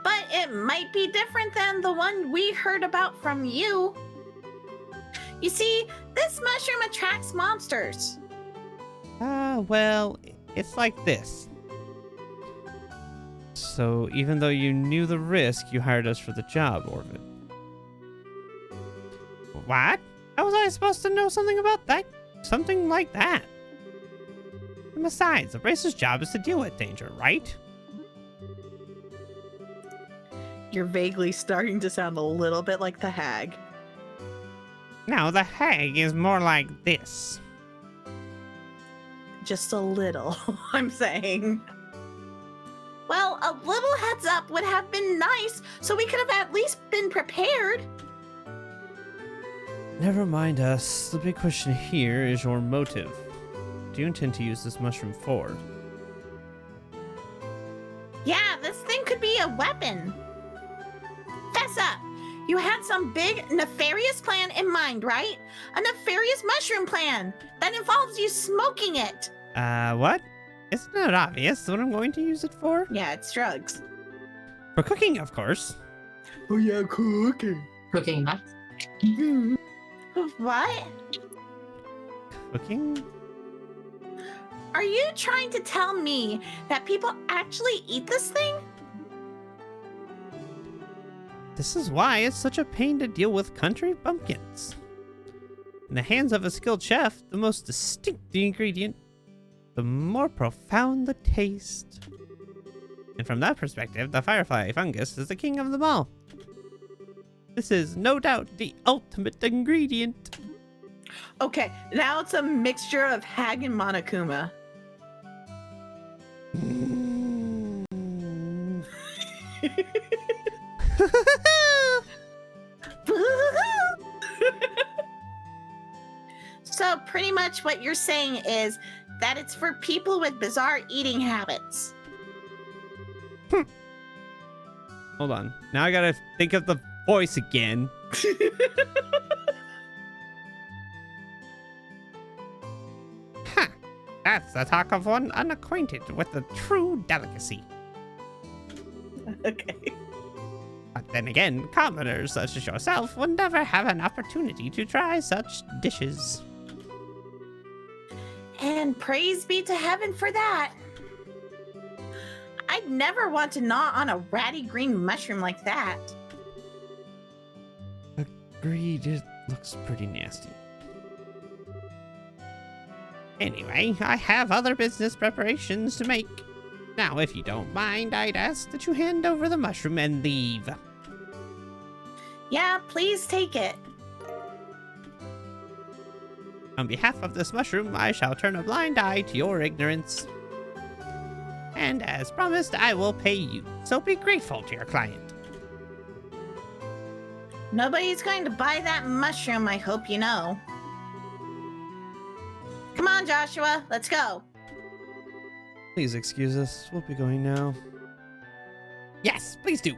S2: But it might be different than the one we heard about from you. You see, this mushroom attracts monsters.
S6: Well, it's like this.
S1: So even though you knew the risk, you hired us for the job, Orvid.
S6: What? How was I supposed to know something about that? Something like that? And besides, the bracer's job is to deal with danger, right?
S2: You're vaguely starting to sound a little bit like the hag.
S6: Now, the hag is more like this.
S2: Just a little, I'm saying. Well, a little heads up would have been nice, so we could have at least been prepared.
S1: Never mind us. The big question here is your motive. What do you intend to use this mushroom for?
S2: Yeah, this thing could be a weapon. Fess up. You had some big, nefarious plan in mind, right? A nefarious mushroom plan that involves you smoking it.
S6: What? Isn't it obvious what I'm going to use it for?
S2: Yeah, it's drugs.
S6: For cooking, of course.
S2: Oh yeah, cooking.
S4: Cooking nuts.
S2: What?
S6: Cooking?
S2: Are you trying to tell me that people actually eat this thing?
S6: This is why it's such a pain to deal with country bumpkins. In the hands of a skilled chef, the most distinct the ingredient, the more profound the taste. And from that perspective, the firefly fungus is the king of them all. This is no doubt the ultimate ingredient.
S2: Okay, now it's a mixture of hag and Monokuma. So pretty much what you're saying is that it's for people with bizarre eating habits.
S1: Hold on. Now I gotta think of the voice again.
S6: Ha! That's the talk of one unacquainted with the true delicacy.
S2: Okay.
S6: But then again, commoners such as yourself would never have an opportunity to try such dishes.
S2: And praise be to heaven for that. I'd never want to gnaw on a ratty green mushroom like that.
S1: Agreed, it looks pretty nasty.
S6: Anyway, I have other business preparations to make. Now, if you don't mind, I'd ask that you hand over the mushroom and leave.
S2: Yeah, please take it.
S6: On behalf of this mushroom, I shall turn a blind eye to your ignorance. And as promised, I will pay you, so be grateful to your client.
S2: Nobody's going to buy that mushroom, I hope you know. Come on, Joshua, let's go.
S1: Please excuse us. We'll be going now.
S6: Yes, please do.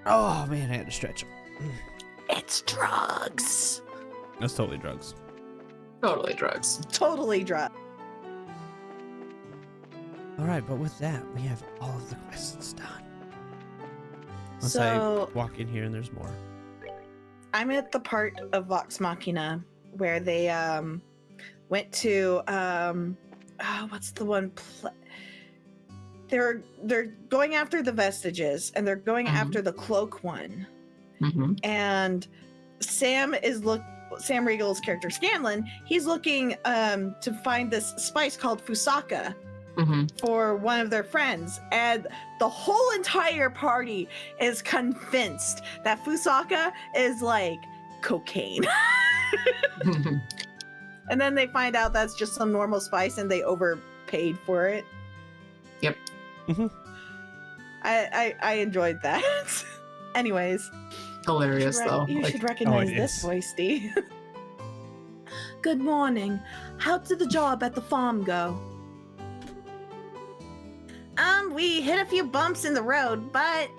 S1: Oh man, I had to stretch.
S2: It's drugs.
S1: That's totally drugs.
S4: Totally drugs.
S2: Totally drugs.
S1: All right, but with that, we have all of the quests done. Once
S2: So-
S1: I walk in here and there's more.
S2: I'm at the part of Vox Machina where they went to what's the one they're going after the vestiges and they're going after the cloak one.
S4: Mm-hmm.
S2: And Sam Riegel's character Scanlan, he's looking to find this spice called Fusaka
S4: Mm-hmm.
S2: for one of their friends, and the whole entire party is convinced that Fusaka is like cocaine. And then they find out that's just some normal spice and they overpaid for it.
S4: Yep.
S1: Mhm.
S2: I enjoyed that. Anyways,
S4: Hilarious though.
S2: you
S4: Like,
S2: should recognize
S1: it
S2: this
S1: is.
S2: voice, Steve. Good morning. How did the job at the farm go? We hit a few bumps in the road, but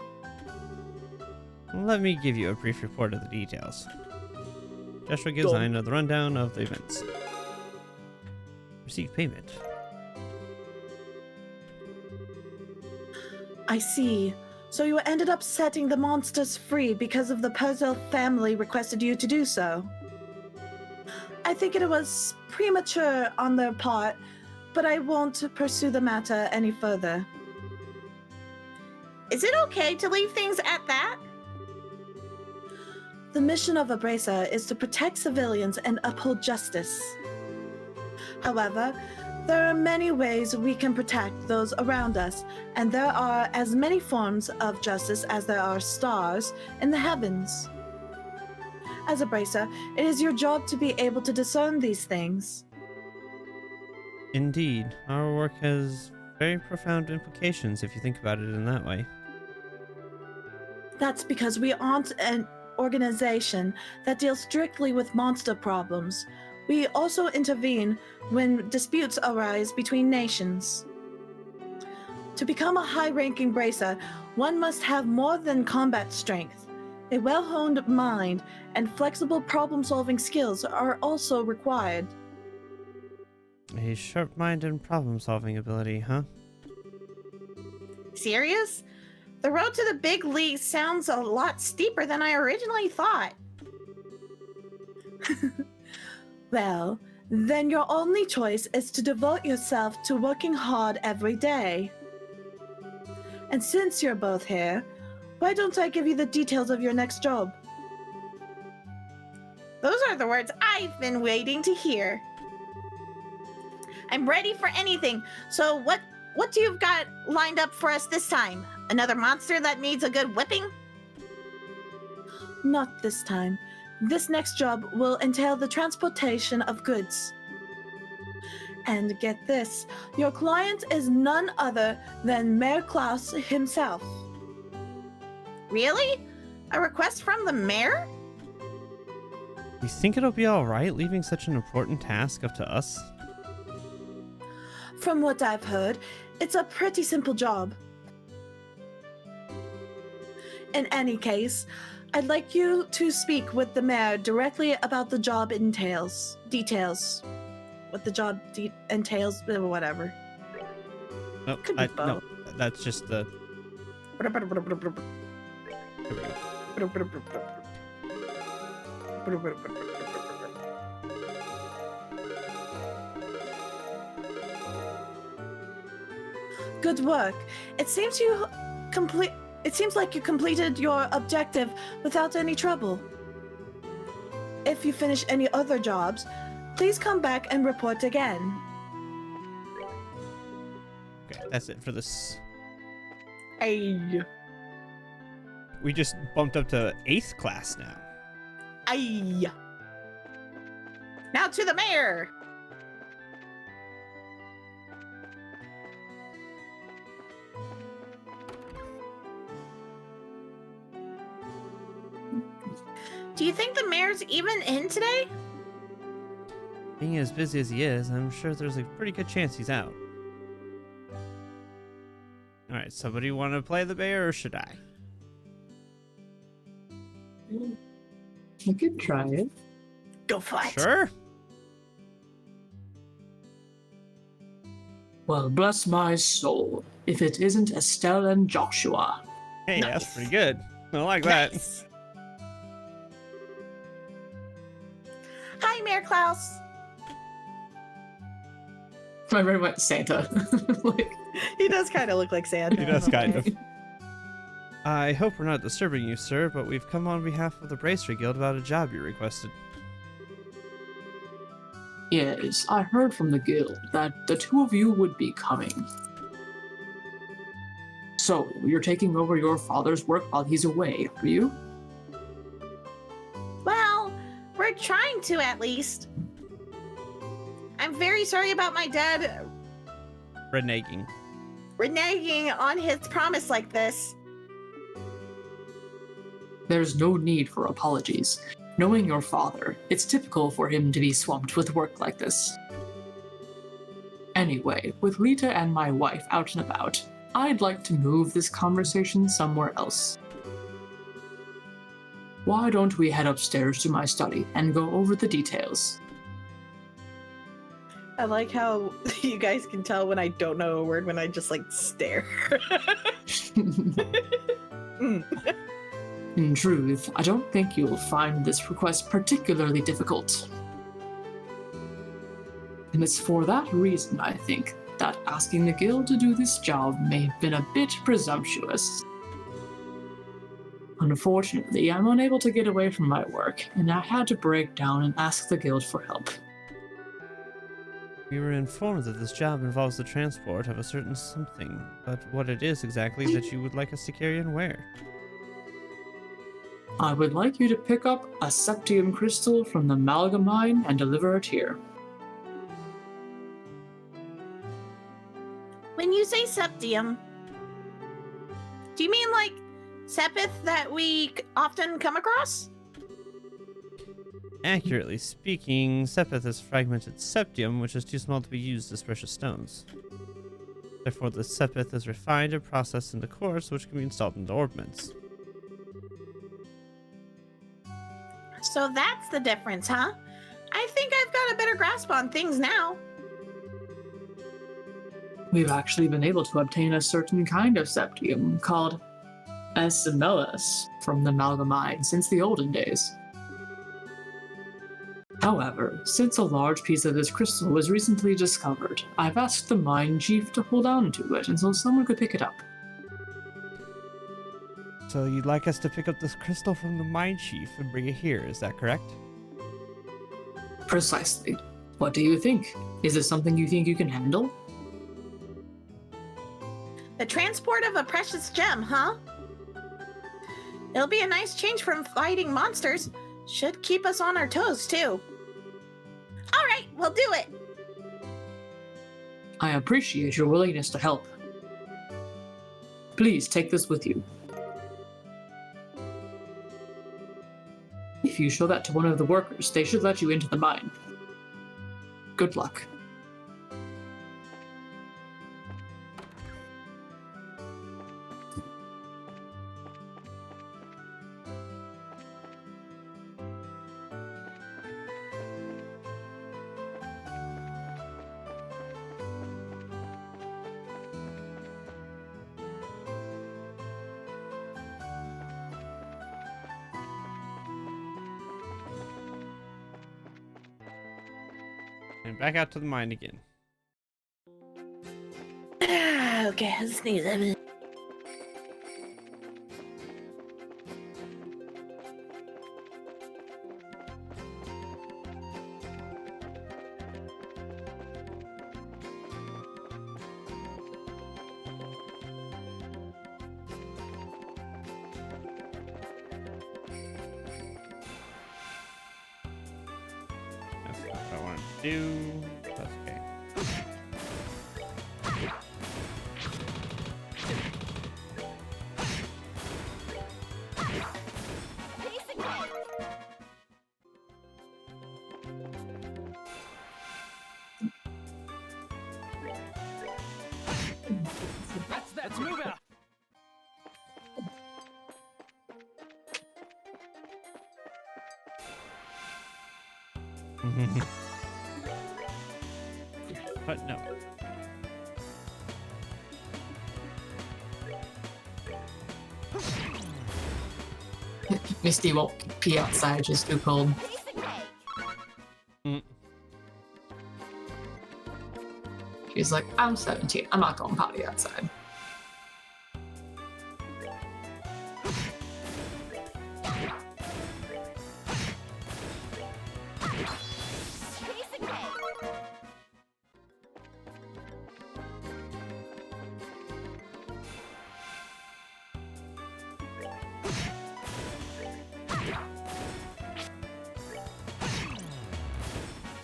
S1: Let me give you a brief report of the details. Joshua gives
S2: Go.
S1: Aina the rundown of the events. Receive payment.
S2: I see. So you ended up setting the monsters free because of the Purcell family requested you to do so. I think it was premature on their part, but I won't pursue the matter any further.
S8: Is it okay to leave things at that?
S2: The mission of a bracer is to protect civilians and uphold justice. However, there are many ways we can protect those around us, and there are as many forms of justice as there are stars in the heavens. As a bracer, it is your job to be able to discern these things.
S1: Indeed, our work has very profound implications if you think about it in that way.
S2: That's because we aren't an organization that deals strictly with monster problems. We also intervene when disputes arise between nations. To become a high-ranking bracer, one must have more than combat strength. A well-honed mind and flexible problem-solving skills are also required.
S1: A sharp mind and problem-solving ability, huh?
S8: Serious? The road to the big leagues sounds a lot steeper than I originally thought.
S2: Well, then your only choice is to devote yourself to working hard every day. And since you're both here, why don't I give you the details of your next job?
S8: Those are the words I've been waiting to hear. I'm ready for anything. So what do you've got lined up for us this time? Another monster that needs a good whipping?
S2: Not this time. This next job will entail the transportation of goods. And get this, your client is none other than Mayor Klaus himself.
S8: Really? A request from the mayor?
S1: You think it'll be alright leaving such an important task up to us?
S2: From what I've heard, it's a pretty simple job. In any case, I'd like you to speak with the mayor directly about the job details. What the job entails, whatever.
S1: Nope,
S2: Could be
S1: no, that's just the...
S2: Good work. It seems like you completed your objective without any trouble. If you finish any other jobs, please come back and report again.
S1: Okay, that's it for this.
S2: Ay.
S1: We just bumped up to 8th class now.
S2: Ay.
S8: Now to the mayor. Do you think the mayor's even in today?
S1: Being as busy as he is, I'm sure there's a pretty good chance he's out. Alright, somebody want to play the mayor or should I?
S4: I could try it.
S2: Go for it.
S1: Sure.
S4: Well, bless my soul, if it isn't Estelle and Joshua.
S1: Hey,
S2: Nice.
S1: that's pretty good. I like that.
S2: Nice.
S8: Hi, Mayor Klaus.
S4: My brain went Santa. Like,
S2: He does kind of look like Santa.
S1: He does kind of. I hope we're not disturbing you, sir, but we've come on behalf of the Bracer Guild about a job you requested.
S4: yes, I heard from the guild that the two of you would be coming. So, you're taking over your father's work while he's away, are you?
S8: Well, we're trying to at least. I'm very sorry about my dad
S1: Reneging.
S8: reneging on his promise like this.
S4: There's no need for apologies. Knowing your father, it's typical for him to be swamped with work like this. Anyway, with Lita and my wife out and about, I'd like to move this conversation somewhere else. Why don't we head upstairs to my study and go over the details?
S2: I like how you guys can tell when I don't know a word when I just like stare.
S4: In truth, I don't think you'll find this request particularly difficult. And it's for that reason, I think, that asking the guild to do this job may have been a bit presumptuous. Unfortunately, I'm unable to get away from my work, and I had to break down and ask the guild for help.
S1: We were informed that this job involves the transport of a certain something, but what it is exactly that you would like us to carry and where?
S4: I would like you to pick up a septium crystal from the Malga mine and deliver it here.
S8: When you say septium, do you mean like sepith that we often come across?
S1: Accurately speaking, sepith is fragmented septium, which is too small to be used as precious stones. Therefore, the sepith is refined and processed into quartz, which can be installed into orbments.
S8: So that's the difference, huh? I think I've got a better grasp on things now.
S4: We've actually been able to obtain a certain kind of septium called Esmellus from the Malga mine since the olden days. However, since a large piece of this crystal was recently discovered, I've asked the mine chief to hold on to it until someone could pick it up.
S1: So you'd like us to pick up this crystal from the mine chief and bring it here, is that correct?
S4: Precisely. What do you think? Is this something you think you can handle?
S8: The transport of a precious gem, huh? It'll be a nice change from fighting monsters. Should keep us on our toes, too. All right, we'll do it.
S4: I appreciate your willingness to help. Please take this with you. If you show that to one of the workers, they should let you into the mine. Good luck.
S1: And back out to the mine again.
S8: Okay, let's sneeze.
S1: That's not what I wanted to do. That's okay.
S7: That's that. Let's move out.
S1: But no.
S4: Misty won't pee outside, just too cold.
S1: Mm.
S4: She's like, I'm 17. I'm not going potty outside.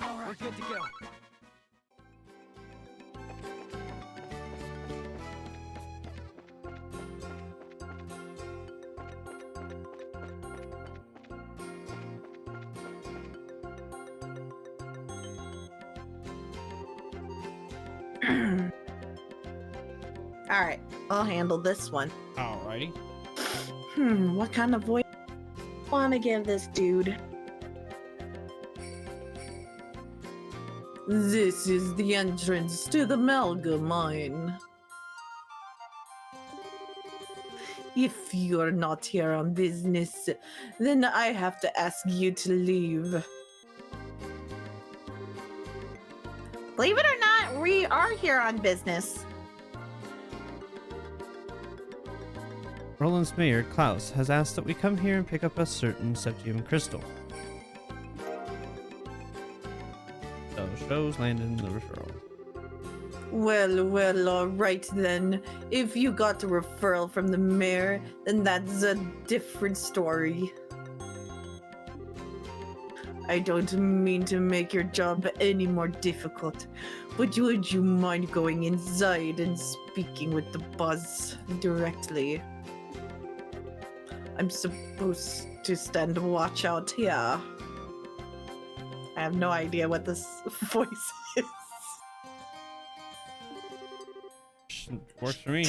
S7: All right, we're good to go.
S2: All right, I'll handle this one.
S1: Alrighty.
S2: What kind of voice? want to give this dude. This is the entrance to the Melga mine. If you're not here on business, then I have to ask you to leave.
S8: Believe it or not, we are here on business.
S1: Roland's mayor, Klaus, has asked that we come here and pick up a certain septium crystal. So shows Landon the referral.
S2: Well, alright then. If you got a referral from the mayor, then that's a different story. I don't mean to make your job any more difficult, but would you mind going inside and speaking with the boss directly? I'm supposed to stand watch out here. I have no idea what this voice is.
S1: Works for me.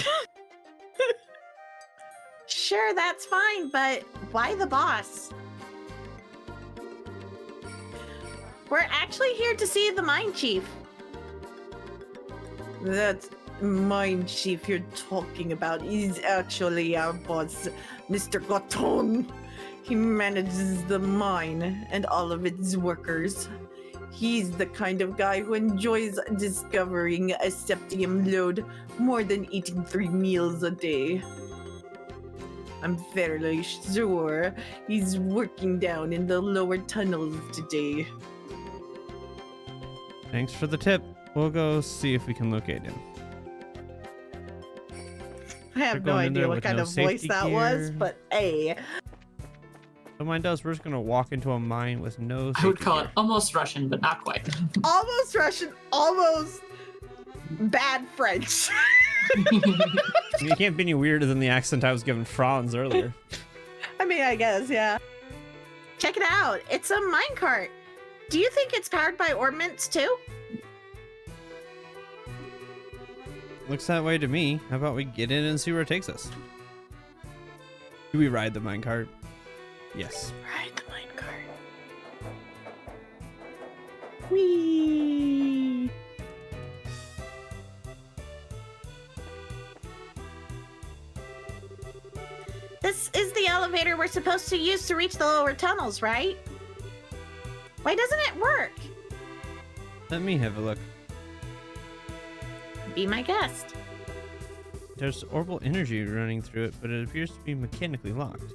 S8: Sure, that's fine, but why the boss? We're actually here to see the mine chief.
S2: That mine chief you're talking about is actually our boss, Mr. Goton. He manages the mine and all of its workers. He's the kind of guy who enjoys discovering a septium lode more than eating 3 meals a day. I'm fairly sure he's working down in the lower tunnels today.
S1: Thanks for the tip. We'll go see if we can locate him.
S2: I have no
S1: going in there
S2: idea what
S1: with
S2: kind
S1: no
S2: of voice
S1: safety
S2: that was,
S1: gear.
S2: but hey.
S1: So mine does. We're just gonna walk into a mine with no.
S4: I would
S1: safety
S4: call
S1: gear.
S4: it almost Russian, but not quite.
S2: Almost Russian, almost bad French.
S1: You can't be any weirder than the accent I was giving Franz earlier.
S2: I mean, I guess, yeah.
S8: Check it out. It's a minecart. Do you think it's powered by ordnance too?
S1: Looks that way to me. How about we get in and see where it takes us? Do we ride the minecart? Yes.
S2: Ride the minecart. Whee!
S8: This is the elevator we're supposed to use to reach the lower tunnels, right? Why doesn't it work?
S1: Let me have a look.
S8: Be my guest.
S1: There's orbital energy running through it, but it appears to be mechanically locked.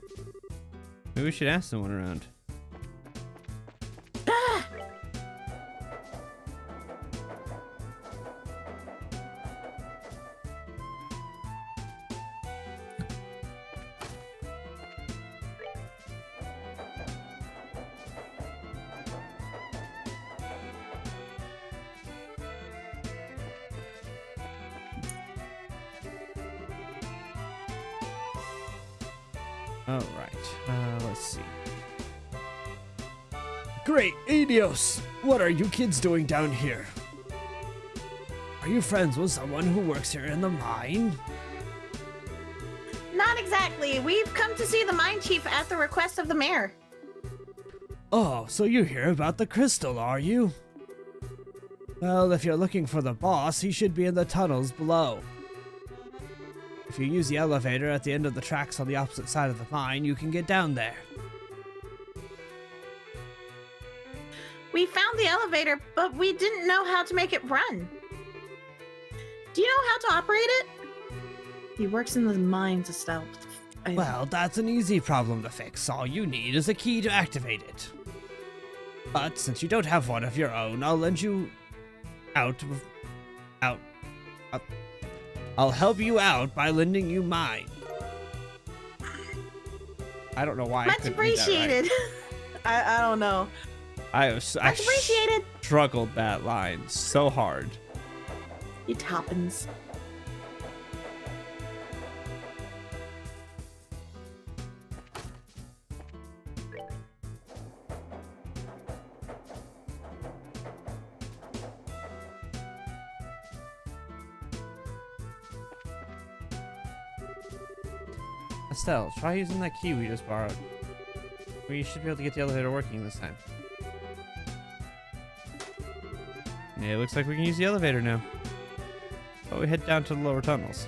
S1: Maybe we should ask someone around. All right, let's see.
S9: Great, Adios! What are you kids doing down here? Are you friends with someone who works here in the mine?
S8: Not exactly. We've come to see the mine chief at the request of the mayor.
S9: Oh, so you hear about the crystal, are you? Well, if you're looking for the boss, he should be in the tunnels below. If you use the elevator at the end of the tracks on the opposite side of the mine, you can get down there.
S8: We found the elevator, but we didn't know how to make it run. Do you know how to operate it?
S2: He works in the mines stuff.
S9: Well, that's an easy problem to fix. All you need is a key to activate it. But since you don't have one of your own, I'll lend you I'll help you out by lending you mine.
S1: I don't know why I
S8: Much
S1: couldn't read that right.
S8: appreciated.
S2: I don't know.
S1: I
S8: Much appreciated.
S1: struggled that line so hard.
S2: It happens.
S1: Estelle, try using that key we just borrowed. We should be able to get the elevator working this time. Yeah, it looks like we can use the elevator now. But we head down to the lower tunnels.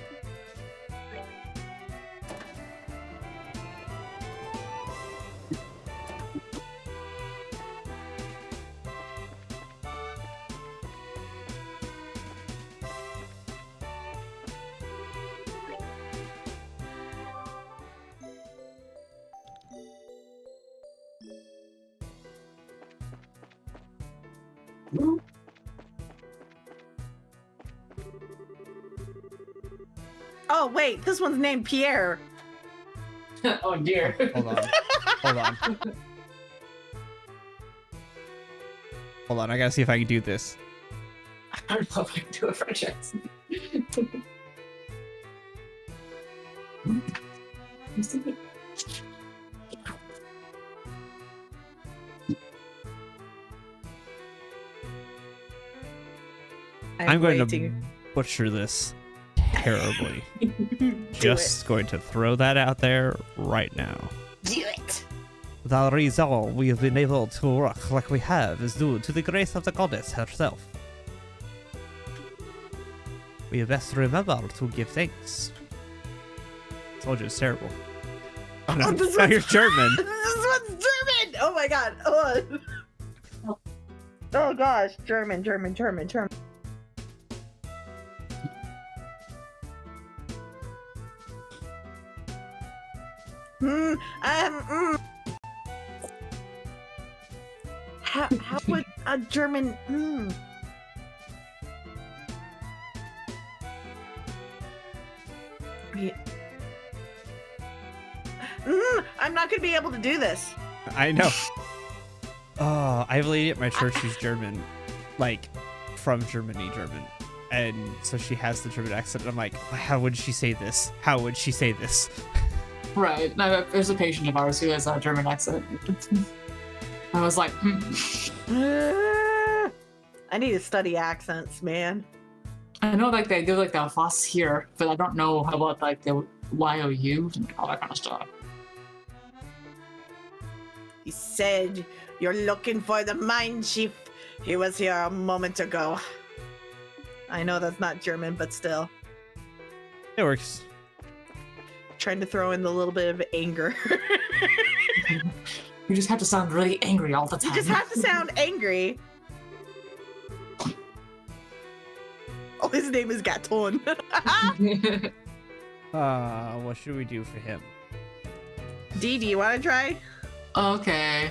S2: Oh wait, this one's named Pierre.
S4: Oh dear.
S1: Hold on. Hold on. Hold on, I gotta see if I can do this.
S4: I don't know if I can do it for Jackson.
S1: I'm going to
S2: waiting.
S1: butcher this terribly. Just going to throw that out there right now.
S2: Do it.
S1: The reason we have been able to work like we have is due to the grace of the goddess herself. We best remember to give thanks. Told you it's terrible. Oh no,
S2: this
S1: now
S2: one's-
S1: you're German.
S2: This one's German. Oh my god. Hold on. Oh gosh, German. How would a German? Yeah. I'm not gonna be able to do this.
S1: I know. Oh, I have a lady at my church who's German, like from Germany, German. And so she has the German accent. And I'm like, how would she say this? How would she say this?
S4: Right. No, there's a patient of ours who has a German accent. I was like,
S2: I need to study accents, man.
S4: I know like they do like the fuss here, but I don't know how about like the YOU and all that kind of stuff.
S2: He said, "You're looking for the mine chief. He was here a moment ago." I know that's not German, but still.
S1: It works.
S2: Trying to throw in the little bit of anger.
S4: You just have to sound really angry all the time.
S2: You just have to sound angry. Oh, his name is Gaton.
S1: What should we do for him?
S2: Dee, do you want to try?
S4: Okay.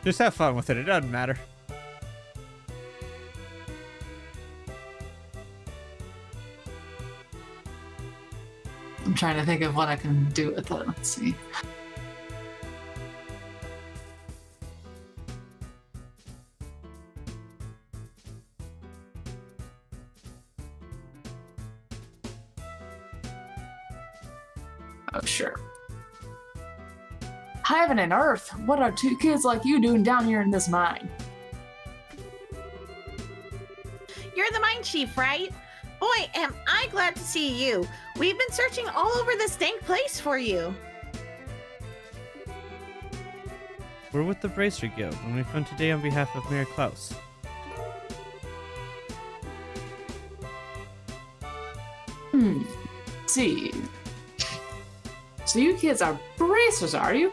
S1: Just have fun with it. It doesn't matter.
S4: I'm trying to think of what I can do with it. Let's see. Oh, sure. Heaven and earth, what are two kids like you doing down here in this mine?
S8: You're the mine chief, right? Boy, am I glad to see you. We've been searching all over this dank place for you.
S1: We're with the Bracer Guild, and we've come today on behalf of Mayor Klaus.
S4: See. So you kids are bracers, are you?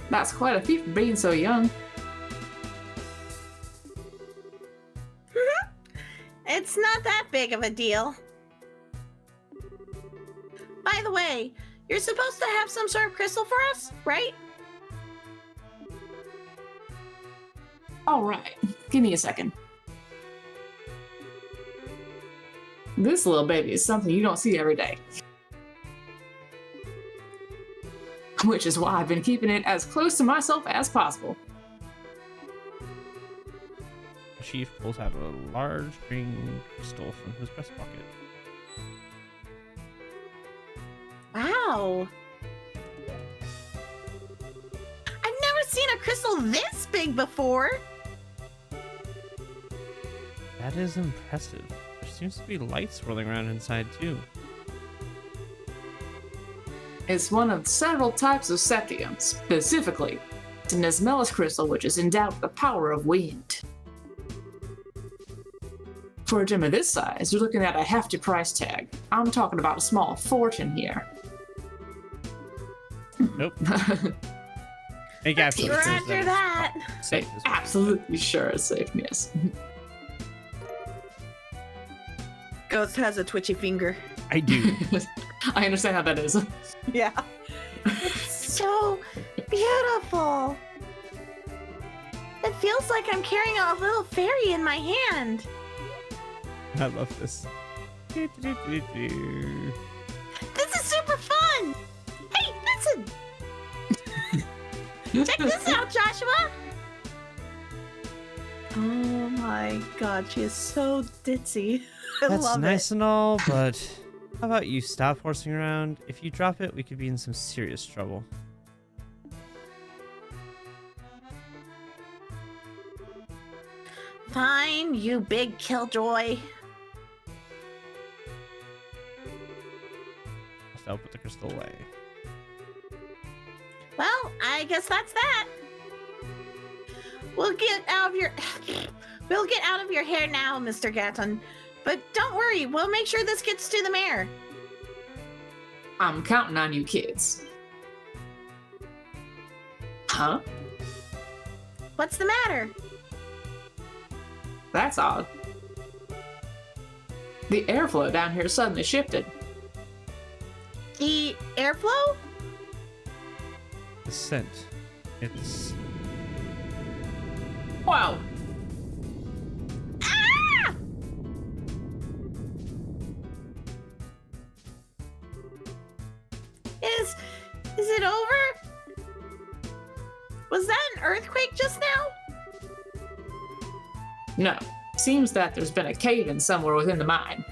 S4: That's quite a feat for being so young.
S8: It's not that big of a deal. By the way, you're supposed to have some sort of crystal for us, right?
S4: All right, give me a second. This little baby is something you don't see every day. Which is why I've been keeping it as close to myself as possible.
S1: The chief pulls out a large green crystal from his breast pocket.
S8: Wow. I've never seen a crystal this big before.
S1: That is impressive. There seems to be light swirling around inside too.
S4: is one of several types of septium. Specifically, it's an Nesmelis crystal which is endowed with the power of wind. For a gem of this size, you're looking at a hefty price tag. I'm talking about a small fortune here.
S1: Nope. Make absolute
S8: You're
S1: sense
S8: after
S1: it's
S8: that.
S1: safe as well.
S4: Absolutely sure it's safe, yes.
S2: Ghost has a twitchy finger.
S1: I do.
S4: I understand how that is.
S2: Yeah.
S8: It's so beautiful. It feels like I'm carrying a little fairy in my hand.
S1: I love this.
S8: This is super fun. Hey, listen. Check this out, Joshua.
S2: Oh my god, she is so ditzy. I
S1: That's
S2: love
S1: nice
S2: it.
S1: and all, but how about you stop horsing around? If you drop it, we could be in some serious trouble.
S8: Fine, you big killjoy.
S1: I'll put the crystal away.
S8: Well, I guess that's that. We'll get out of your hair now, Mr. Gatton. But don't worry, we'll make sure this gets to the mayor.
S4: I'm counting on you kids. Huh?
S8: What's the matter?
S4: That's odd. The airflow down here suddenly shifted.
S8: The airflow?
S1: The scent. It's
S4: Wow.
S8: Ah! Is it over? Was that an earthquake just now?
S4: No. Seems that there's been a cave-in somewhere within the mine.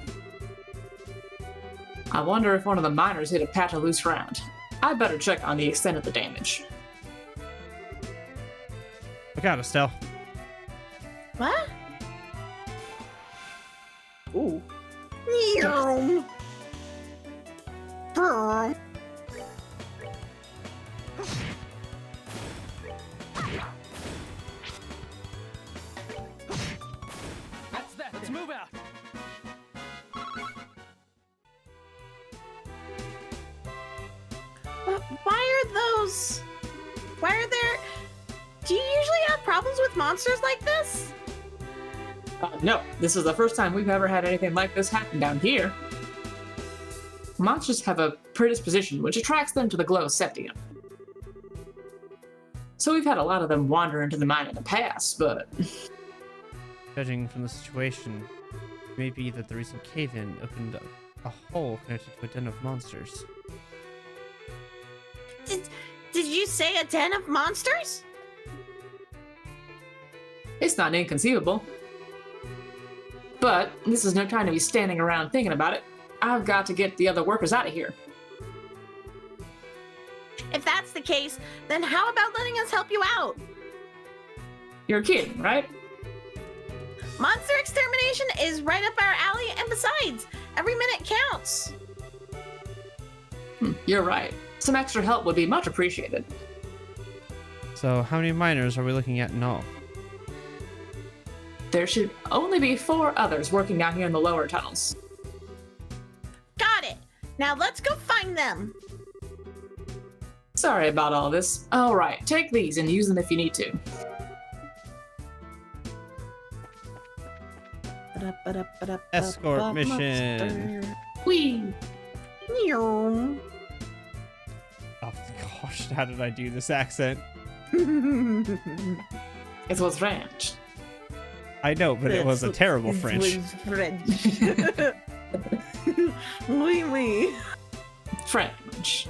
S4: I wonder if one of the miners hit a patch of loose ground. I'd better check on the extent of the damage.
S1: look out, Estelle.
S8: What?
S2: Ooh.
S8: Vroom. Vroom.
S7: That's that. Let's move out.
S8: Why are there... Do you usually have problems with monsters like this?
S4: No, this is the first time we've ever had anything like this happen down here. Monsters have a predisposition which attracts them to the glow septium. So we've had a lot of them wander into the mine in the past, but
S1: Judging from the situation, it may be that the recent cave-in opened up a hole connected to a den of monsters.
S8: Did you say a den of monsters?
S4: it's not inconceivable. But this is no time to be standing around thinking about it. I've got to get the other workers out of here.
S8: If that's the case, then how about letting us help you out?
S4: You're kidding, right?
S8: Monster extermination is right up our alley, and besides, every minute counts.
S4: You're right. Some extra help would be much appreciated.
S1: So how many miners are we looking at in all?
S4: There should only be 4 others working down here in the lower tunnels.
S8: Got it. Now let's go find them.
S4: Sorry about all this. All right, take these and use them if you need to.
S1: Escort mission.
S4: Whee!
S8: Meow.
S1: Oh gosh, how did I do this accent?
S4: It was French.
S1: I know, but it was a terrible French.
S2: French. Oui, oui.
S4: French.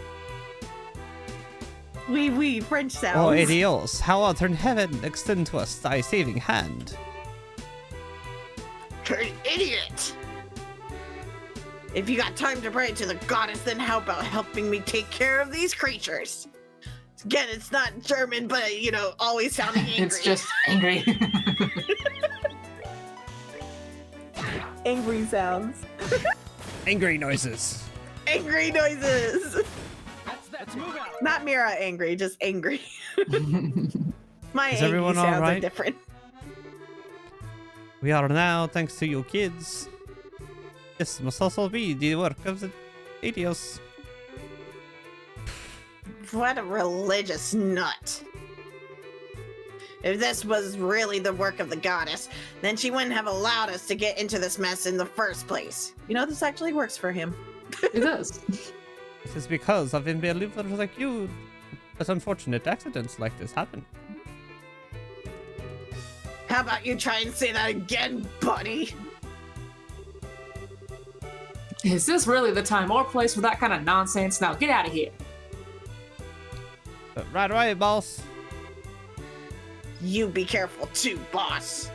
S2: Oui, oui. French sounds.
S1: Oh, adios. How often heaven extend to us thy saving hand?
S8: Hey, idiot.
S2: If you got time to pray to the goddess, then how about helping me take care of these creatures? Again, it's not German, but you know, always sounding angry.
S4: It's just angry.
S2: angry sounds.
S1: Angry noises.
S2: Angry noises.
S7: That's Let's move out.
S2: Not Mira angry, just angry. My
S1: Is
S2: angry
S1: everyone all
S2: sounds are
S1: right?
S2: different.
S1: We are now, thanks to you kids. This must also be the work of the Adios.
S2: What a religious nut. If this was really the work of the goddess, then she wouldn't have allowed us to get into this mess in the first place. You know, this actually works for him.
S4: It does.
S1: It is because of unbelievers like you that unfortunate accidents like this happen.
S2: How about you try and say that again, buddy?
S4: Is this really the time or place for that kind of nonsense? Now get out of here.
S1: But right away, boss.
S2: You be careful too, boss.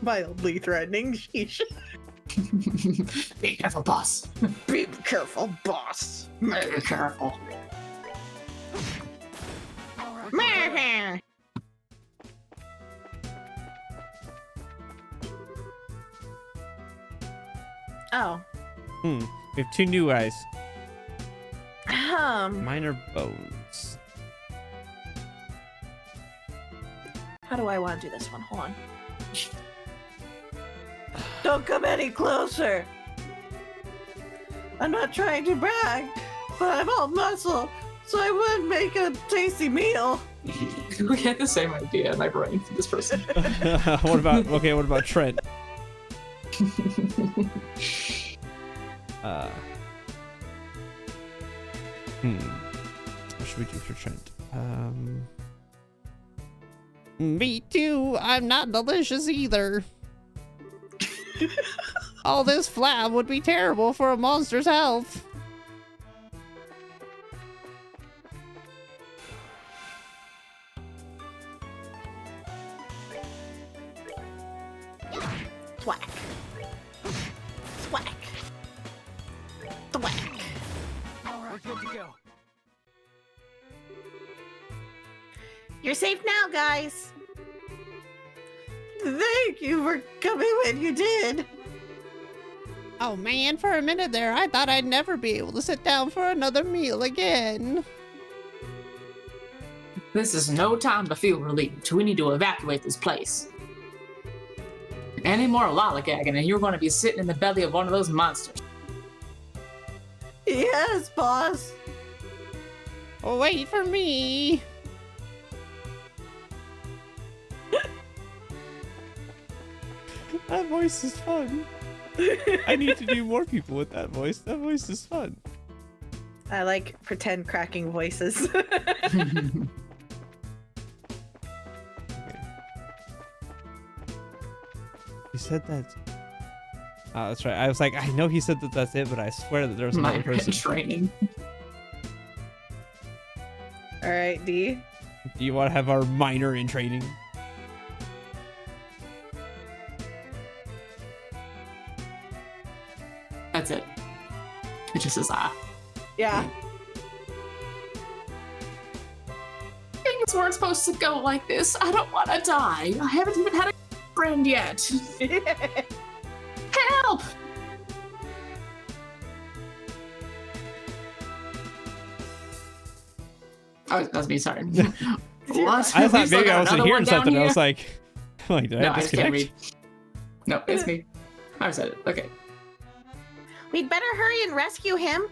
S2: Mildly threatening. Sheesh.
S4: Be careful, boss.
S2: Be careful, boss.
S4: Be careful.
S2: Meh. Oh.
S1: We have 2 new eyes.
S2: How
S1: Minor bones.
S2: do I want to do this one? Hold on. Don't come any closer. I'm not trying to brag, but I'm all muscle, so I would make a tasty meal.
S4: We had the same idea in my brain for this person.
S1: what about Trent? What should we do for Trent?
S6: Me too. I'm not delicious either. All this flab would be terrible for a monster's health.
S2: Thwack. Thwack. Thwack.
S7: We're good to go.
S2: You're safe now, guys. Thank you for coming when you did.
S6: Oh man, for a minute there, I thought I'd never be able to sit down for another meal again.
S4: This is no time to feel relieved. We need to evacuate this place. Any more lollygagging and you're going to be sitting in the belly of one of those monsters.
S2: Yes, boss.
S6: Oh, wait for me.
S1: That voice is fun. I need to do more people with that voice. That voice is fun.
S2: I like pretend cracking voices.
S1: He said that. Oh, that's right. I was like, I know he said that that's it, but I swear that there was another
S4: My
S1: person.
S4: training.
S2: All right, D.
S1: Do you want to have our minor in training?
S4: That's it. It just says
S2: Yeah.
S4: Things weren't supposed to go like this. I don't want to die. I haven't even had a friend yet. Help! Oh, that's me, sorry. What?
S1: I thought
S4: We still
S1: maybe I
S4: got
S1: wasn't
S4: another
S1: hearing
S4: one down
S1: something. I
S4: here?
S1: was like, did
S4: No,
S1: I
S4: I just can't
S1: disconnect?
S4: read. No, it's me. I said it. Okay.
S2: We'd better hurry and rescue him.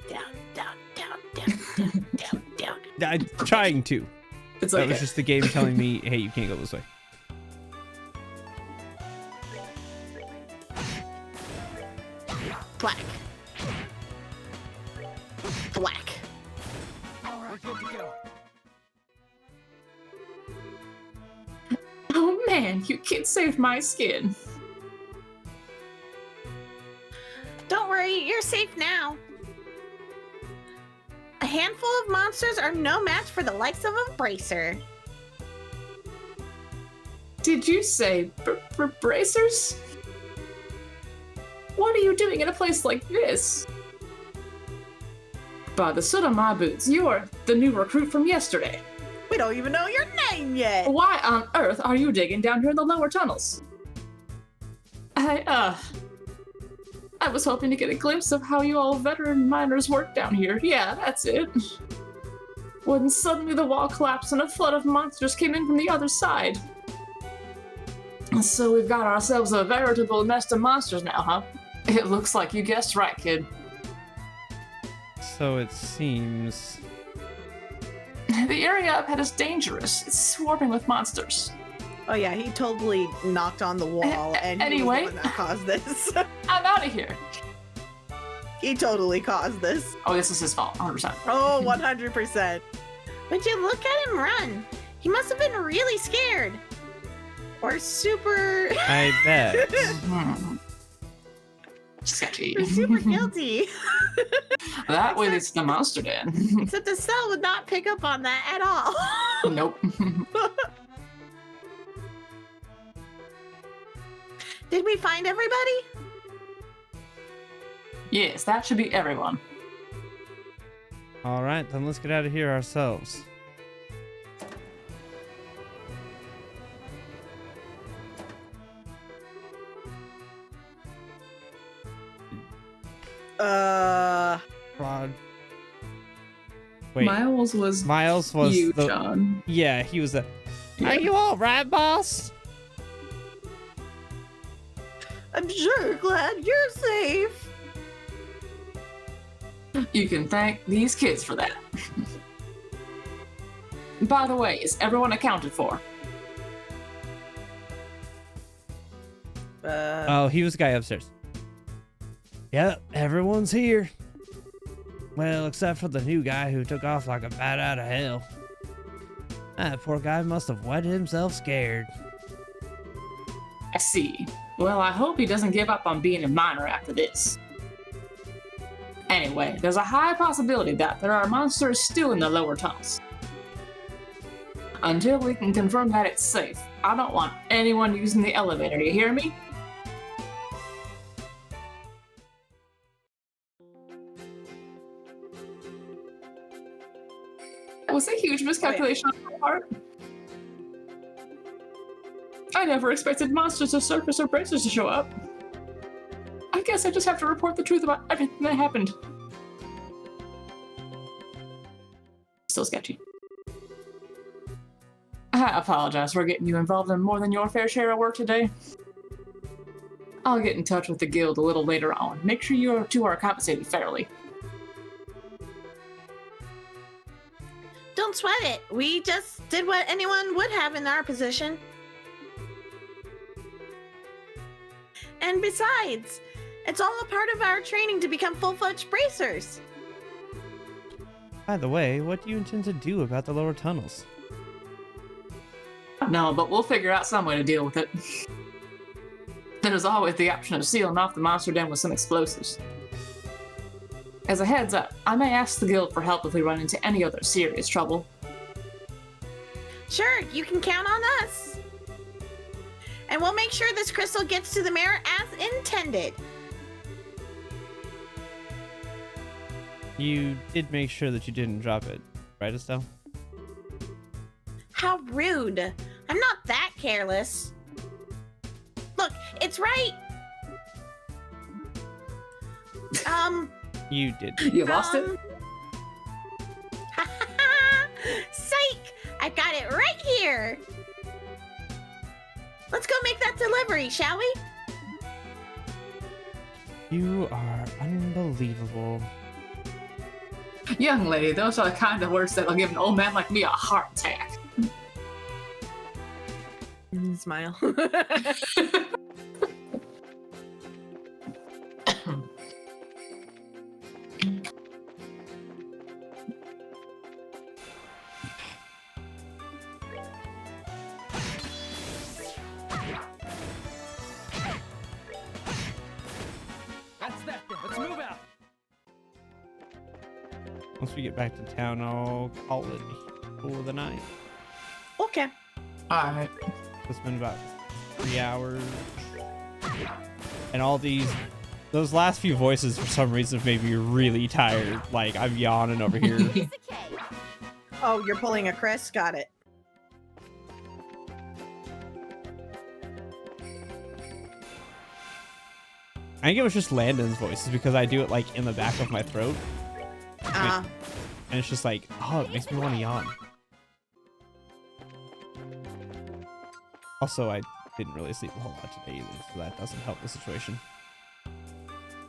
S2: Down, down, down, down, down, down, down.
S1: I'm trying to.
S4: It's
S1: That
S4: okay.
S1: was just the game telling me, hey, you can't go this way.
S2: Thwack. Thwack.
S7: We're good to go.
S4: Oh man, you kids saved my skin.
S2: Don't worry, you're safe now. A handful of monsters are no match for the likes of a bracer.
S4: Did you say bracers? What are you doing in a place like this? By the soot on my boots, you're the new recruit from yesterday.
S2: We don't even know your name yet.
S4: Why on earth are you digging down here in the lower tunnels? I was hoping to get a glimpse of how you all veteran miners work down here. Yeah, that's it. When suddenly the wall collapsed and a flood of monsters came in from the other side. So we've got ourselves a veritable nest of monsters now, huh? It looks like you guessed right, kid.
S1: So it seems.
S4: The area up ahead is dangerous. It's swarming with monsters.
S2: Oh yeah, he totally knocked on the wall and he
S4: Anyway.
S2: was the one that caused this.
S4: I'm out of here.
S2: He totally caused this.
S4: Oh, this is his fault, 100%.
S2: Oh, 100%.
S8: Would you look at him run? He must have been really scared.
S2: Or super
S1: I bet.
S4: Sketchy.
S2: or super guilty.
S4: That way leads to the monster den.
S8: Except the cell would not pick up on that at all.
S4: Nope.
S8: Did we find everybody?
S4: Yes, that should be everyone.
S1: All right, then let's get out of here ourselves. Rod. Wait,
S3: Miles was
S1: Miles was
S3: you,
S1: the.
S3: John.
S1: Yeah, he was the.
S3: Yeah.
S1: Are you all right, boss?
S2: I'm sure glad you're safe.
S4: You can thank these kids for that. By the way, is everyone accounted for?
S1: Oh, he was the guy upstairs.
S9: Yep, everyone's here. Well, except for the new guy who took off like a bat out of hell. That poor guy must have wetted himself scared.
S4: I see. Well, I hope he doesn't give up on being a miner after this. Anyway, there's a high possibility that there are monsters still in the lower tunnels. Until we can confirm that it's safe, I don't want anyone using the elevator, you hear me? That was a huge miscalculation on my part. I never expected monsters to surface or bracers to show up. I guess I just have to report the truth about everything that happened. Still sketchy. I apologize for getting you involved in more than your fair share of work today. I'll get in touch with the guild a little later on. Make sure you two are compensated fairly.
S8: Don't sweat it. We just did what anyone would have in our position. And besides, it's all a part of our training to become full-fledged bracers.
S1: By the way, what do you intend to do about the lower tunnels?
S4: No, but we'll figure out some way to deal with it. There's always the option of sealing off the monster den with some explosives. As a heads up, I may ask the guild for help if we run into any other serious trouble.
S8: Sure, you can count on us. And we'll make sure this crystal gets to the mayor as intended.
S1: You did make sure that you didn't drop it, right, Estelle?
S8: How rude. I'm not that careless. Look, it's right.
S1: You did.
S4: You lost it?
S8: Psych! I've got it right here. Let's go make that delivery, shall we?
S1: You are unbelievable.
S4: Young lady, those are the kind of words that'll give an old man like me a heart attack.
S2: Smile.
S7: That's that then. Let's move out.
S1: Once we get back to town, I'll call it for the night.
S2: Okay.
S4: Alright.
S1: It's been about 3 hours. And all those last few voices for some reason have made me really tired. Like, I'm yawning over here.
S2: Oh, you're pulling a Chris? Got it.
S1: I think it was just Landon's voice, is because I do it like in the back of my throat. And it's just like, oh, it makes me want to yawn. Also, I didn't really sleep a whole lot today either, so that doesn't help the situation.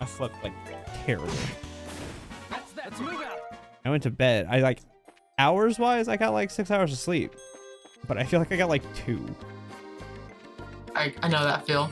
S1: I slept like terrible.
S7: Let's move out.
S1: I went to bed. I like, hours wise, I got like 6 hours of sleep, but I feel like I got like 2.
S4: I know that feel.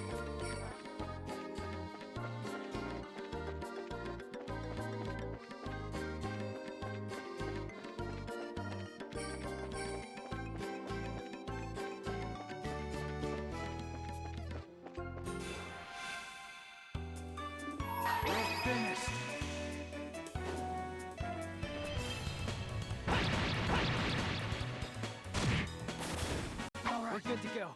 S7: We're good to go.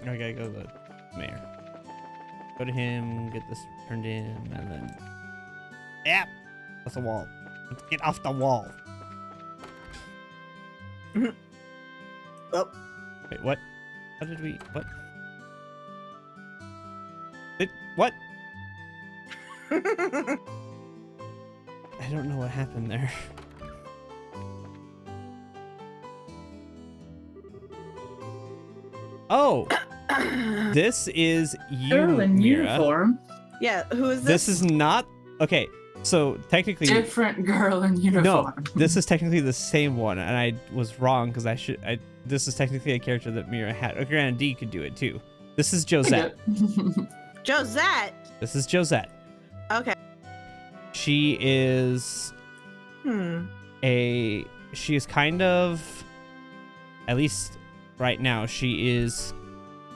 S1: I gotta go to the mayor. Go to him, get this turned in, and then... Yep! That's a wall. Let's get off the wall.
S2: Oh.
S1: Wait, what? How did we... What? What? I don't know what happened there. Oh! This is you,
S4: Girl in
S1: Mira.
S4: uniform.
S2: Yeah, who is
S1: This is not... Okay, so technically...
S4: Different girl in
S1: No,
S4: uniform.
S1: this is technically the same one, and I was wrong because this is technically a character that Mira had. Oh, granted, D could do it too. This is Josette.
S2: Josette?
S1: This is Josette.
S2: Okay.
S1: She is she is kind of, at least right now, she is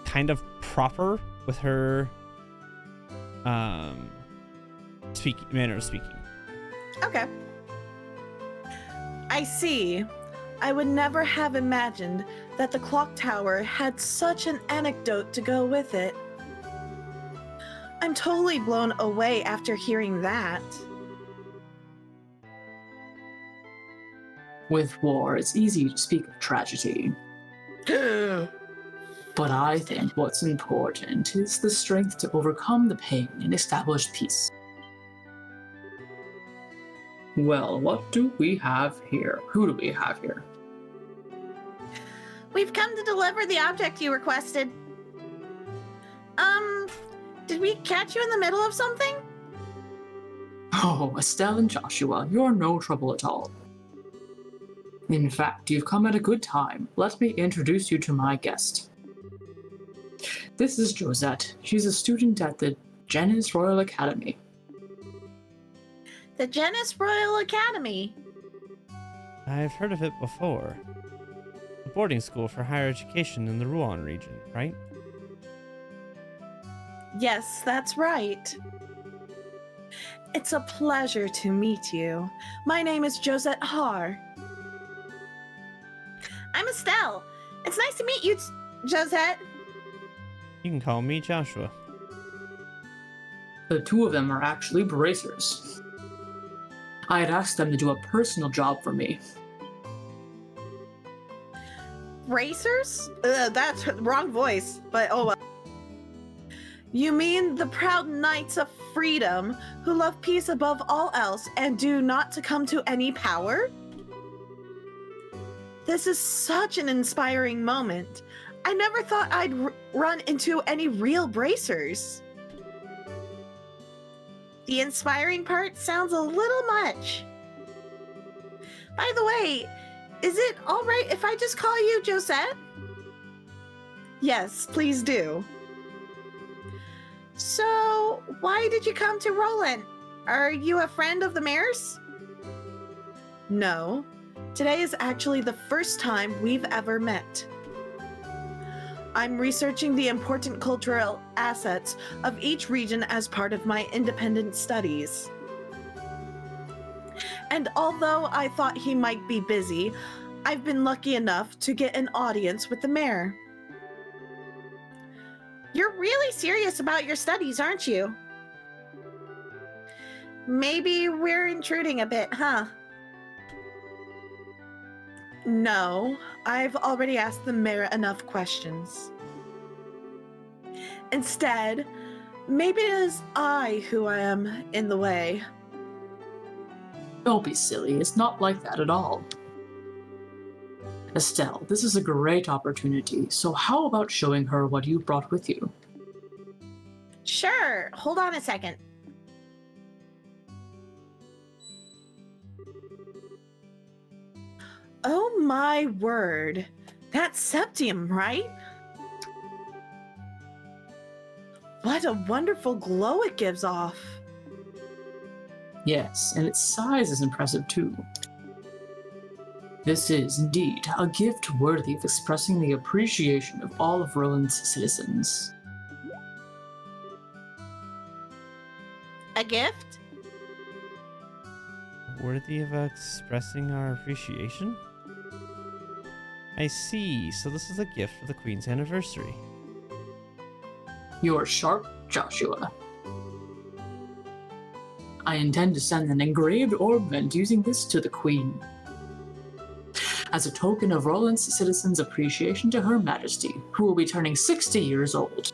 S1: kind of proper with her manner of speaking.
S2: Okay. I see. I would never have imagined that the clock tower had such an anecdote to go with it. I'm totally blown away after hearing that.
S4: With war, it's easy to speak of tragedy. But I think what's important is the strength to overcome the pain and establish peace. Well, what do we have here? Who do we have here?
S8: We've come to deliver the object you requested. Did we catch you in the middle of something?
S4: Oh, Estelle and Joshua, you're no trouble at all. In fact, you've come at a good time. Let me introduce you to my guest. This is Josette. She's a student at the Genis Royal Academy.
S8: The Genis Royal Academy.
S1: I've heard of it before. A boarding school for higher education in the Rouen region, right?
S2: Yes, that's right. It's a pleasure to meet you. My name is Josette Har.
S8: I'm Estelle. It's nice to meet you, Josette.
S1: You can call me Joshua.
S4: The two of them are actually bracers. I had asked them to do a personal job for me.
S2: Racers? That's wrong voice, but oh well. You mean the proud knights of freedom who love peace above all else and do not succumb to any power? This is such an inspiring moment. I never thought I'd run into any real bracers.
S8: The inspiring part sounds a little much.
S2: By the way, is it all right if I just call you Josette? Yes, please do. So, why did you come to Roland? Are you a friend of the mayor's? No. Today is actually the first time we've ever met. I'm researching the important cultural assets of each region as part of my independent studies. And although I thought he might be busy, I've been lucky enough to get an audience with the mayor.
S8: You're really serious about your studies, aren't you? Maybe we're intruding a bit, huh? No, I've already asked the mayor enough questions. Instead, maybe it is I who am in the way.
S4: Don't be silly. It's not like that at all. Estelle, this is a great opportunity, so how about showing her what you brought with you?
S8: Sure, hold on a second. Oh my word. That's septium, right? What a wonderful glow it gives off.
S4: Yes, and its size is impressive too. This is, indeed, a gift worthy of expressing the appreciation of all of Roland's citizens.
S8: A gift?
S1: Worthy of expressing our appreciation? I see, so this is a gift for the Queen's anniversary.
S4: You're sharp, Joshua. I intend to send an engraved ornament using this to the Queen, as a token of Roland's citizens' appreciation to Her Majesty, who will be turning 60 years old.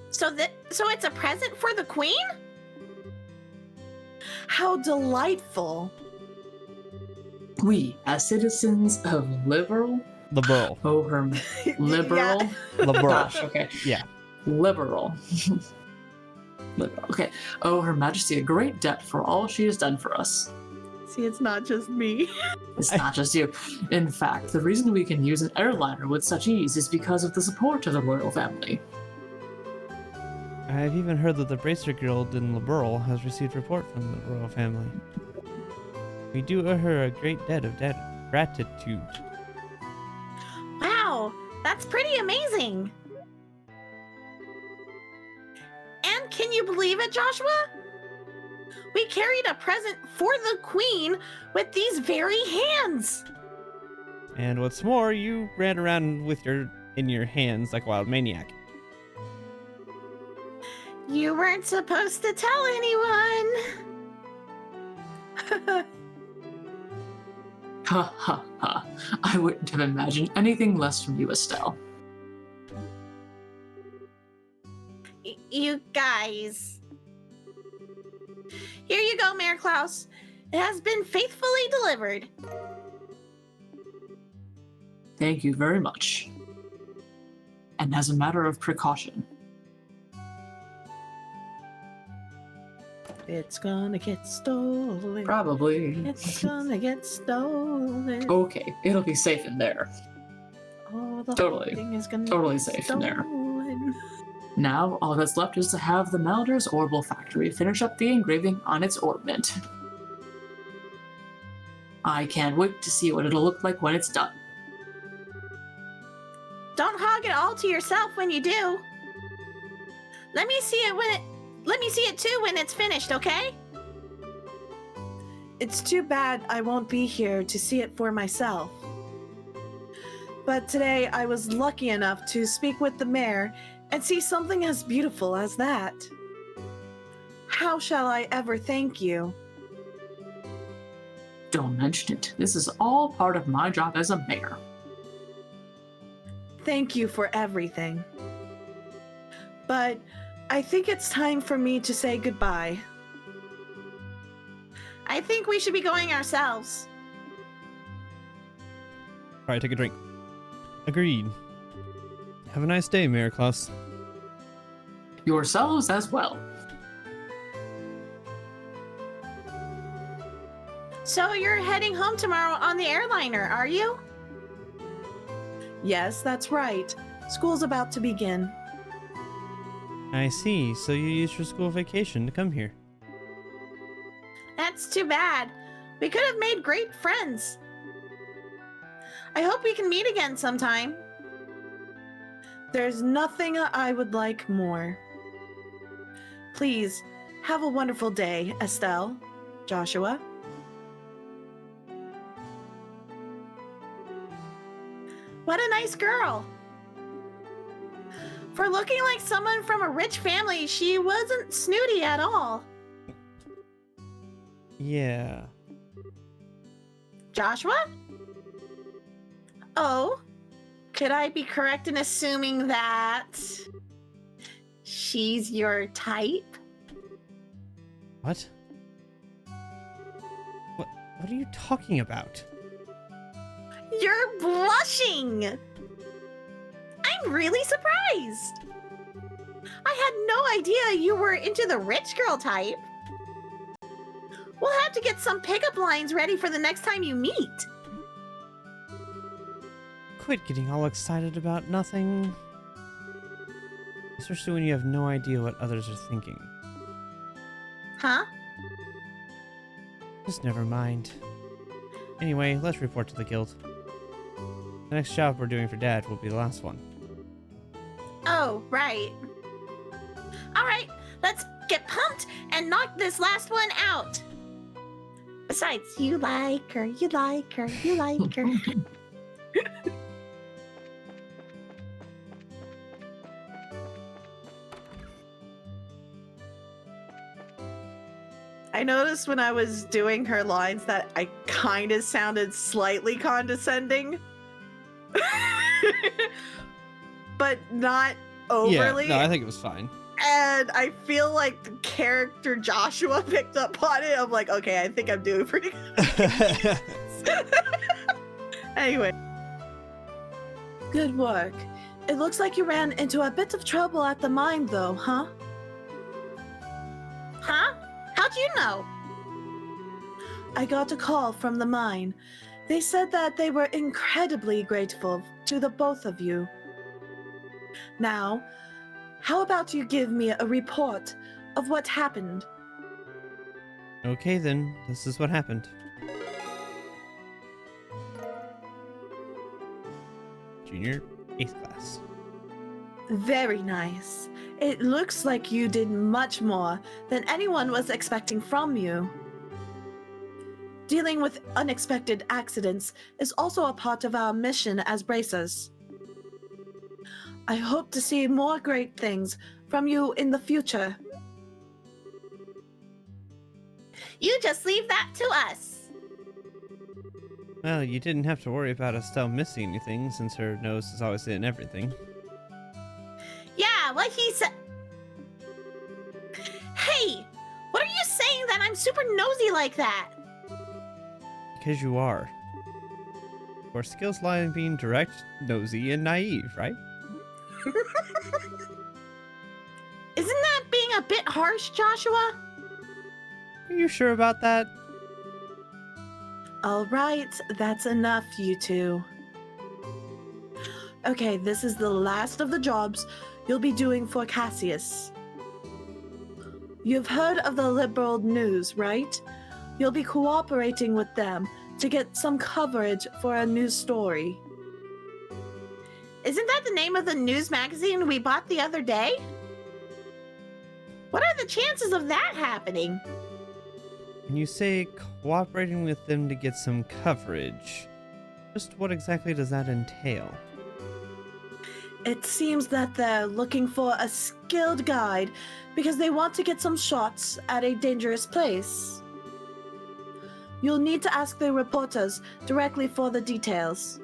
S8: So it's a present for the Queen? How delightful.
S4: We, as citizens of Liberal,
S1: Liberal.
S4: owe Her Liberal.
S1: Liberal.
S4: Gosh, okay.
S1: Yeah.
S4: Liberal. Liberal. Okay. Owe Her Majesty a great debt for all she has done for us.
S8: See, it's not just me.
S4: It's not just you. In fact, the reason we can use an airliner with such ease is because of the support of the royal family.
S1: I've even heard that the Bracer Guild in Liberal has received report from the royal family. We do owe her a great debt of gratitude.
S8: Wow, that's pretty amazing. And can you believe it, Joshua? We carried a present for the Queen with these very hands.
S1: And what's more, you ran around with in your hands like a wild maniac.
S8: You weren't supposed to tell anyone.
S4: Ha ha ha. I wouldn't have imagined anything less from you, Estelle.
S8: You guys. Here you go, Mayor Klaus. It has been faithfully delivered.
S4: Thank you very much. And as a matter of precaution,
S8: It's gonna get stolen.
S4: probably.
S8: It's gonna get stolen.
S4: Okay, it'll be safe in there.
S8: Oh, the
S4: Totally.
S8: whole thing is gonna
S4: Totally
S8: get
S4: safe in there.
S8: stolen.
S4: Now, all that's left is to have the Malder's Orbital Factory finish up the engraving on its ornament. I can't wait to see what it'll look like when it's done.
S8: Don't hog it all to yourself when you do. Let me see it too when it's finished, okay? It's too bad I won't be here to see it for myself. But today I was lucky enough to speak with the mayor and see something as beautiful as that. How shall I ever thank you?
S4: Don't mention it. This is all part of my job as a mayor.
S8: Thank you for everything. But I think it's time for me to say goodbye. I think we should be going ourselves.
S1: Alright, take a drink. Agreed. Have a nice day, Mayor Klaus.
S4: Yourselves as well.
S8: So you're heading home tomorrow on the airliner, are you? Yes, that's right. School's about to begin.
S1: I see, so you used your school vacation to come here.
S8: That's too bad. We could have made great friends. I hope we can meet again sometime. There's nothing I would like more. Please, have a wonderful day, Estelle. Joshua. What a nice girl. For looking like someone from a rich family, she wasn't snooty at all.
S1: Yeah.
S8: Joshua? Oh, could I be correct in assuming that she's your type?
S1: What? What are you talking about?
S8: You're blushing! I'm really surprised. I had no idea you were into the rich girl type. We'll have to get some pickup lines ready for the next time you meet.
S1: Quit getting all excited about nothing. Especially when you have no idea what others are thinking.
S8: Huh?
S1: Just never mind. Anyway, let's report to the guild. The next job we're doing for Dad will be the last one.
S8: Oh, right. All right, let's get pumped and knock this last one out. Besides, you like her, you like her, you like her. I noticed when I was doing her lines that I kind of sounded slightly condescending. But not overly.
S1: Yeah, no, I think it was fine.
S8: And I feel like the character Joshua picked up on it. I'm like, okay, I think I'm doing pretty good. Anyway. Good work. It looks like you ran into a bit of trouble at the mine, though, huh? Huh? How'd you know? I got a call from the mine. They said that they were incredibly grateful to the both of you. Now, how about you give me a report of what happened?
S1: Okay then, this is what happened. Junior, 8th class.
S8: Very nice. It looks like you did much more than anyone was expecting from you. Dealing with unexpected accidents is also a part of our mission as bracers. I hope to see more great things from you in the future. You just leave that to us.
S1: Well, you didn't have to worry about Estelle missing anything since her nose is always in everything.
S8: Yeah, what he said. Hey, what are you saying that I'm super nosy like that?
S1: Because you are. Your skills lie in being direct, nosy, and naive, right?
S8: Isn't that being a bit harsh, Joshua?
S1: Are you sure about that?
S8: All right, that's enough, you two. Okay, this is the last of the jobs you'll be doing for Cassius. You've heard of the Liberal News, right? You'll be cooperating with them to get some coverage for a news story. Isn't that the name of the news magazine we bought the other day? What are the chances of that happening?
S1: When you say cooperating with them to get some coverage, just what exactly does that entail?
S8: It seems that they're looking for a skilled guide because they want to get some shots at a dangerous place. You'll need to ask the reporters directly for the details.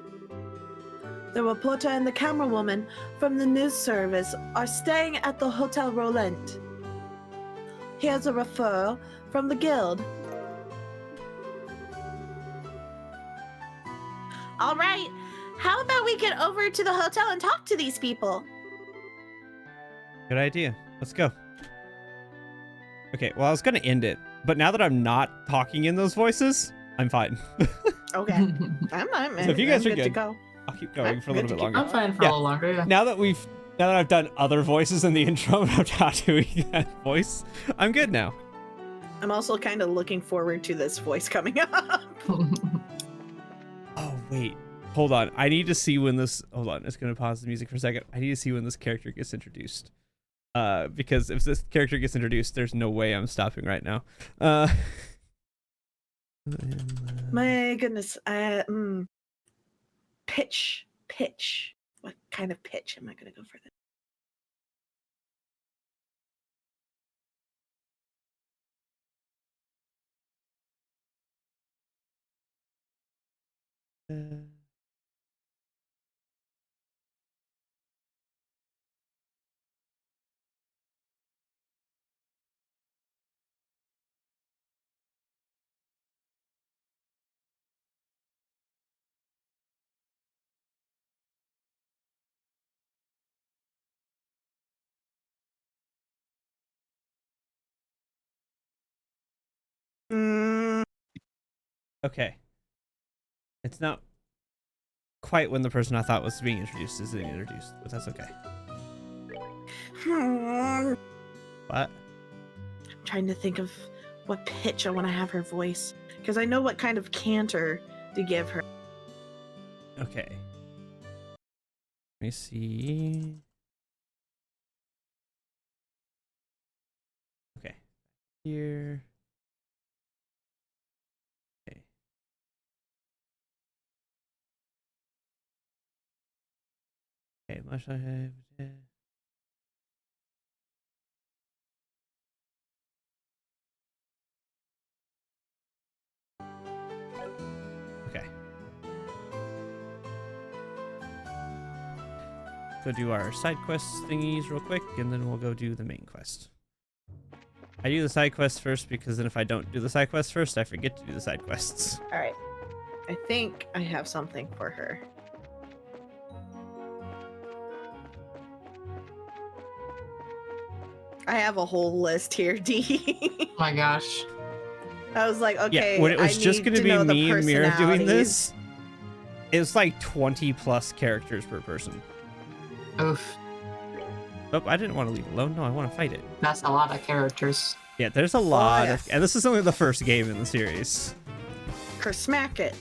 S8: The reporter and the camerawoman from the news service are staying at the Hotel Rolent. Here's a referral from the guild. All right, how about we get over to the hotel and talk to these people?
S1: Good idea. Let's go. Okay, well, I was going to end it, but now that I'm not talking in those voices, I'm fine.
S8: Okay. I'm
S1: So if you guys are
S8: to
S1: good,
S8: go.
S1: I'll keep going
S8: I'm
S1: for a
S8: good
S1: little
S8: to
S1: bit
S8: keep
S1: longer.
S4: I'm fine for
S1: Yeah.
S4: a little longer, yeah.
S1: Now that I've done other voices in the intro, and I'm not doing that voice, I'm good now.
S8: I'm also kind of looking forward to this voice coming up.
S1: Oh, wait. Hold on. I need to see when this... Hold on. It's going to pause the music for a second. I need to see when this character gets introduced. Because if this character gets introduced, there's no way I'm stopping right now.
S8: My goodness. Pitch. What kind of pitch am I going to go for this?
S1: Okay. It's not quite when the person I thought was being introduced is being introduced, but that's okay. What?
S2: I'm trying to think of what pitch I want to have her voice, because I know what kind of canter to give her.
S1: Okay. Let me see. Okay. Here. Okay. Okay, must I have Okay. Go do our side quest thingies real quick, and then we'll go do the main quest. I do the side quests first because then if I don't do the side quests first, I forget to do the side quests.
S2: All right. I think I have something for her. I have a whole list here, D.
S4: Oh my gosh.
S2: I was like, okay.
S1: Yeah, when it was
S2: I
S1: just
S2: need
S1: going
S2: to
S1: to be
S2: know the
S1: me and Mira doing
S2: personalities.
S1: this, it was like 20 plus characters per person.
S4: Oof.
S1: Oh, I didn't want to leave it alone. No, I want to fight it.
S4: That's a lot of characters.
S1: Yeah, there's a lot
S2: yes.
S1: of... And this is only the first game in the series.
S2: Smack it.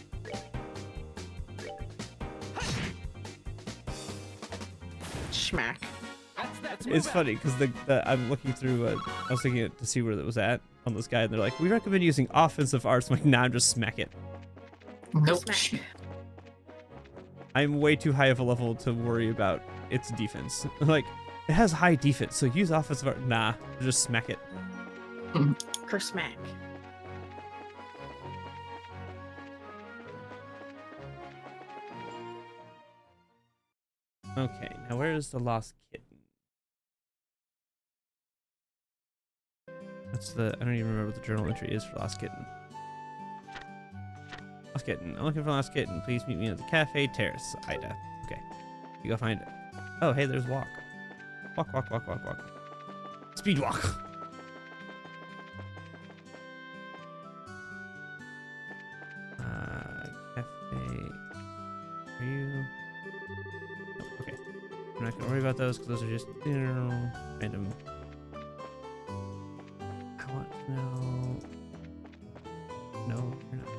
S2: Schmack.
S1: It's funny because I'm looking through. I was thinking to see where it was at on this guy, and they're like, "We recommend using offensive arts." I'm like, "Nah, just smack it."
S4: Nope.
S2: Smack.
S1: I'm way too high of a level to worry about its defense. Like, it has high defense, so use offensive art. Nah, just smack it.
S2: Smack.
S1: Okay, now where is the lost kitten? That's the... I don't even remember what the journal entry is for lost kitten. Lost kitten. I'm looking for lost kitten. Please meet me at the cafe terrace, Ida. Okay, you go find it. Oh, hey, there's walk. Walk, walk, walk, walk, walk. Speed walk. Cafe. Are you? Oh, okay. I'm not gonna worry about those because those are just random. I want to know. No, you're not.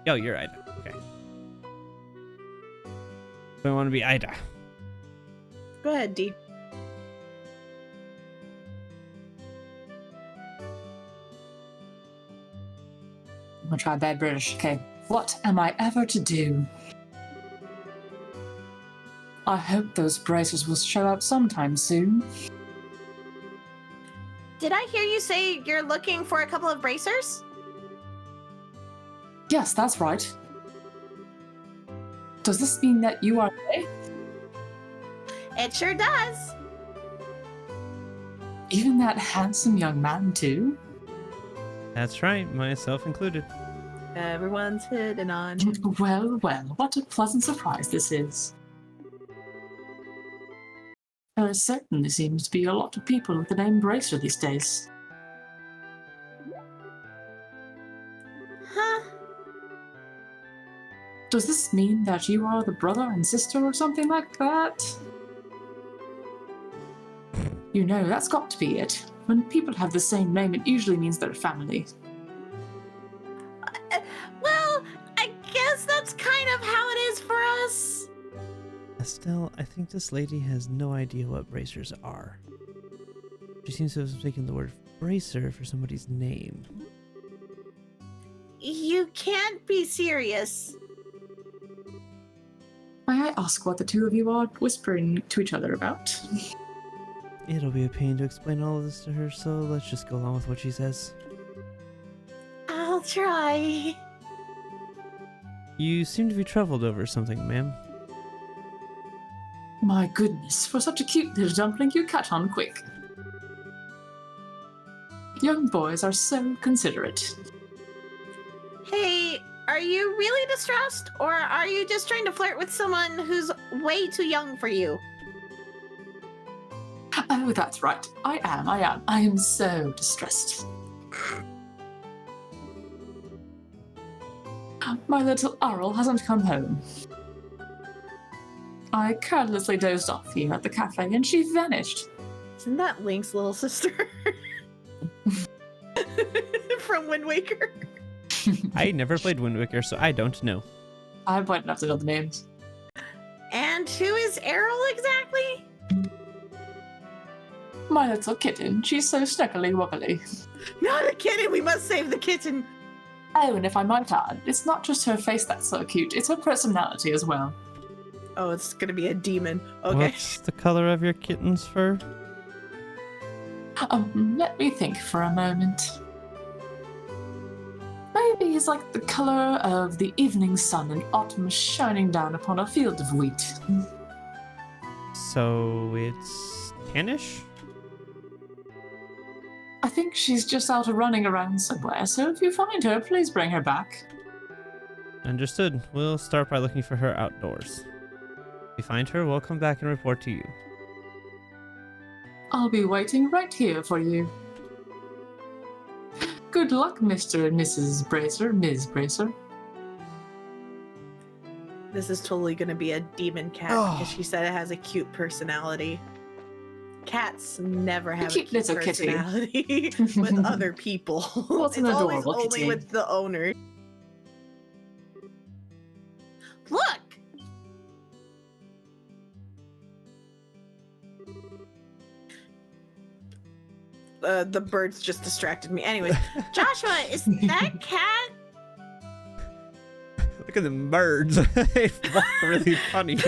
S1: Yo, you're Ida. Okay. So I want to be Ida.
S2: Go ahead, D.
S4: I'm gonna try bad British. Okay. What am I ever to do? I hope those bracers will show up sometime soon.
S8: Did I hear you say you're looking for a couple of bracers?
S4: Yes, that's right. Does this mean that you are gay?
S8: It sure does.
S4: Even that handsome young man, too?
S1: That's right, myself included.
S2: Everyone's hitting on you.
S4: Well, well, what a pleasant surprise this is. There certainly seems to be a lot of people with the name Bracer these days.
S8: Huh?
S4: Does this mean that you are the brother and sister or something like that? You know, that's got to be it. When people have the same name, it usually means they're family.
S8: Well, I guess that's kind of how it is for us.
S1: Estelle, I think this lady has no idea what bracers are. She seems to have taken the word bracer for somebody's name.
S8: You can't be serious.
S4: May I ask what the two of you are whispering to each other about?
S1: It'll be a pain to explain all of this to her, so let's just go along with what she says.
S8: I'll try.
S1: You seem to be troubled over something, ma'am.
S4: My goodness, for such a cute little dumpling, you catch on quick. Young boys are so considerate.
S8: Hey, are you really distressed, or are you just trying to flirt with someone who's way too young for you?
S4: Oh, that's right. I am. I am so distressed. My little Arl hasn't come home. I carelessly dozed off here at the cafe and she vanished.
S8: Isn't that Link's little sister? From Wind Waker?
S1: I never played Wind Waker, so I don't know.
S4: I might have to know the names.
S8: And who is Errol exactly?
S4: My little kitten. She's so snuggly wobbly.
S8: Not a kitten, we must save the kitten.
S4: Oh, and if I might add, it's not just her face that's so cute, it's her personality as well.
S8: Oh, it's gonna be a demon. Okay.
S1: What's the color of your kitten's fur?
S4: Let me think for a moment. Maybe he's like the color of the evening sun in autumn shining down upon a field of wheat.
S1: So it's tannish?
S4: I think she's just out running around somewhere, so if you find her, please bring her back.
S1: Understood. We'll start by looking for her outdoors. If we find her, we'll come back and report to you.
S4: I'll be waiting right here for you. Good luck, Mr. and Mrs. Bracer, Ms. Bracer.
S8: This is totally gonna be a demon cat because she said it has a cute personality. Cats never have a
S4: cute
S8: cute
S4: little kitty.
S8: personality with other people.
S4: What's an
S8: it's always
S4: adorable
S8: only
S4: kitty.
S8: with the owner. Look! The birds just distracted me. Anyways, Joshua, is that cat?
S1: Look at them birds. They walk really funny.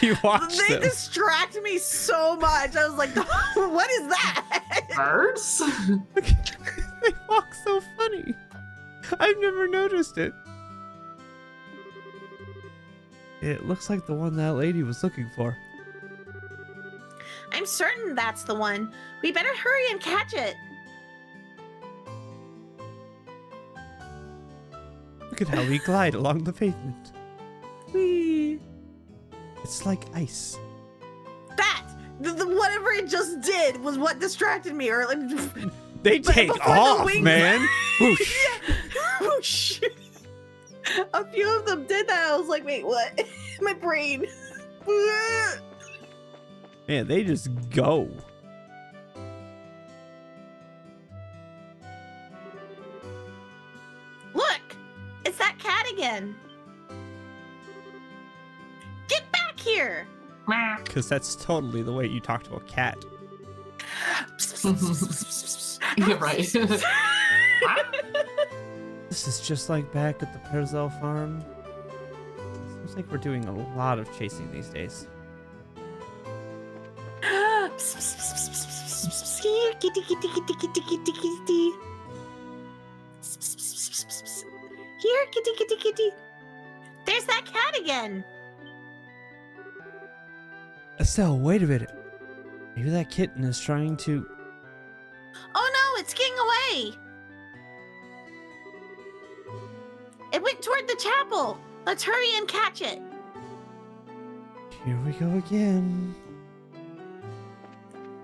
S1: You watch
S8: They
S1: them.
S8: distract me so much. I was like, what is that?
S4: Birds?
S1: They walk so funny. I've never noticed it. It looks like the one that lady was looking for.
S8: I'm certain that's the one. We better hurry and catch it.
S1: Look at how we glide along the pavement.
S8: Whee.
S1: It's like ice.
S8: That! The whatever it just did was what distracted me. Or like,
S1: They
S8: But
S1: take
S8: before the
S1: off,
S8: wings-
S1: man. Whoosh.
S8: Whoosh. A few of them did that. I was like, wait, what? My brain.
S1: Man, they just go.
S8: Look! It's that cat again. Get back here!
S1: Because that's totally the way you talk to a cat.
S4: You're right.
S1: This is just like back at the Perzel farm. Seems like we're doing a lot of chasing these days.
S8: Here, kitty, kitty, kitty, kitty, kitty, kitty. Here, kitty, kitty, kitty. There's that cat again.
S1: Estelle, wait a minute. Maybe that kitten is trying to...
S8: Oh no, it's getting away. It went toward the chapel. Let's hurry and catch it.
S1: Here we go again.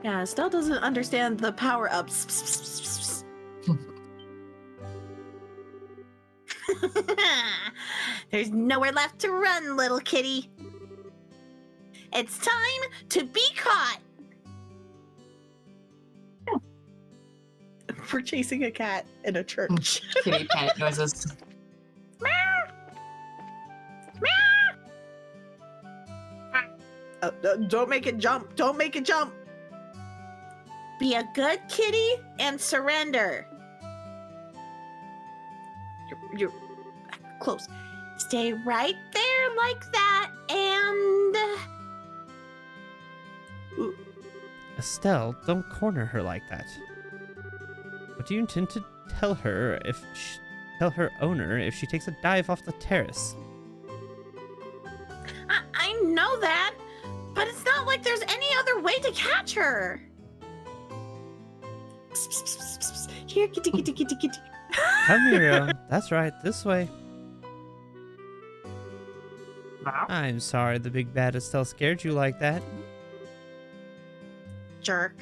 S8: Yeah, Estelle doesn't understand the power-ups. There's nowhere left to run, little kitty. It's time to be caught. We're chasing a cat in a church.
S4: Kitty panic noises.
S8: Don't make it jump. Don't make it jump. Be a good kitty and surrender. You're close. Stay right there like that and...
S1: Estelle, don't corner her like that. What do you intend to tell her if kill her owner if she takes a dive off the terrace.
S8: I know that, but it's not like there's any other way to catch her. Psst, psst, psst, psst, psst. Here, kitty, kitty, kitty, kitty.
S1: Come here, that's right, this way. I'm sorry the big bad Estelle scared you like that.
S8: Jerk.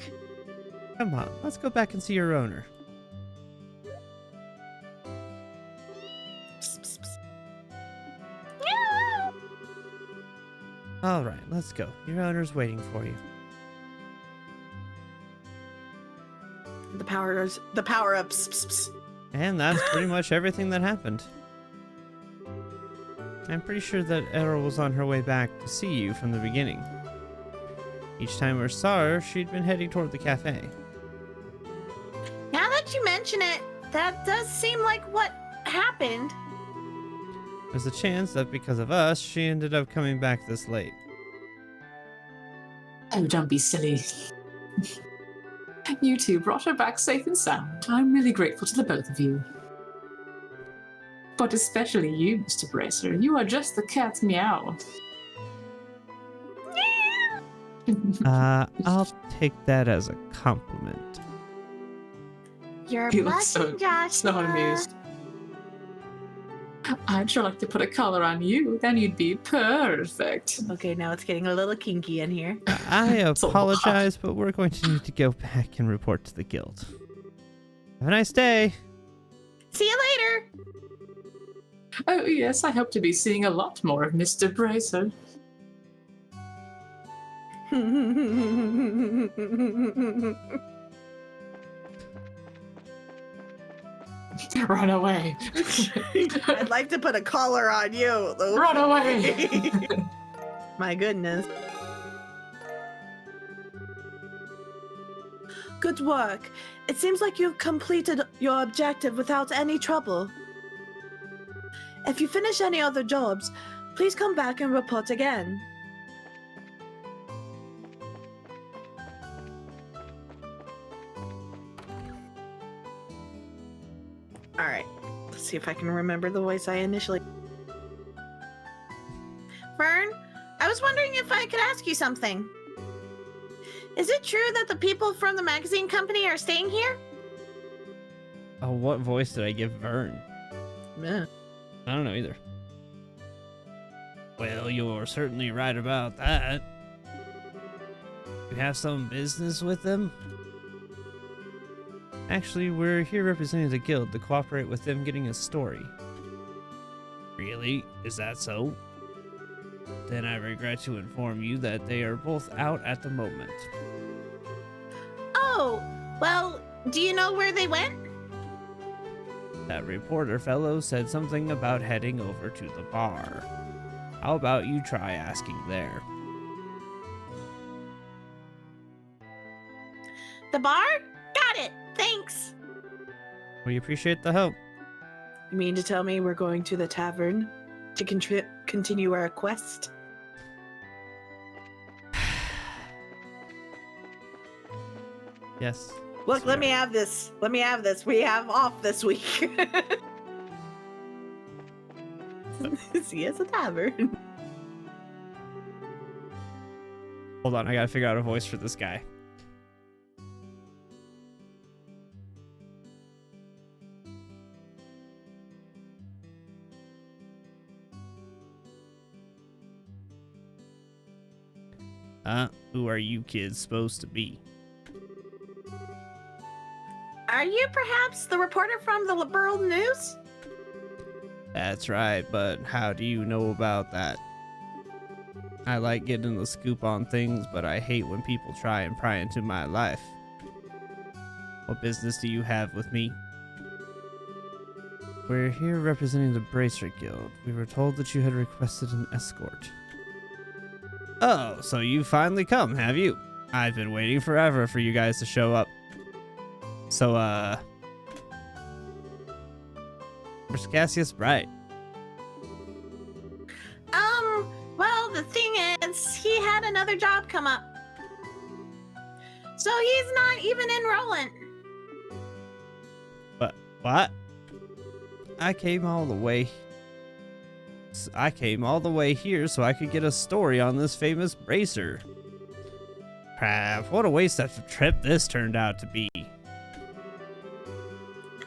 S1: Come on, let's go back and see your owner.
S8: Psst, psst, psst.
S1: Alright, let's go. Your owner's waiting for you.
S8: The power-ups. Psst, psst.
S1: And that's pretty much everything that happened. I'm pretty sure that Errol was on her way back to see you from the beginning. Each time we saw her, she'd been heading toward the cafe.
S8: Now that you mention it, that does seem like what happened.
S1: There's a chance that because of us, she ended up coming back this late.
S4: Oh, don't be silly. You two brought her back safe and sound. I'm really grateful to the both of you. But especially you, Mr. Bracer. You are just the cat's meow.
S1: I'll take that as a compliment.
S8: You're
S4: You look
S8: blushing, Joshua.
S4: so amused. I'd sure like to put a collar on you, then you'd be perfect.
S2: Okay, now it's getting a little kinky in here.
S1: I
S4: a lot.
S1: apologize, but we're going to need to go back and report to the guild. Have a nice day.
S8: See you later.
S4: Oh yes, I hope to be seeing a lot more of Mr. Bracer. Run away.
S2: I'd like to put a collar on you.
S4: Run away.
S2: My goodness. Good work. It seems like you've completed your objective without any trouble. If you finish any other jobs, please come back and report again. Alright, let's see if I can remember the voice I initially...
S8: Vern, I was wondering if I could ask you something. Is it true that the people from the magazine company are staying here?
S1: Oh, what voice did I give Vern?
S2: Meh.
S1: I don't know either. Well, you're certainly right about that. You have some business with them? Actually, we're here representing the guild to cooperate with them getting a story. Really? Is that so? Then I regret to inform you that they are both out at the moment.
S8: Oh, well, do you know where they went?
S1: That reporter fellow said something about heading over to the bar. How about you try asking there?
S8: The bar? Got it. Thanks.
S1: We appreciate the help.
S2: You mean to tell me we're going to the tavern to continue our quest?
S1: Yes.
S2: Look, let me have this. Let me have this. We have off this week. See, it's a tavern.
S1: Hold on, I gotta figure out a voice for this guy. Who are you kids supposed to be?
S8: Are you perhaps the reporter from the Liberal News?
S1: That's right, but how do you know about that? I like getting the scoop on things, but I hate when people try and pry into my life. What business do you have with me? We're here representing the Bracer Guild. We were told that you had requested an escort. Oh, so you finally come, have you? I've been waiting forever for you guys to show up. So, where's Cassius Bright?
S8: Well, the thing is, he had another job come up. So he's not even enrolling.
S1: What? I came all the way here so I could get a story on this famous bracer. Crap, what a waste of a trip this turned out to be.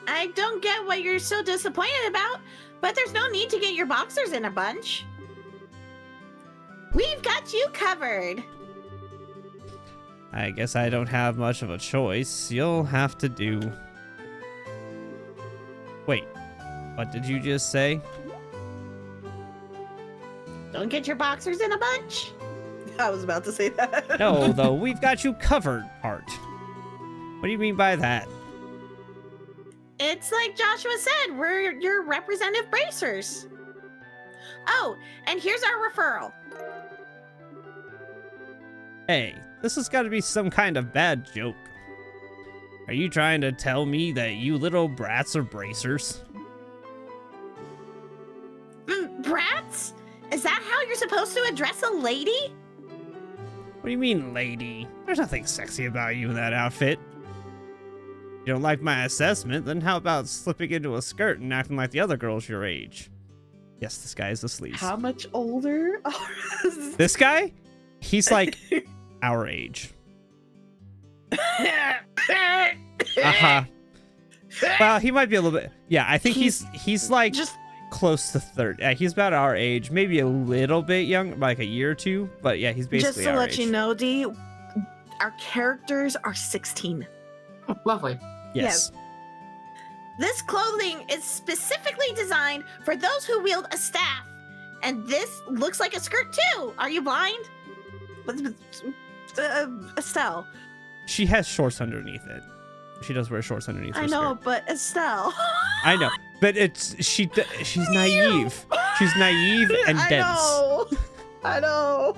S8: I don't get what you're so disappointed about, but there's no need to get your boxers in a bunch. We've got you covered.
S1: I guess I don't have much of a choice. You'll have to do... Wait, what did you just say?
S8: Don't get your boxers in a bunch?
S2: I was about to say that.
S1: No, though, we've got you covered part. What do you mean by that?
S8: It's like Joshua said, we're your representative bracers. Oh, and here's our referral.
S1: Hey, this has got to be some kind of bad joke. Are you trying to tell me that you little brats are bracers?
S8: Brats? Is that how you're supposed to address a lady?
S1: What do you mean, lady? There's nothing sexy about you in that outfit. You don't like my assessment, then how about slipping into a skirt and acting like the other girls your age? Yes, this guy is the sleaze.
S2: How much older?
S1: This guy? He's like our age. Uh-huh. Well, he might be a little bit... Yeah, I think he's like
S2: just
S1: close to 30. Yeah, he's about our age, maybe a little bit young, like a year or two. But yeah, he's basically
S2: to
S1: our
S2: let
S1: age.
S2: you know, Dee, our characters are 16.
S4: Lovely.
S1: Yes.
S8: This clothing is specifically designed for those who wield a staff. And this looks like a skirt too. Are you blind?
S2: Estelle.
S1: She has shorts underneath it. She does wear shorts underneath her
S2: I know,
S1: skirt.
S2: but Estelle.
S1: I know, but she's naive. She's naive and dense.
S2: I know.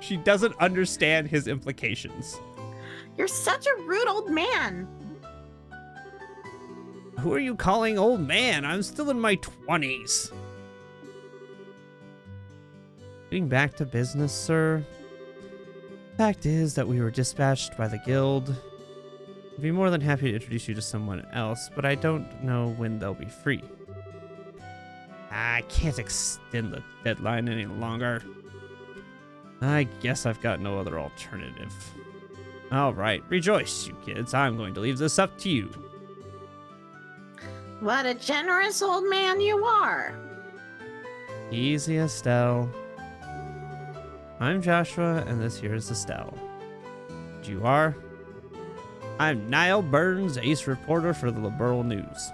S1: She doesn't understand his implications.
S8: You're such a rude old man.
S1: Who are you calling old man? I'm still in my 20s. Getting back to business, sir. Fact is that we were dispatched by the guild. I'd be more than happy to introduce you to someone else, but I don't know when they'll be free. I can't extend the deadline any longer. I guess I've got no other alternative. All right, rejoice, you kids. I'm going to leave this up to you.
S8: What a generous old man you are.
S1: Easy, Estelle. I'm Joshua, and this here is Estelle. And you are? I'm Niall Burns, ace reporter for the Liberal News.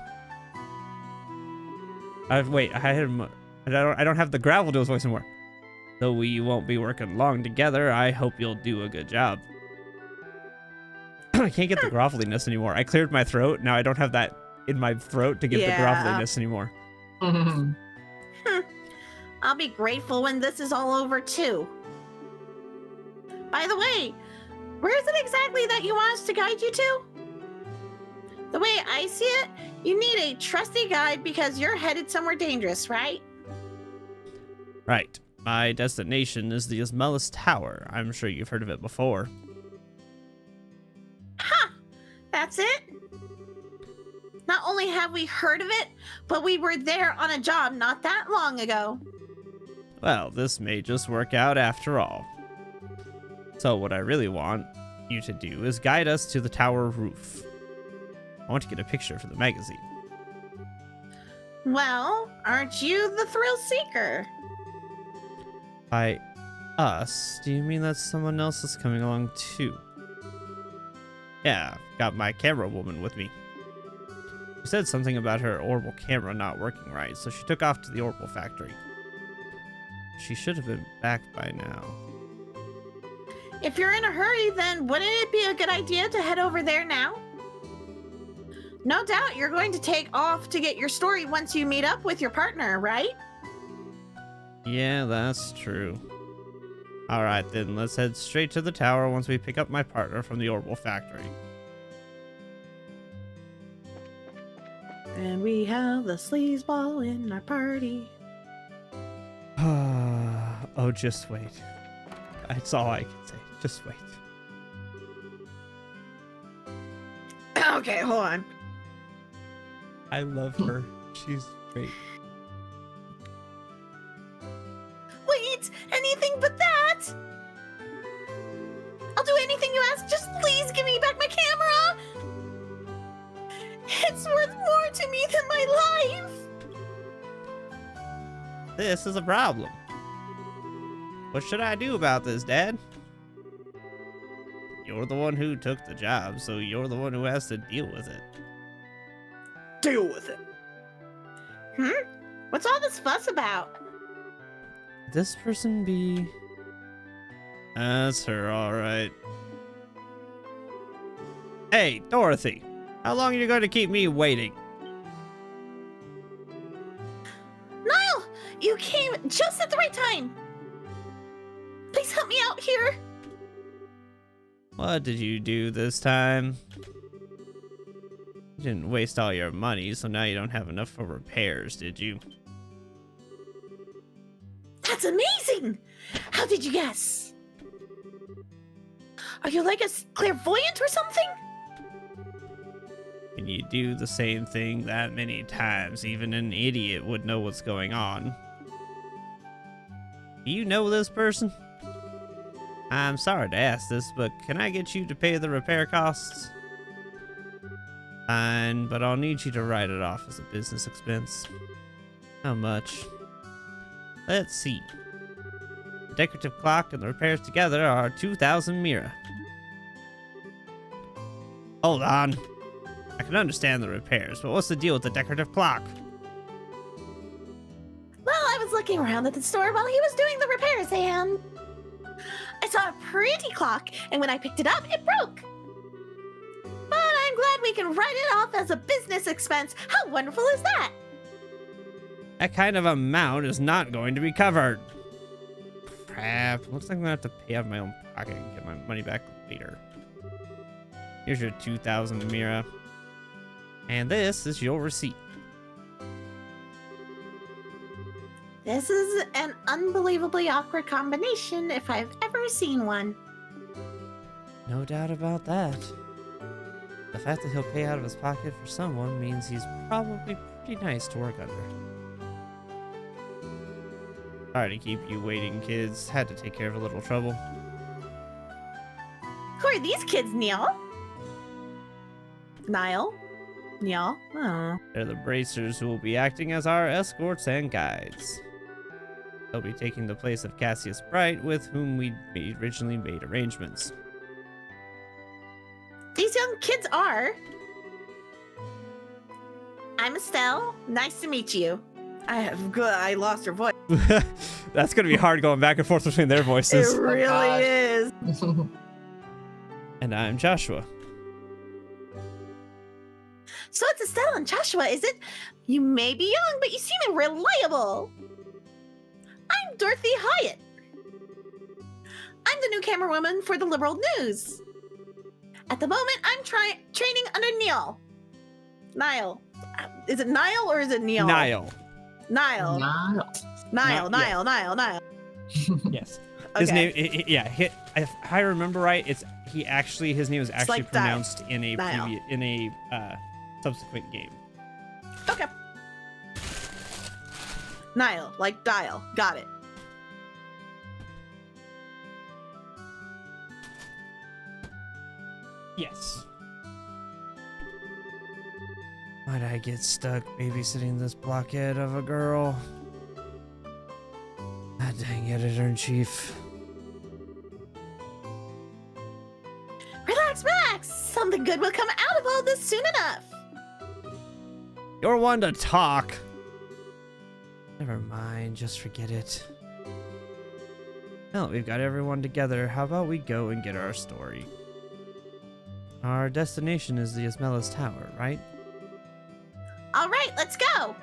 S1: Wait, I don't have the gravel to his voice anymore. Though we won't be working long together, I hope you'll do a good job. I can't get the groveliness anymore. I cleared my throat. Now I don't have that in my throat to get the groveliness anymore.
S8: I'll be grateful when this is all over too. By the way, where is it exactly that you want us to guide you to? The way I see it, you need a trusty guide because you're headed somewhere dangerous, right?
S1: Right. My destination is the Ismelis Tower. I'm sure you've heard of it before.
S8: Ha! That's it? Not only have we heard of it, but we were there on a job not that long ago.
S1: Well, this may just work out after all. So what I really want you to do is guide us to the tower roof. I want to get a picture for the magazine.
S8: Well, aren't you the thrill seeker?
S1: By us, do you mean that someone else is coming along too? Yeah, got my camera woman with me. She said something about her orbital camera not working right, so she took off to the orbital factory. She should have been back by now.
S8: If you're in a hurry, then wouldn't it be a good idea to head over there now? No doubt you're going to take off to get your story once you meet up with your partner, right?
S1: Yeah, that's true. Alright then, let's head straight to the tower once we pick up my partner from the orbital factory.
S2: And we have the sleazeball in our party.
S1: Oh, just wait. That's all I can say. Just wait.
S2: Okay, hold on.
S1: I love her. She's Great.
S8: Wait, anything but that! I'll do anything you ask, just please give me back my camera! It's worth more to me than my life!
S6: This is a problem. What should I do about this, Dad? You're the one who took the job, so you're the one who has to deal with it.
S2: Deal with it.
S8: What's all this fuss about?
S1: This person be...
S6: That's her, alright. Hey, Dorothy! How long are you going to keep me waiting?
S8: Niall, you came just at the right time. Please help me out here.
S6: What did you do this time? You didn't waste all your money, so now you don't have enough for repairs, did you?
S8: That's amazing! How did you guess? Are you like a clairvoyant or something?
S6: When you do the same thing that many times, even an idiot would know what's going on. Do you know this person? I'm sorry to ask this, but can I get you to pay the repair costs? Fine, but I'll need you to write it off as a business expense. How much? Let's see. The decorative clock and the repairs together are 2,000 mira. Hold on. I can understand the repairs, but what's the deal with the decorative clock?
S8: Well, I was looking around at the store while he was doing the repairs and I saw a pretty clock, and when I picked it up, it broke. But I'm glad we can write it off as a business expense. How wonderful is that?
S6: That kind of amount is not going to be covered. Crap. Looks like I'm going to have to pay out of my own pocket and get my money back later. Here's your 2,000 mira. And this is your receipt.
S8: This is an unbelievably awkward combination if I've ever seen one.
S1: No doubt about that. The fact that he'll pay out of his pocket for someone means he's probably pretty nice to work under.
S6: Sorry to keep you waiting, kids. Had to take care of a little trouble.
S8: Who are these kids, Neil? Niall? Neil? Oh.
S6: They're the bracers who will be acting as our escorts and guides. They'll be taking the place of Cassius Bright, with whom we originally made arrangements.
S8: These young kids are. I'm Estelle. Nice to meet you.
S2: I lost her voice.
S6: That's going to be hard going back and forth between their voices.
S2: It really is.
S6: And I'm Joshua.
S8: So it's Estelle and Joshua, is it? You may be young, but you seem reliable. I'm Dorothy Hyatt. I'm the new camerawoman for the Liberal News. At the moment, I'm training under Neil. Niall. Is it Niall or is it Neil?
S6: Niall.
S8: Niall. Niall.
S6: Yes. His
S8: Okay.
S6: name, if I remember right, his name is actually
S8: like
S6: pronounced in a
S8: Niall.
S6: Subsequent game.
S8: Okay. Niall, like dial. Got it.
S6: Yes.
S1: Why'd I get stuck babysitting this blockhead of a girl? Ah, dang, Editor-in-Chief.
S8: Relax. Something good will come out of all this soon enough.
S6: You're one to talk.
S1: Never mind, just forget it. Now that we've got everyone together, how about we go and get our story? Our destination is the Ismela's Tower, right?
S8: All right, let's go.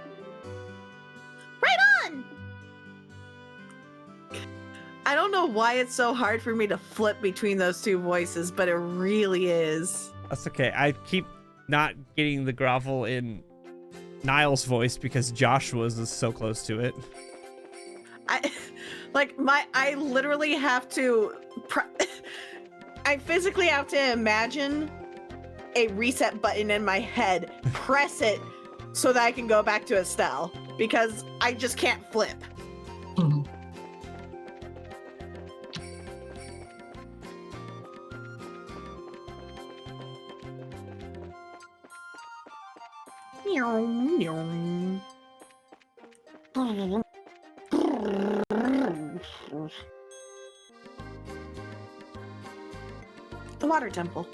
S8: Right on.
S2: I don't know why it's so hard for me to flip between those two voices, but it really is.
S6: That's okay. I keep not getting the grovel in Niall's voice because Joshua's is so close to it.
S2: I literally have to. I physically have to imagine a reset button in my head, press it, so that I can go back to Estelle because I just can't flip.
S4: Mhm.
S2: The water temple.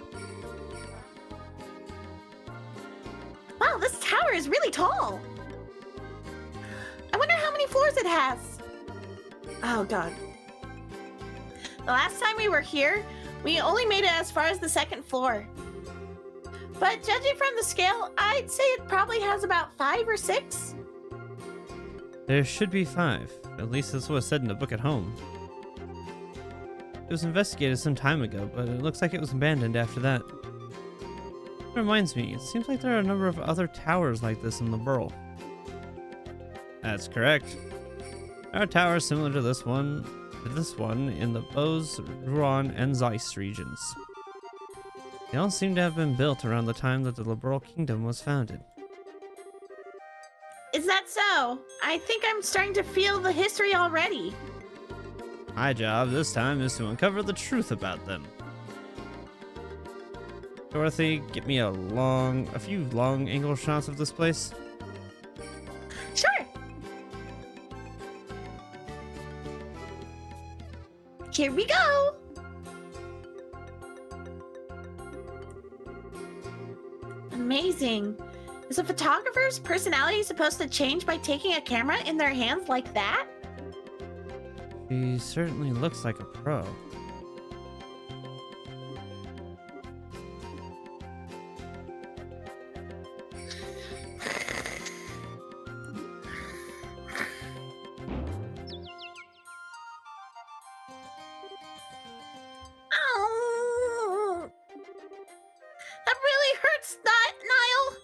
S2: Wow, this tower is really tall. I wonder how many floors it has. Oh god. The last time we were here, we only made it as far as the second floor. But judging from the scale, I'd say it probably has about 5 or 6.
S1: There should be 5. At least that's what was said in the book at home. It was investigated some time ago, but it looks like it was abandoned after that. That reminds me, it seems like there are a number of other towers like this in the Burl. That's correct. There are towers similar to this one in the Bose, Ruan, and Zeiss regions. They all seem to have been built around the time that the Liberal Kingdom was founded.
S2: Is that so? I think I'm starting to feel the history already.
S1: My job this time is to uncover the truth about them. Dorothy, get me a few long angle shots of this place.
S2: Sure. Here we go. Amazing. Is a photographer's personality supposed to change by taking a camera in their hands like that?
S1: She certainly looks like a pro.
S2: Oh, that really hurts, Niall.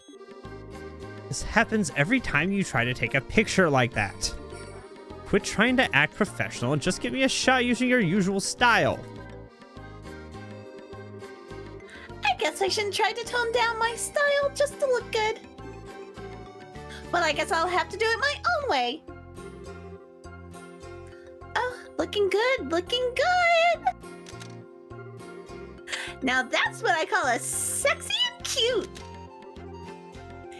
S1: This happens every time you try to take a picture like that. Quit trying to act professional and just give me a shot using your usual style.
S2: I guess I shouldn't try to tone down my style just to look good. Well, I guess I'll have to do it my own way. Oh, looking good, looking good. Now that's what I call a sexy and cute.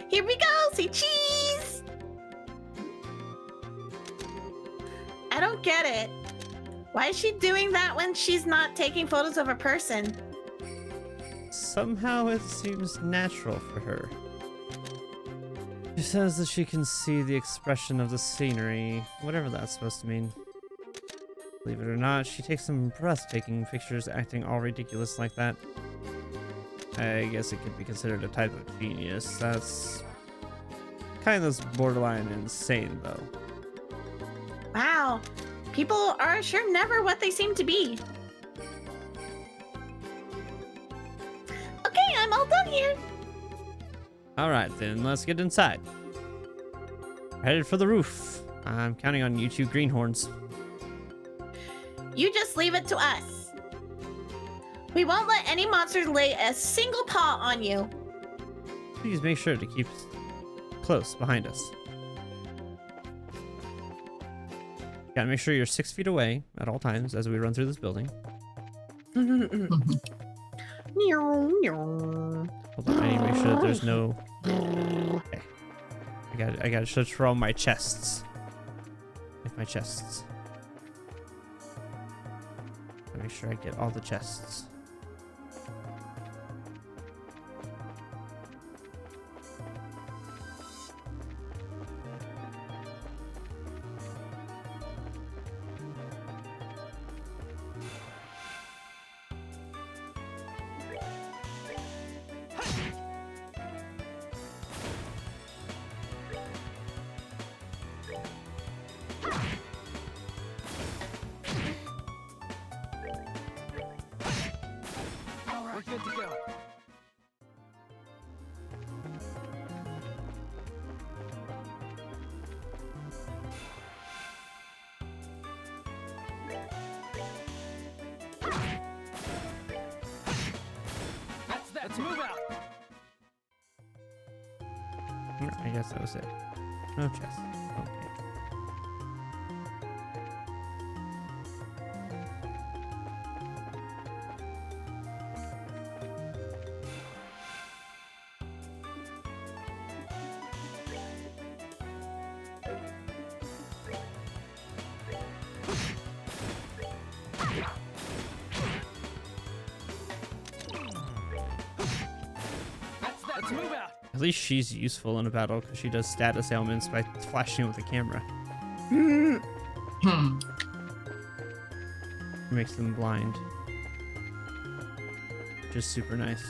S2: Here we go, say cheese. I don't get it. Why is she doing that when she's not taking photos of a person?
S1: Somehow it seems natural for her. She says that she can see the expression of the scenery, whatever that's supposed to mean. Believe it or not, she takes some breathtaking pictures acting all ridiculous like that. I guess it could be considered a type of genius. That's kind of borderline insane, though.
S2: Wow, people are sure never what they seem to be. Okay, I'm all done here.
S1: Alright then, let's get inside. Headed for the roof. I'm counting on you two greenhorns.
S2: You just leave it to us. We won't let any monsters lay a single paw on you.
S1: Please make sure to keep close behind us. Gotta make sure you're 6 feet away at all times as we run through this building. Hold on, I need to make sure that there's no... Okay. I gotta search for all my chests. Like my chests. Make sure I get all the chests.
S7: We're good to go. That's that. Let's move out.
S1: guess that was it. No chest. Okay.
S7: Let's move out.
S1: At least she's useful in a battle because she does status ailments by flashing with the camera.
S4: Hmm.
S1: Makes them blind. Just super nice.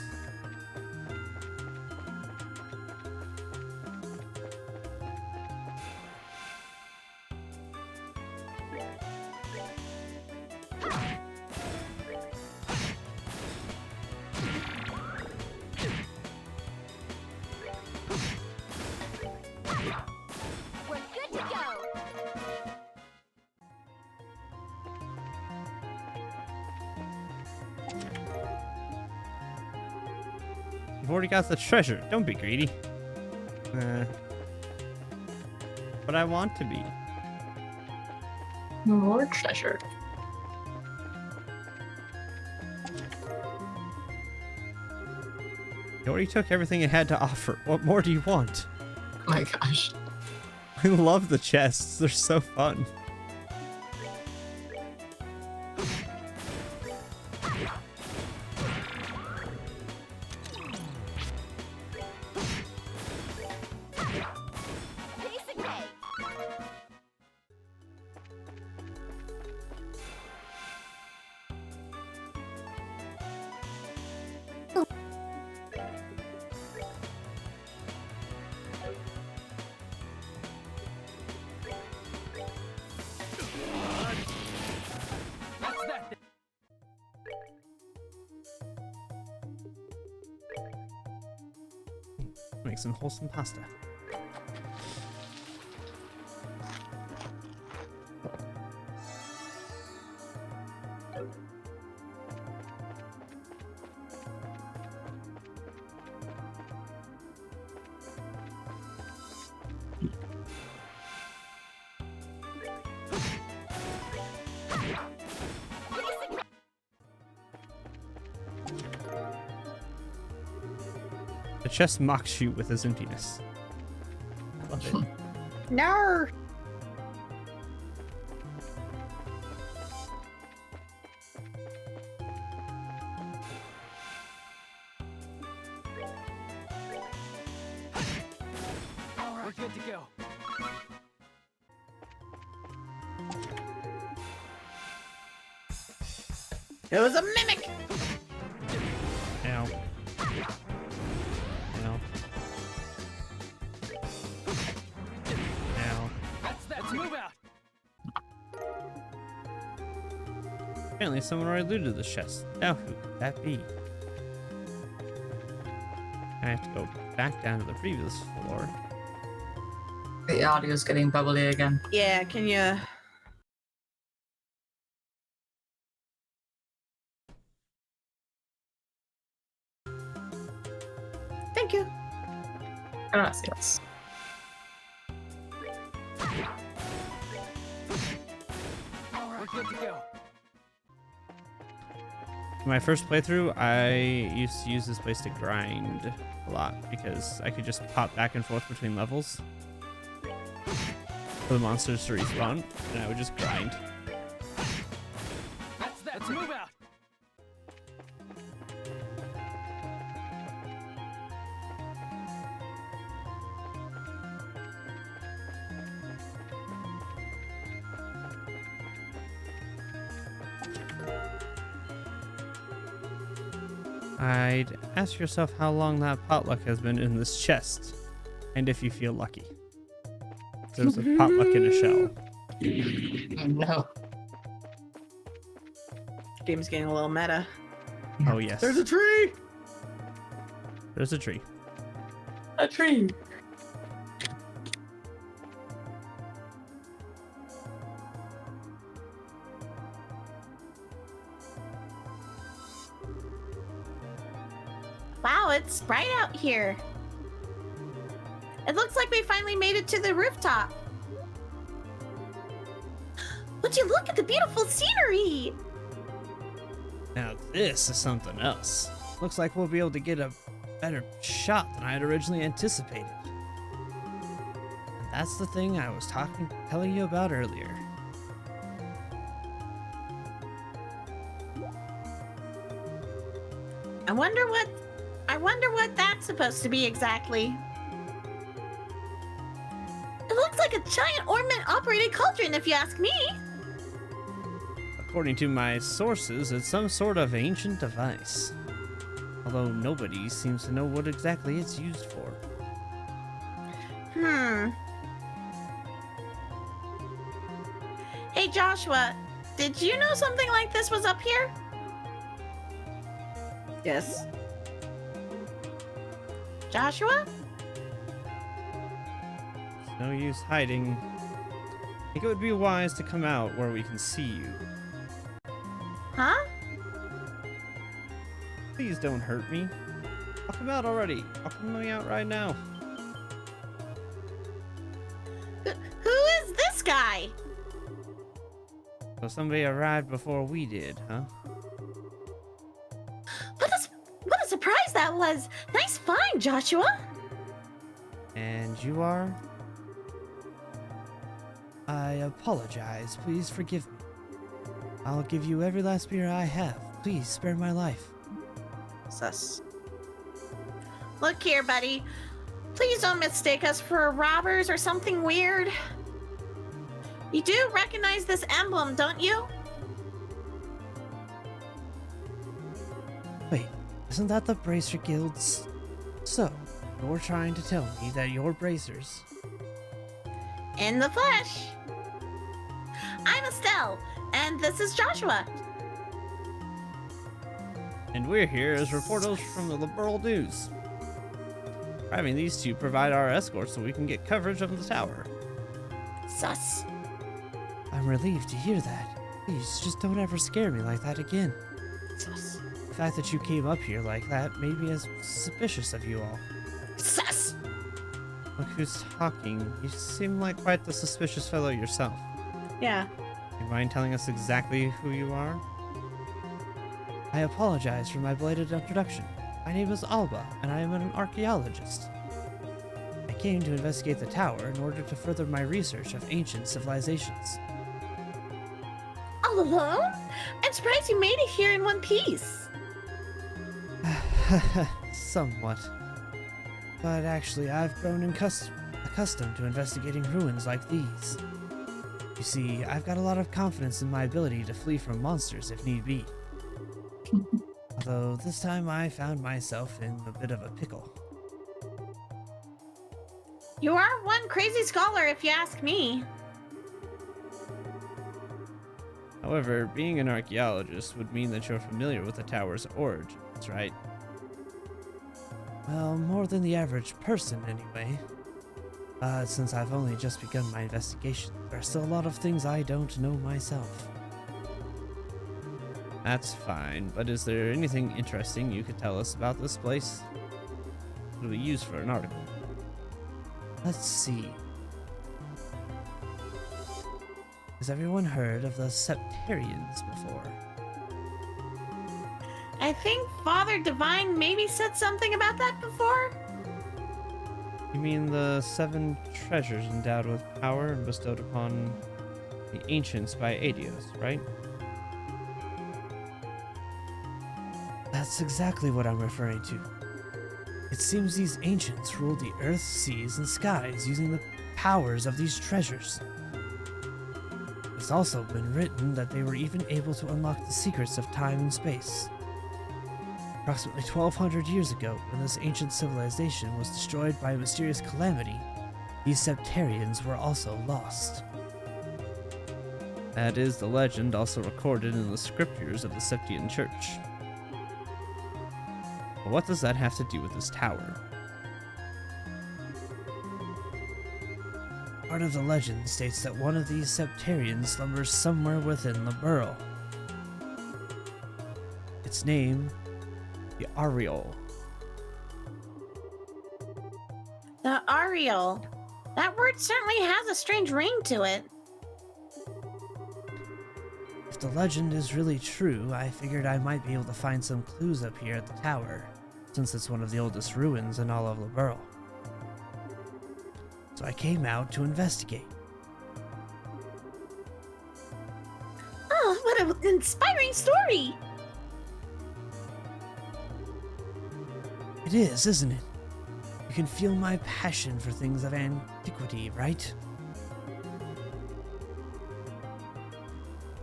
S5: We're good to go.
S1: You've already got the treasure. Don't be greedy. But I want to be.
S4: More treasure.
S1: You already took everything it had to offer. What more do you want?
S4: Oh my gosh.
S1: I love the chests. They're so fun.
S5: Piece of cake.
S7: That's that.
S1: Make some wholesome pasta. The chest mocks you with his emptiness. I love it.
S2: No.
S7: We're good to go.
S2: It was a mimic.
S1: Ow. Ow. Ow.
S7: That's that. Let's move out.
S1: Apparently someone already looted the chest. Now who could that be? I have to go back down to the previous floor.
S4: The audio's getting bubbly again.
S2: Yeah, can you? Thank you.
S4: Gracias.
S7: We're good to go.
S1: In my first playthrough, I used to use this place to grind a lot because I could just pop back and forth between levels for the monsters to respawn, and I would just grind.
S7: That's that. Let's move out.
S1: I'd ask yourself how long that potluck has been in this chest, and if you feel lucky. There's a potluck in a shell.
S4: Oh, no.
S2: Game's getting a little meta.
S1: Oh yes.
S2: There's a tree.
S1: There's a tree.
S4: A tree.
S8: Wow, it's bright out here. It looks like we finally made it to the rooftop. Would you look at the beautiful scenery?
S1: Now this is something else. Looks like we'll be able to get a better shot than I had originally anticipated. And that's the thing I was telling you about earlier.
S8: I wonder what that's supposed to be exactly. It looks like a giant ornament-operated cauldron, if you ask me.
S1: According to my sources, it's some sort of ancient device. Although nobody seems to know what exactly it's used for.
S8: Hey Joshua, did you know something like this was up here? Yes. Joshua?
S1: It's no use hiding. I think it would be wise to come out where we can see you.
S8: Huh?
S1: Please don't hurt me. I'll come out already. I'll come out right now.
S8: Who is this guy?
S1: So somebody arrived before we did, huh?
S8: What a surprise that was! Nice find, Joshua!
S1: And you are? I apologize. Please forgive me. I'll give you every last beer I have. Please spare my life.
S8: Sus. Look here, buddy. Please don't mistake us for robbers or something weird. You do recognize this emblem, don't you?
S1: Wait, isn't that the Bracer Guild's? So, you're trying to tell me that you're Bracers?
S8: In the flesh. I'm Estelle, and this is Joshua.
S1: And we're here as reporters from the Liberal News. Having these two provide our escort so we can get coverage of the tower.
S8: Sus.
S1: I'm relieved to hear that. Please, just don't ever scare me like that again.
S8: Sus.
S1: The fact that you came up here like that made me as suspicious of you all.
S8: Sus.
S1: Look who's talking. You seem like quite the suspicious fellow yourself.
S8: Yeah.
S1: You mind telling us exactly who you are? I apologize for my belated introduction. My name is Alba, and I am an archaeologist. I came to investigate the tower in order to further my research of ancient civilizations.
S8: All alone? I'm surprised you made it here in one piece.
S1: Somewhat. But actually, I've grown accustomed to investigating ruins like these. You see, I've got a lot of confidence in my ability to flee from monsters if need be. Although this time I found myself in a bit of a pickle.
S8: You are one crazy scholar, if you ask me.
S1: However, being an archaeologist would mean that you're familiar with the tower's origins, right? Well, more than the average person, anyway. Since I've only just begun my investigation, there are still a lot of things I don't know myself. That's fine, but is there anything interesting you could tell us about this place? It'll be used for an article. Let's see. Has everyone heard of the Septarians before?
S8: I think Father Divine maybe said something about that before.
S1: You mean the 7 treasures endowed with power and bestowed upon the ancients by Adios, right? That's exactly what I'm referring to. It seems these ancients ruled the earth, seas, and skies using the powers of these treasures. It's also been written that they were even able to unlock the secrets of time and space. Approximately 1200 years ago, when this ancient civilization was destroyed by a mysterious calamity, these Septarians were also lost. That is the legend also recorded in the scriptures of the Septian Church. But what does that have to do with this tower? Part of the legend states that one of these Septarians slumbers somewhere within the burrow. Its name, the Ariel.
S8: The Ariel. That word certainly has a strange ring to it.
S9: If the legend is really true, I figured I might be able to find some clues up here at the tower, since it's one of the oldest ruins in all of Liberl. So I came out to investigate.
S8: Oh, what an inspiring story!
S9: It is, isn't it? You can feel my passion for things of antiquity, right?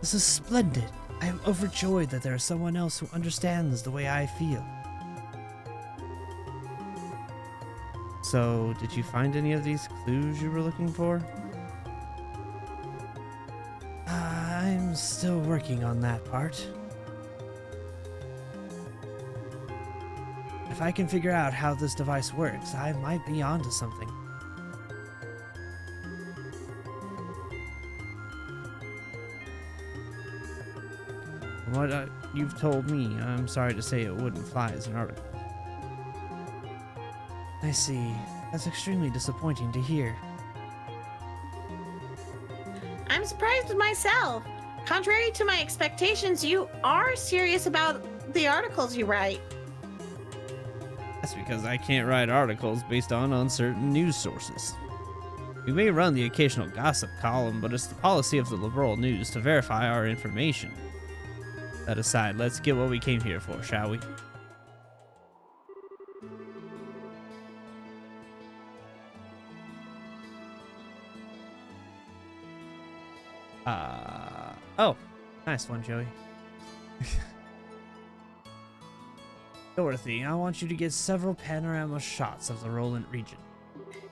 S9: This is splendid. I am overjoyed that there is someone else who understands the way I feel.
S1: So, did you find any of these clues you were looking for?
S9: I'm still working on that part. If I can figure out how this device works, I might be onto something.
S1: From what you've told me, I'm sorry to say it wouldn't fly as an article.
S9: I see. That's extremely disappointing to hear.
S8: I'm surprised with myself. Contrary to my expectations, you are serious about the articles you write.
S1: That's because I can't write articles based on uncertain news sources. We may run the occasional gossip column, but it's the policy of the Liberal News to verify our information. That aside, let's get what we came here for, shall we? Oh, nice one, Joey.
S9: Dorothy, I want you to get several panorama shots of the Roland region.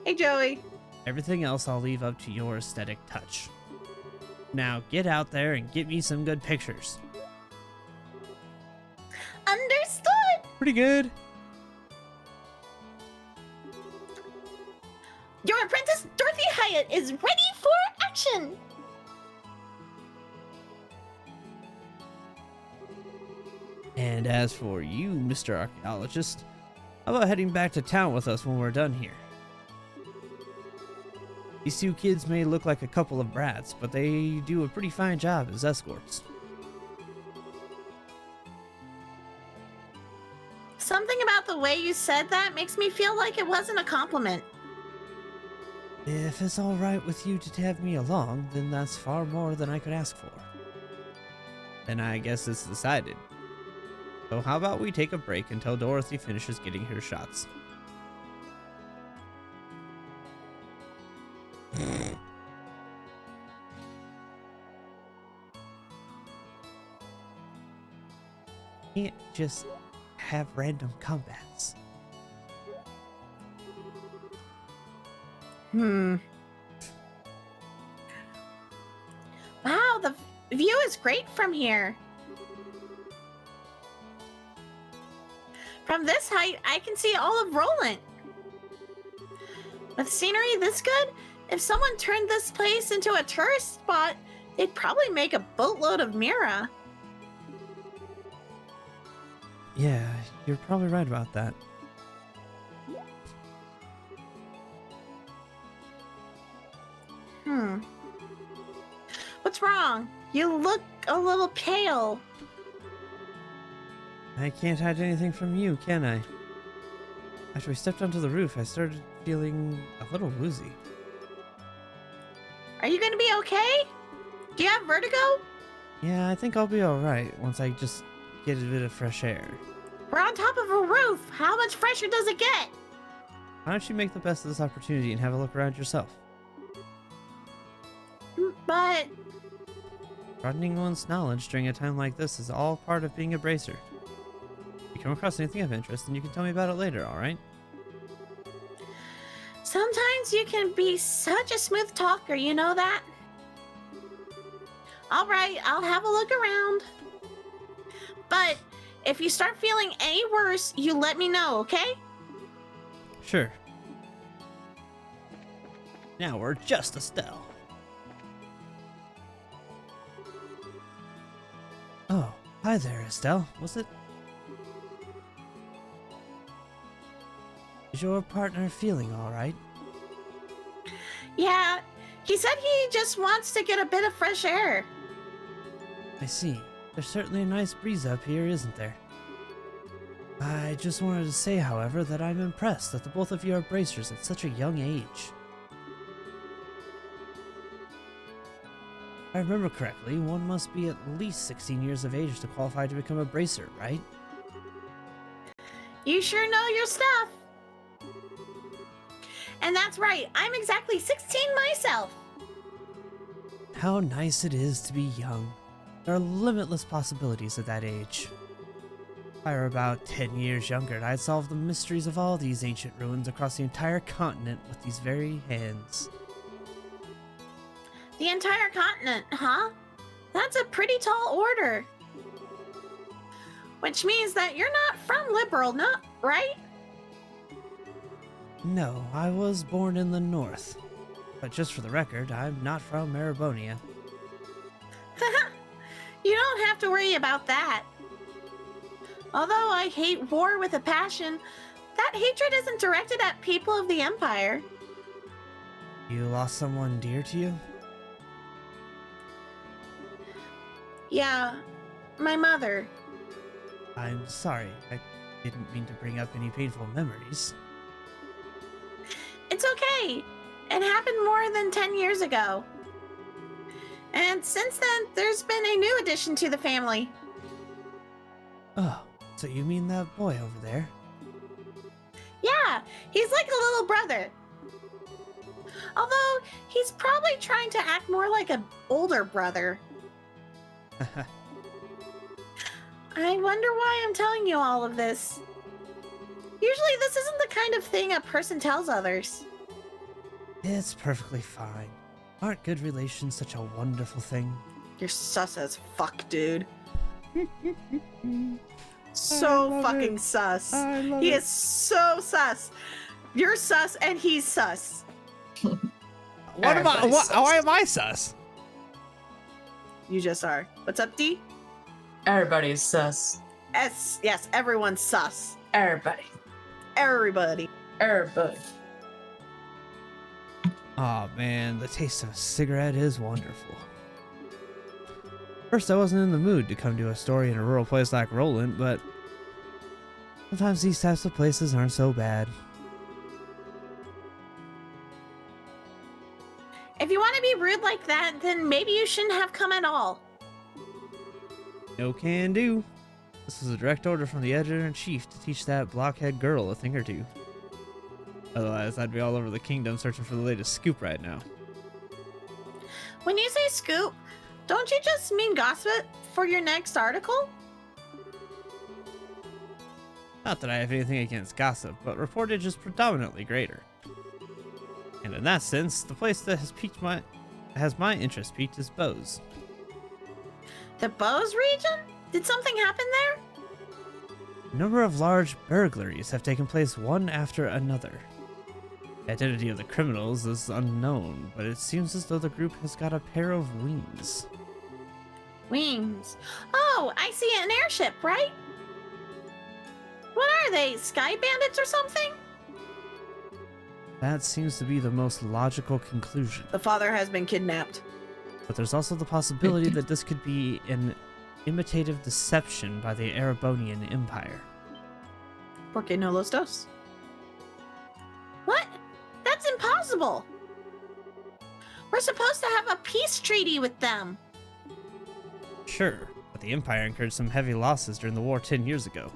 S8: Hey, Joey.
S1: Everything else I'll leave up to your aesthetic touch. Now get out there and get me some good pictures.
S8: Understood.
S1: Pretty good.
S8: Your apprentice, Dorothy Hyatt, is ready for action.
S1: And as for you, Mr. Archaeologist, how about heading back to town with us when we're done here? These two kids may look like a couple of brats, but they do a pretty fine job as escorts.
S8: Something about the way you said that makes me feel like it wasn't a compliment.
S9: If it's all right with you to have me along, then that's far more than I could ask for.
S1: Then I guess it's decided. So how about we take a break until Dorothy finishes getting her shots?
S9: Can't just have random combats.
S8: Wow, the view is great from here. From this height, I can see all of Roland. With scenery this good, if someone turned this place into a tourist spot, they'd probably make a boatload of Mira.
S1: Yeah, you're probably right about that.
S8: What's wrong? You look a little pale.
S1: I can't hide anything from you, can I? After we stepped onto the roof, I started feeling a little woozy.
S8: Are you gonna be okay? Do you have vertigo?
S1: Yeah, I think I'll be alright once I just get a bit of fresh air.
S8: We're on top of a roof. How much fresher does it get?
S1: Why don't you make the best of this opportunity and have a look around yourself?
S8: But
S1: Broadening one's knowledge during a time like this is all part of being a bracer. If you come across anything of interest, then you can tell me about it later, alright?
S8: sometimes you can be such a smooth talker, you know that? All right, I'll have a look around. But if you start feeling any worse, you let me know, okay?
S1: Sure. Now we're just Estelle.
S9: Oh, hi there, Estelle.
S1: Was it?
S9: Is your partner feeling alright?
S8: Yeah, he said he just wants to get a bit of fresh air.
S9: I see. There's certainly a nice breeze up here, isn't there? I just wanted to say, however, that I'm impressed that the both of you are bracers at such a young age. If I remember correctly, one must be at least 16 years of age to qualify to become a bracer, right?
S8: You sure know your stuff. And that's right, I'm exactly 16 myself.
S9: How nice it is to be young. There are limitless possibilities at that age. If I were about 10 years younger, I'd solve the mysteries of all these ancient ruins across the entire continent with these very hands.
S8: The entire continent, huh? That's a pretty tall order. Which means that you're not from Liberal, no, right?
S9: No, I was born in the north. But just for the record, I'm not from Marebonia.
S8: You don't have to worry about that. Although I hate war with a passion, that hatred isn't directed at people of the Empire.
S9: You lost someone dear to you?
S8: Yeah, my mother.
S9: I'm sorry, I didn't mean to bring up any painful memories.
S8: It's okay. It happened more than 10 years ago. And since then, there's been a new addition to the family.
S9: Oh, so you mean that boy over there?
S8: Yeah, he's like a little brother. Although, he's probably trying to act more like an older brother. I wonder why I'm telling you all of this. Usually this isn't the kind of thing a person tells others.
S9: It's perfectly fine. Aren't good relations such a wonderful thing?
S2: You're sus as fuck, dude.
S9: I
S2: So
S9: love
S2: fucking
S9: it.
S2: sus.
S9: I love
S2: He
S9: it.
S2: is so sus. You're sus and he's sus.
S1: What am I?
S4: Everybody's
S1: What,
S4: sus.
S1: why am I sus?
S2: You just are. What's up, D?
S4: Everybody's sus.
S2: Yes, everyone's sus.
S4: Everybody.
S2: Everybody.
S4: Everybody.
S9: Aw man, the taste of a cigarette is wonderful. First, I wasn't in the mood to come to a story in a rural place like Roland, but sometimes these types of places aren't so bad.
S8: If you want to be rude like that, then maybe you shouldn't have come at all.
S9: No can do. This was a direct order from the editor-in-chief to teach that blockhead girl a thing or two. Otherwise, I'd be all over the kingdom searching for the latest scoop right now.
S8: When you say scoop, don't you just mean gossip for your next article?
S1: Not that I have anything against gossip, but reportage is predominantly greater. And in that sense, the place that has my interest peaked is Bose.
S8: The Bose region? Did something happen there?
S9: A number of large burglaries have taken place one after another. The identity of the criminals is unknown, but it seems as though the group has got a pair of wings.
S8: Wings. Oh, I see an airship, right? What are they, sky bandits or something?
S9: That seems to be the most logical conclusion.
S2: The father has been kidnapped.
S9: But there's also the possibility that this could be an imitative deception by the Erebonian Empire.
S2: Porque no los dos?
S8: What? That's impossible. We're supposed to have a peace treaty with them.
S1: Sure, but the Empire incurred some heavy losses during the war 10 years ago.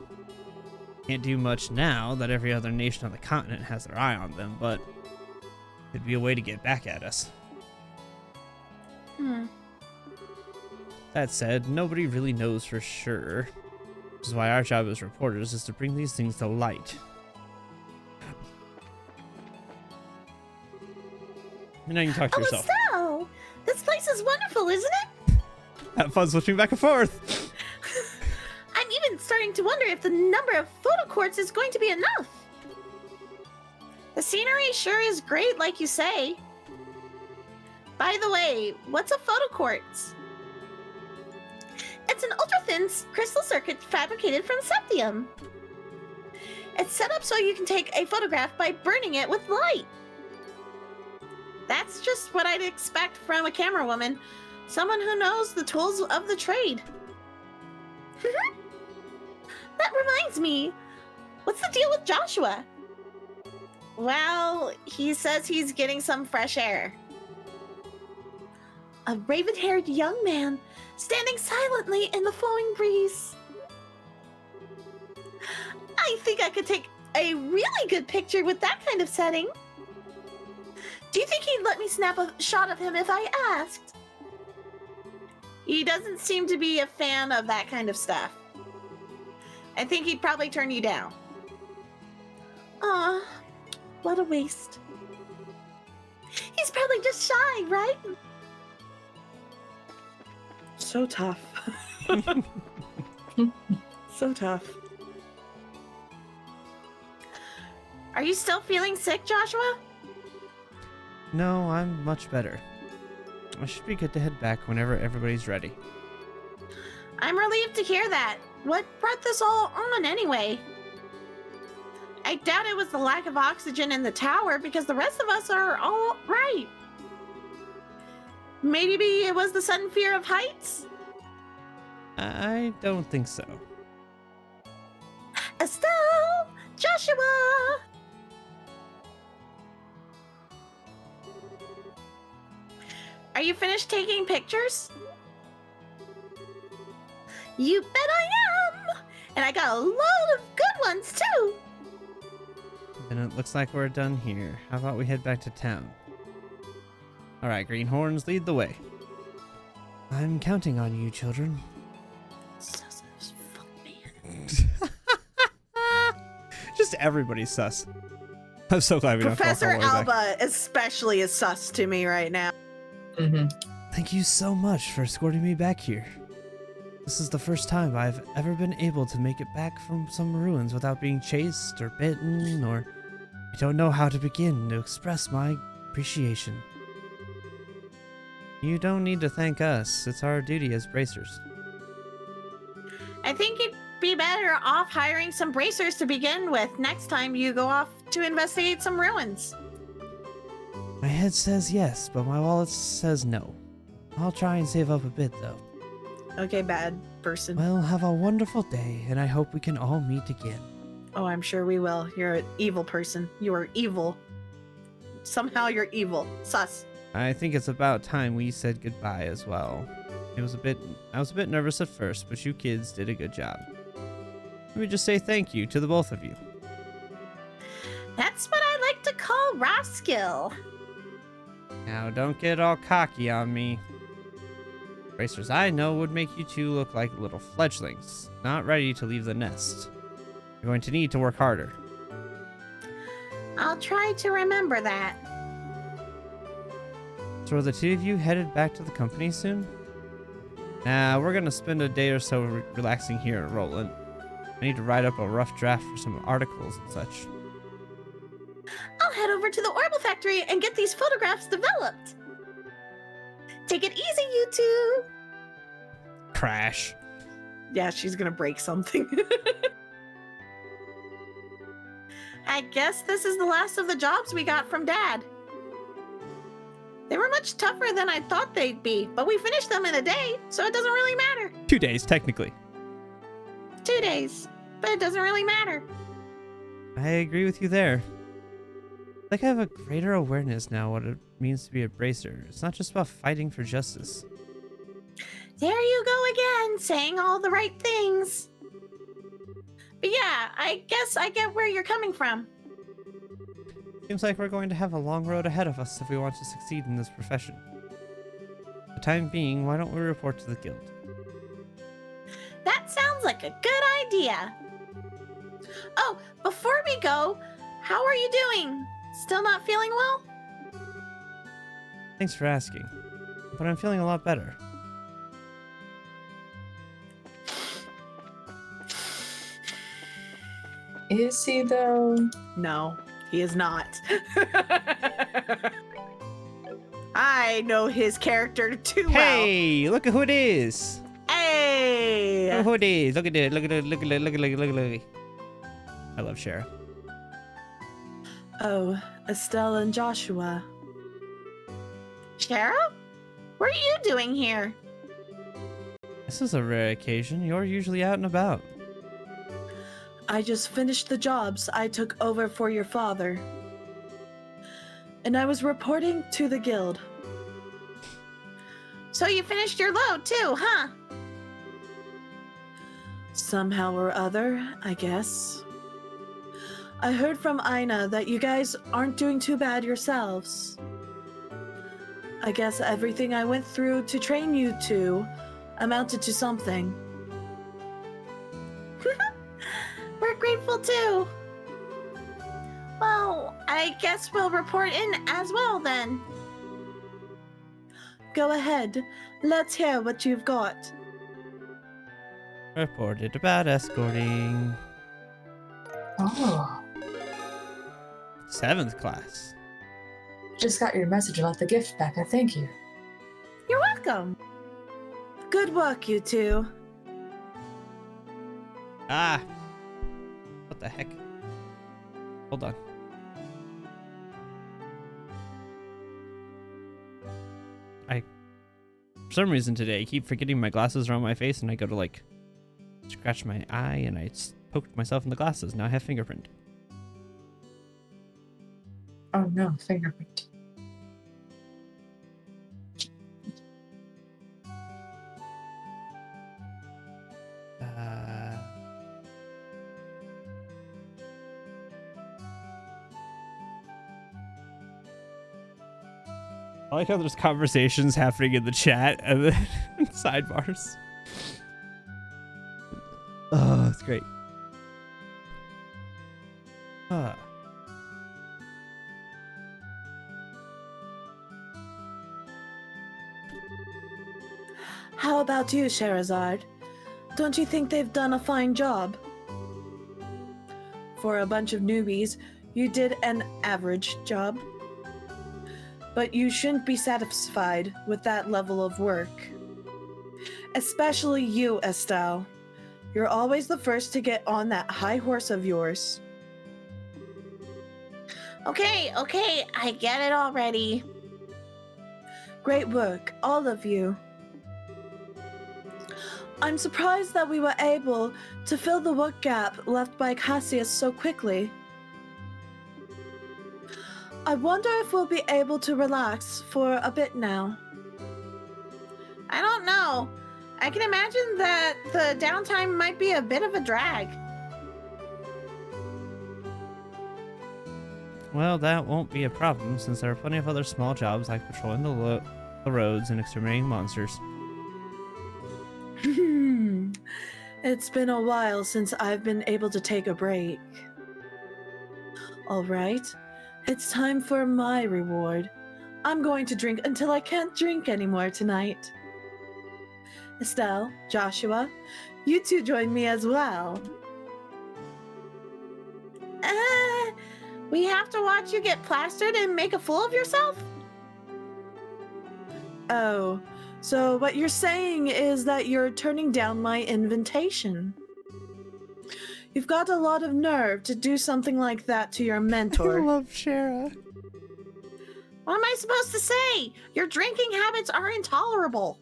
S1: Can't do much now that every other nation on the continent has their eye on them, but it'd be a way to get back at us. That said, nobody really knows for sure, which is why our job as reporters is to bring these things to light. And now you can talk to yourself.
S8: Estelle, this place is wonderful, isn't it?
S1: Have fun switching back and forth.
S8: I'm even starting to wonder if the number of photo courts is going to be enough. The scenery sure is great, like you say. By the way, what's a photo quartz? It's an ultra-thin crystal circuit fabricated from septium. It's set up so you can take a photograph by burning it with light. That's just what I'd expect from a camera woman. Someone who knows the tools of the trade. That reminds me. What's the deal with Joshua? Well, he says he's getting some fresh air. A raven-haired young man standing silently in the flowing breeze. I think I could take a really good picture with that kind of setting. Do you think he'd let me snap a shot of him if I asked? He doesn't seem to be a fan of that kind of stuff. I think he'd probably turn you down. Aw, what a waste. He's probably just shy, right? So tough. So tough. Are you still feeling sick, Joshua?
S1: No, I'm much better. I should be good to head back whenever everybody's ready.
S8: I'm relieved to hear that. What brought this all on anyway? I doubt it was the lack of oxygen in the tower because the rest of us are all right. Maybe it was the sudden fear of heights?
S1: I don't think so.
S8: Estelle! Joshua! Are you finished taking pictures? You bet I am! And I got a load of good ones too!
S1: Then it looks like we're done here. How about we head back to town? Alright, greenhorns, lead the way. I'm counting on you, children.
S8: Sus as fuck, man.
S1: Just everybody's sus. I'm so glad we don't have to
S2: Professor
S1: walk all the way back.
S2: Alba especially is sus to me right now.
S1: Thank you so much for escorting me back here. This is the first time I've ever been able to make it back from some ruins without being chased or bitten, or I don't know how to begin to express my appreciation. You don't need to thank us. It's our duty as bracers.
S8: I think you'd be better off hiring some bracers to begin with next time you go off to investigate some ruins.
S1: My head says yes, but my wallet says no. I'll try and save up a bit, though.
S2: Okay, bad person.
S1: Well, have a wonderful day, and I hope we can all meet again.
S2: Oh, I'm sure we will. You're an evil person. You are evil. Somehow you're evil. Sus.
S1: I think it's about time we said goodbye as well. I was a bit nervous at first, but you kids did a good job. Let me just say thank you to the both of you.
S8: That's what I like to call raw skill.
S1: Now, don't get all cocky on me. Bracers I know would make you two look like little fledglings, not ready to leave the nest. You're going to need to work harder.
S8: I'll try to remember that.
S1: So are the two of you headed back to the company soon? Nah, we're gonna spend a day or so relaxing here at Roland. I need to write up a rough draft for some articles and such.
S8: I'll head over to the Orbital Factory and get these photographs developed. Take it easy, you two.
S1: Crash.
S2: Yeah, she's gonna break something.
S8: I guess this is the last of the jobs we got from Dad. They were much tougher than I thought they'd be, but we finished them in a day, so it doesn't really matter.
S1: 2 days, technically.
S8: 2 days, but it doesn't really matter.
S1: I agree with you there. I think I have a greater awareness now what it means to be a bracer. It's not just about fighting for justice.
S8: There you go again, saying all the right things. But yeah, I guess I get where you're coming from.
S1: Seems like we're going to have a long road ahead of us if we want to succeed in this profession. For the time being, why don't we report to the guild?
S8: That sounds like a good idea. Oh, before we go, how are you doing? Still not feeling well?
S1: Thanks for asking, but I'm feeling a lot better.
S4: Is he though?
S2: No, he is not. I know his character too well.
S1: Hey, look at who it is! Look
S2: Hey!
S1: at who it is! Look at it! Look at it! Look at it! Look at it! Look at it! I love Shara.
S2: Oh, Estelle and Joshua.
S8: Shara? What are you doing here?
S1: This is a rare occasion. You're usually out and about.
S2: I just finished the jobs I took over for your father. And I was reporting to the guild.
S8: So you finished your load too, huh?
S2: Somehow or other, I guess. I heard from Ina that you guys aren't doing too bad yourselves. I guess everything I went through to train you two amounted to something.
S8: We're grateful too. Well, I guess we'll report in as well then.
S2: Go ahead. Let's hear what you've got.
S1: Reported about escorting
S4: Oh,
S1: 7th class.
S4: just got your message about the gift back. I thank you.
S8: You're welcome.
S2: Good work, you two.
S1: Ah! What the heck? Hold on. For some reason today, I keep forgetting my glasses are on my face and I go to like scratch my eye and I poked myself in the glasses. Now I have fingerprint.
S4: Oh no, fingerprint.
S1: I like how there's conversations happening in the chat and then sidebars. Oh, it's great. Ah.
S2: How about you, Sherazard? Don't you think they've done a fine job? For a bunch of newbies, you did an average job. But you shouldn't be satisfied with that level of work. Especially you, Estelle. You're always the first to get on that high horse of yours.
S8: Okay, I get it already.
S2: Great work, all of you. I'm surprised that we were able to fill the work gap left by Cassius so quickly. I wonder if we'll be able to relax for a bit now.
S8: I don't know. I can imagine that the downtime might be a bit of a drag.
S1: Well, that won't be a problem since there are plenty of other small jobs like patrolling the roads and exterminating monsters.
S2: It's been a while since I've been able to take a break. All right, it's time for my reward. I'm going to drink until I can't drink anymore tonight. Estelle, Joshua, you two join me as well.
S8: We have to watch you get plastered and make a fool of yourself?
S2: Oh, so what you're saying is that you're turning down my invitation. You've got a lot of nerve to do something like that to your mentor.
S1: I love Shara.
S8: What am I supposed to say? Your drinking habits are intolerable.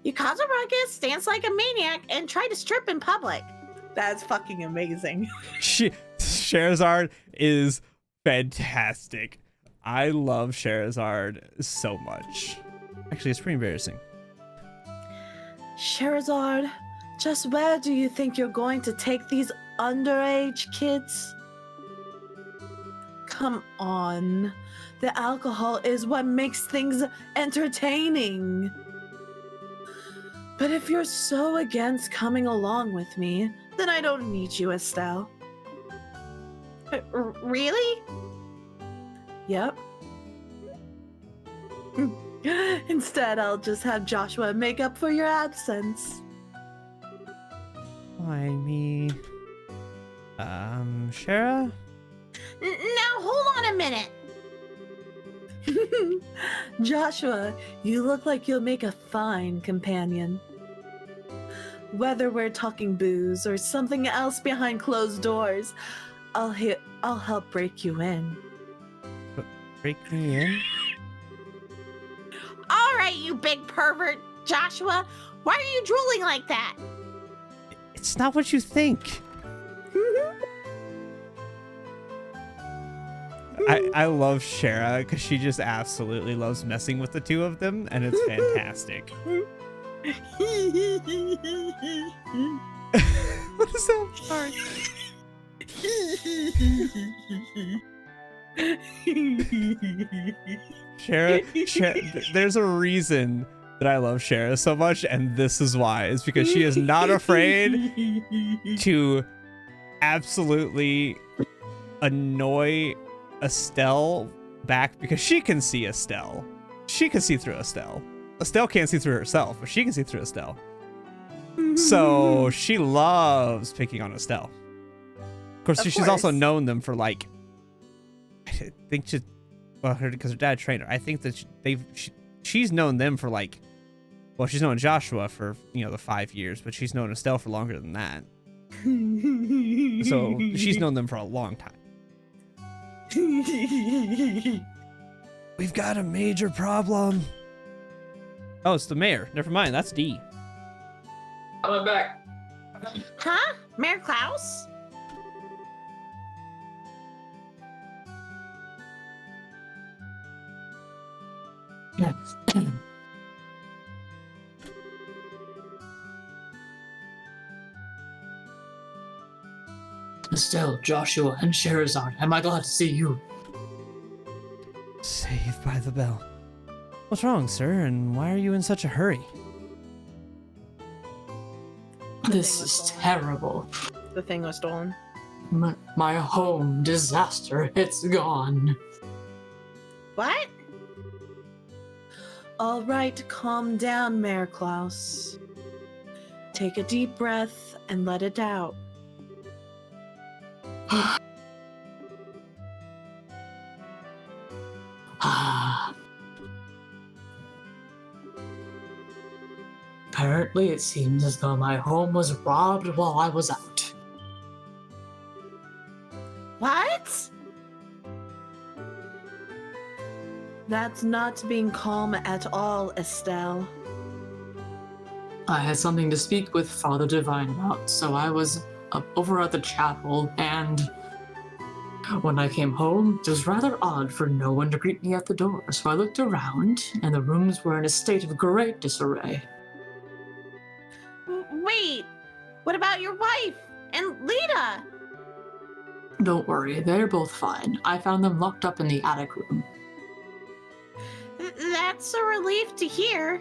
S8: You cause a ruckus, dance like a maniac, and try to strip in public.
S2: That's fucking amazing.
S1: Sherazard is fantastic. I love Sherazard so much. Actually, it's pretty embarrassing.
S2: Sherazard, just where do you think you're going to take these underage kids? Come on. The alcohol is what makes things entertaining. But if you're so against coming along with me, then I don't need you, Estelle.
S8: Really?
S2: Yep. Instead, I'll just have Joshua make up for your absence.
S1: Why me? Shara?
S8: Now, hold on a minute.
S2: Joshua, you look like you'll make a fine companion. Whether we're talking booze or something else behind closed doors, I'll help break you in.
S1: Break me in?
S8: All right, you big pervert, Joshua. Why are you drooling like that?
S1: It's not what you think. I love Shara because she just absolutely loves messing with the two of them, and it's fantastic. What is that? Sorry. Shara, there's a reason that I love Shara so much, and this is why. It's because she is not afraid to absolutely annoy Estelle back because she can see Estelle. She can see through Estelle. Estelle can't see through herself, but she can see through Estelle. So she loves picking on Estelle. Of course, she's also known them for like, I think she, well, because her dad trained her. I think that she's known them for like, well, she's known Joshua for, you know, the 5 years, but she's known Estelle for longer than that. So she's known them for a long time.
S9: We've got a major problem.
S1: Oh, it's the mayor. Never mind. That's D.
S4: I'm back.
S8: Huh? Mayor Klaus?
S4: Estelle, Joshua, and Sherazade, am I glad to see you?
S1: Saved by the bell. What's wrong, sir? And why are you in such a hurry?
S4: This is terrible.
S2: The thing was stolen.
S4: My home disaster, it's gone.
S8: What?
S2: All right, calm down, Mayor Klaus. Take a deep breath and let it out.
S4: Apparently, it seems as though my home was robbed while I was out.
S8: What?
S2: That's not being calm at all, Estelle.
S4: I had something to speak with Father Divine about, so I was up over at the chapel, and when I came home, it was rather odd for no one to greet me at the door, so I looked around, and the rooms were in a state of great disarray.
S8: Wait, what about your wife and Lita?
S4: Don't worry, they're both fine. I found them locked up in the attic room.
S8: That's a relief to hear.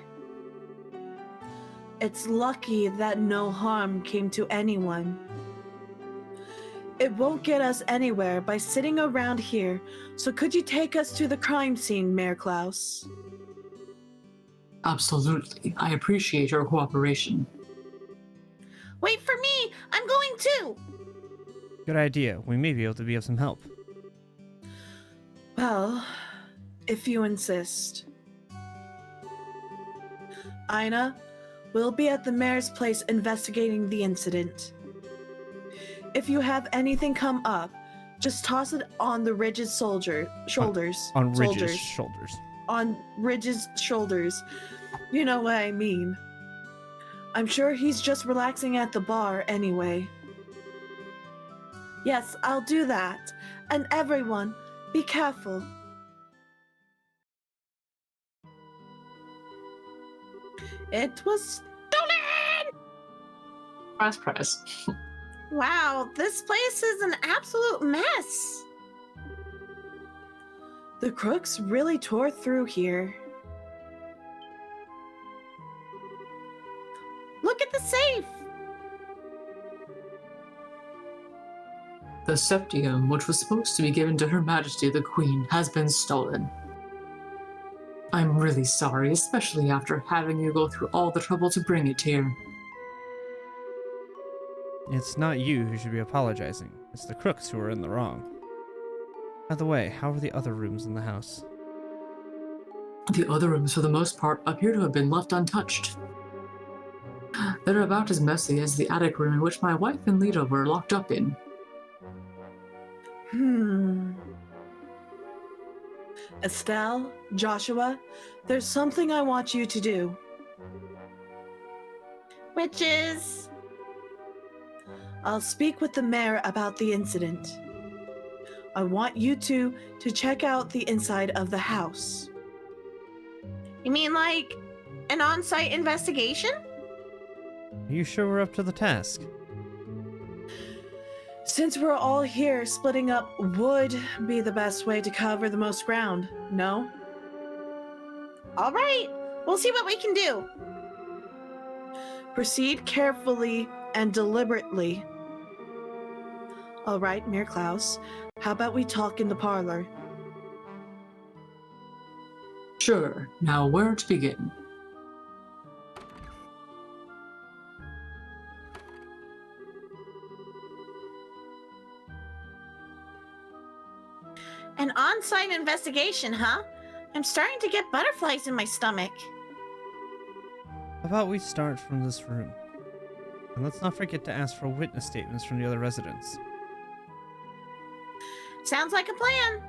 S2: It's lucky that no harm came to anyone. It won't get us anywhere by sitting around here, so could you take us to the crime scene, Mayor Klaus?
S4: Absolutely. I appreciate your cooperation.
S8: Wait for me! I'm going too!
S1: Good idea. We may be able to be of some help.
S2: Well, if you insist. Ina, we'll be at the mayor's place investigating the incident. If you have anything come up, just toss it on the Ridge's shoulders.
S1: On Ridge's shoulders.
S2: On Ridge's shoulders. You know what I mean. I'm sure he's just relaxing at the bar anyway. Yes, I'll do that. And everyone, be careful. It was stolen!
S4: Press.
S8: Wow, this place is an absolute mess.
S2: The crooks really tore through here.
S8: Look at the safe.
S4: The septium, which was supposed to be given to Her Majesty the Queen, has been stolen. I'm really sorry, especially after having you go through all the trouble to bring it here.
S1: It's not you who should be apologizing. It's the crooks who are in the wrong. By the way, how are the other rooms in the house?
S4: The other rooms, for the most part, appear to have been left untouched. They're about as messy as the attic room in which my wife and Lita were locked up in.
S2: Estelle, Joshua, there's something I want you to do.
S8: Which is.
S2: I'll speak with the mayor about the incident. I want you two to check out the inside of the house.
S8: You mean like an on site investigation?
S1: Are you sure we're up to the task?
S2: Since we're all here, splitting up would be the best way to cover the most ground, no?
S8: All right, we'll see what we can do.
S2: Proceed carefully and deliberately. All right, Mayor Klaus, how about we talk in the parlor?
S4: Sure, now where to begin?
S8: An on site investigation, huh? I'm starting to get butterflies in my stomach.
S1: How about we start from this room? And let's not forget to ask for witness statements from the other residents.
S8: Sounds like a plan.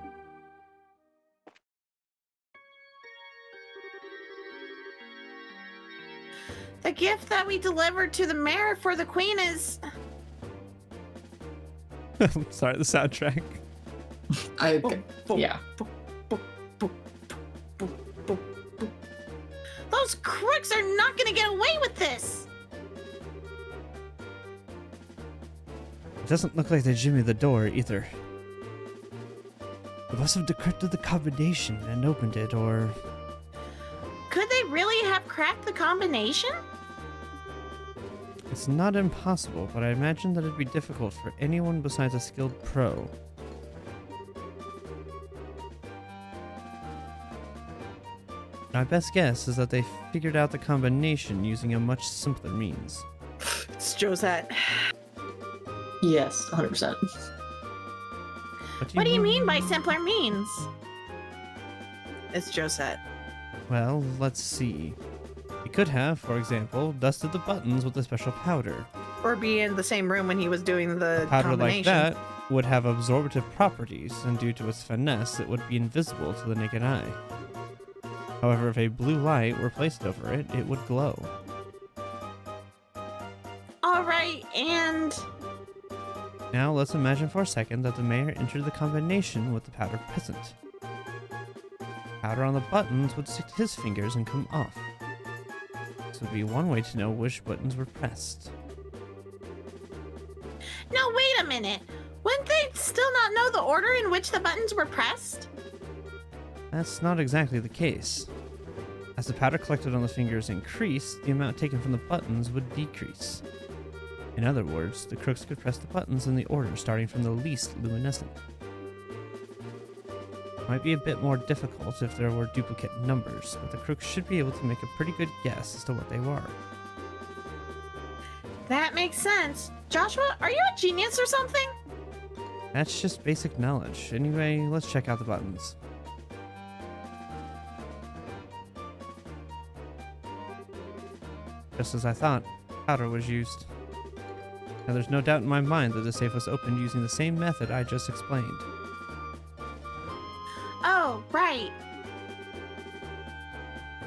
S8: The gift that we delivered to the mayor for the queen is.
S1: I'm sorry, the soundtrack.
S4: Yeah.
S8: Those crooks are not gonna get away with this!
S1: It doesn't look like they jimmied the door either. They must have decrypted the combination and opened it, or...
S8: Could they really have cracked the combination?
S1: It's not impossible, but I imagine that it'd be difficult for anyone besides a skilled pro. My best guess is that they figured out the combination using a much simpler means.
S2: It's Josette.
S4: Yes, 100%.
S8: What do you mean by simpler means?
S2: It's Josette.
S1: Well, let's see. He could have, for example, dusted the buttons with a special powder.
S2: Or be in the same room when he was doing the
S1: A powder like
S2: combination.
S1: that would have absorptive properties, and due to its finesse, it would be invisible to the naked eye. However, if a blue light were placed over it, it would glow.
S8: Alright, and.
S1: Now let's imagine for a second that the mayor entered the combination with the powder present. Powder on the buttons would stick to his fingers and come off. This would be one way to know which buttons were pressed.
S8: No, wait a minute. Wouldn't they still not know the order in which the buttons were pressed?
S1: That's not exactly the case. As the powder collected on the fingers increased, the amount taken from the buttons would decrease. In other words, the crooks could press the buttons in the order starting from the least luminescent. It might be a bit more difficult if there were duplicate numbers, but the crooks should be able to make a pretty good guess as to what they were.
S8: That makes sense. Joshua, are you a genius or something?
S1: That's just basic knowledge. Anyway, let's check out the buttons. Just as I thought, powder was used. Now there's no doubt in my mind that the safe was opened using the same method I just explained.
S8: Oh, right.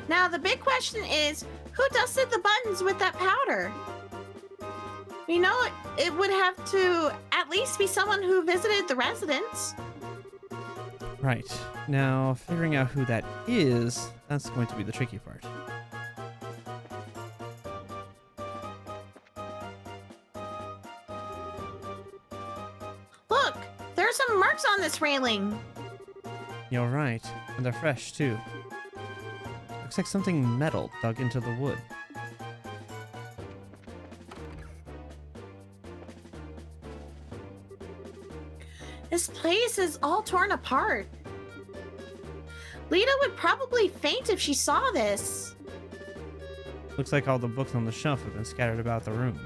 S8: Now the big question is, who dusted the buttons with that powder? We know it would have to at least be someone who visited the residence.
S1: Right. Now, figuring out who that is, that's going to be the tricky part.
S8: Look, there are some marks on this railing.
S1: You're right, and they're fresh too. Looks like something metal dug into the wood.
S8: This place is all torn apart. Lita would probably faint if she saw this.
S1: Looks like all the books on the shelf have been scattered about the room.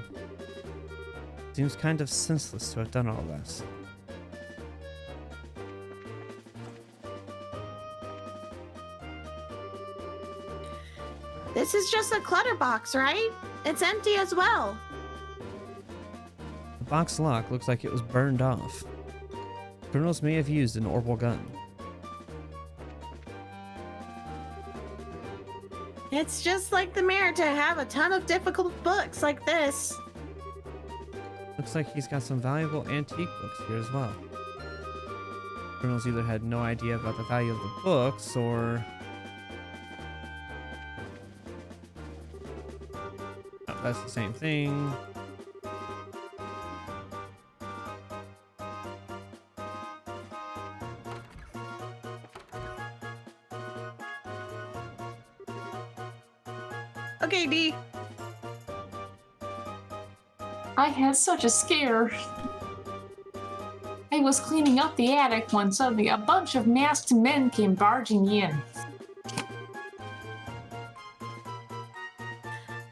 S1: Seems kind of senseless to have done all this.
S8: This is just a clutter box, right? It's empty as well.
S1: The box lock looks like it was burned off. Criminals may have used an orbital gun.
S8: It's just like the mayor to have a ton of difficult books like this.
S1: Looks like he's got some valuable antique books here as well. Criminals either had no idea about the value of the books, or... Oh, that's the same thing.
S8: Okay, D.
S4: I had such a scare. I was cleaning up the attic when suddenly a bunch of masked men came barging in.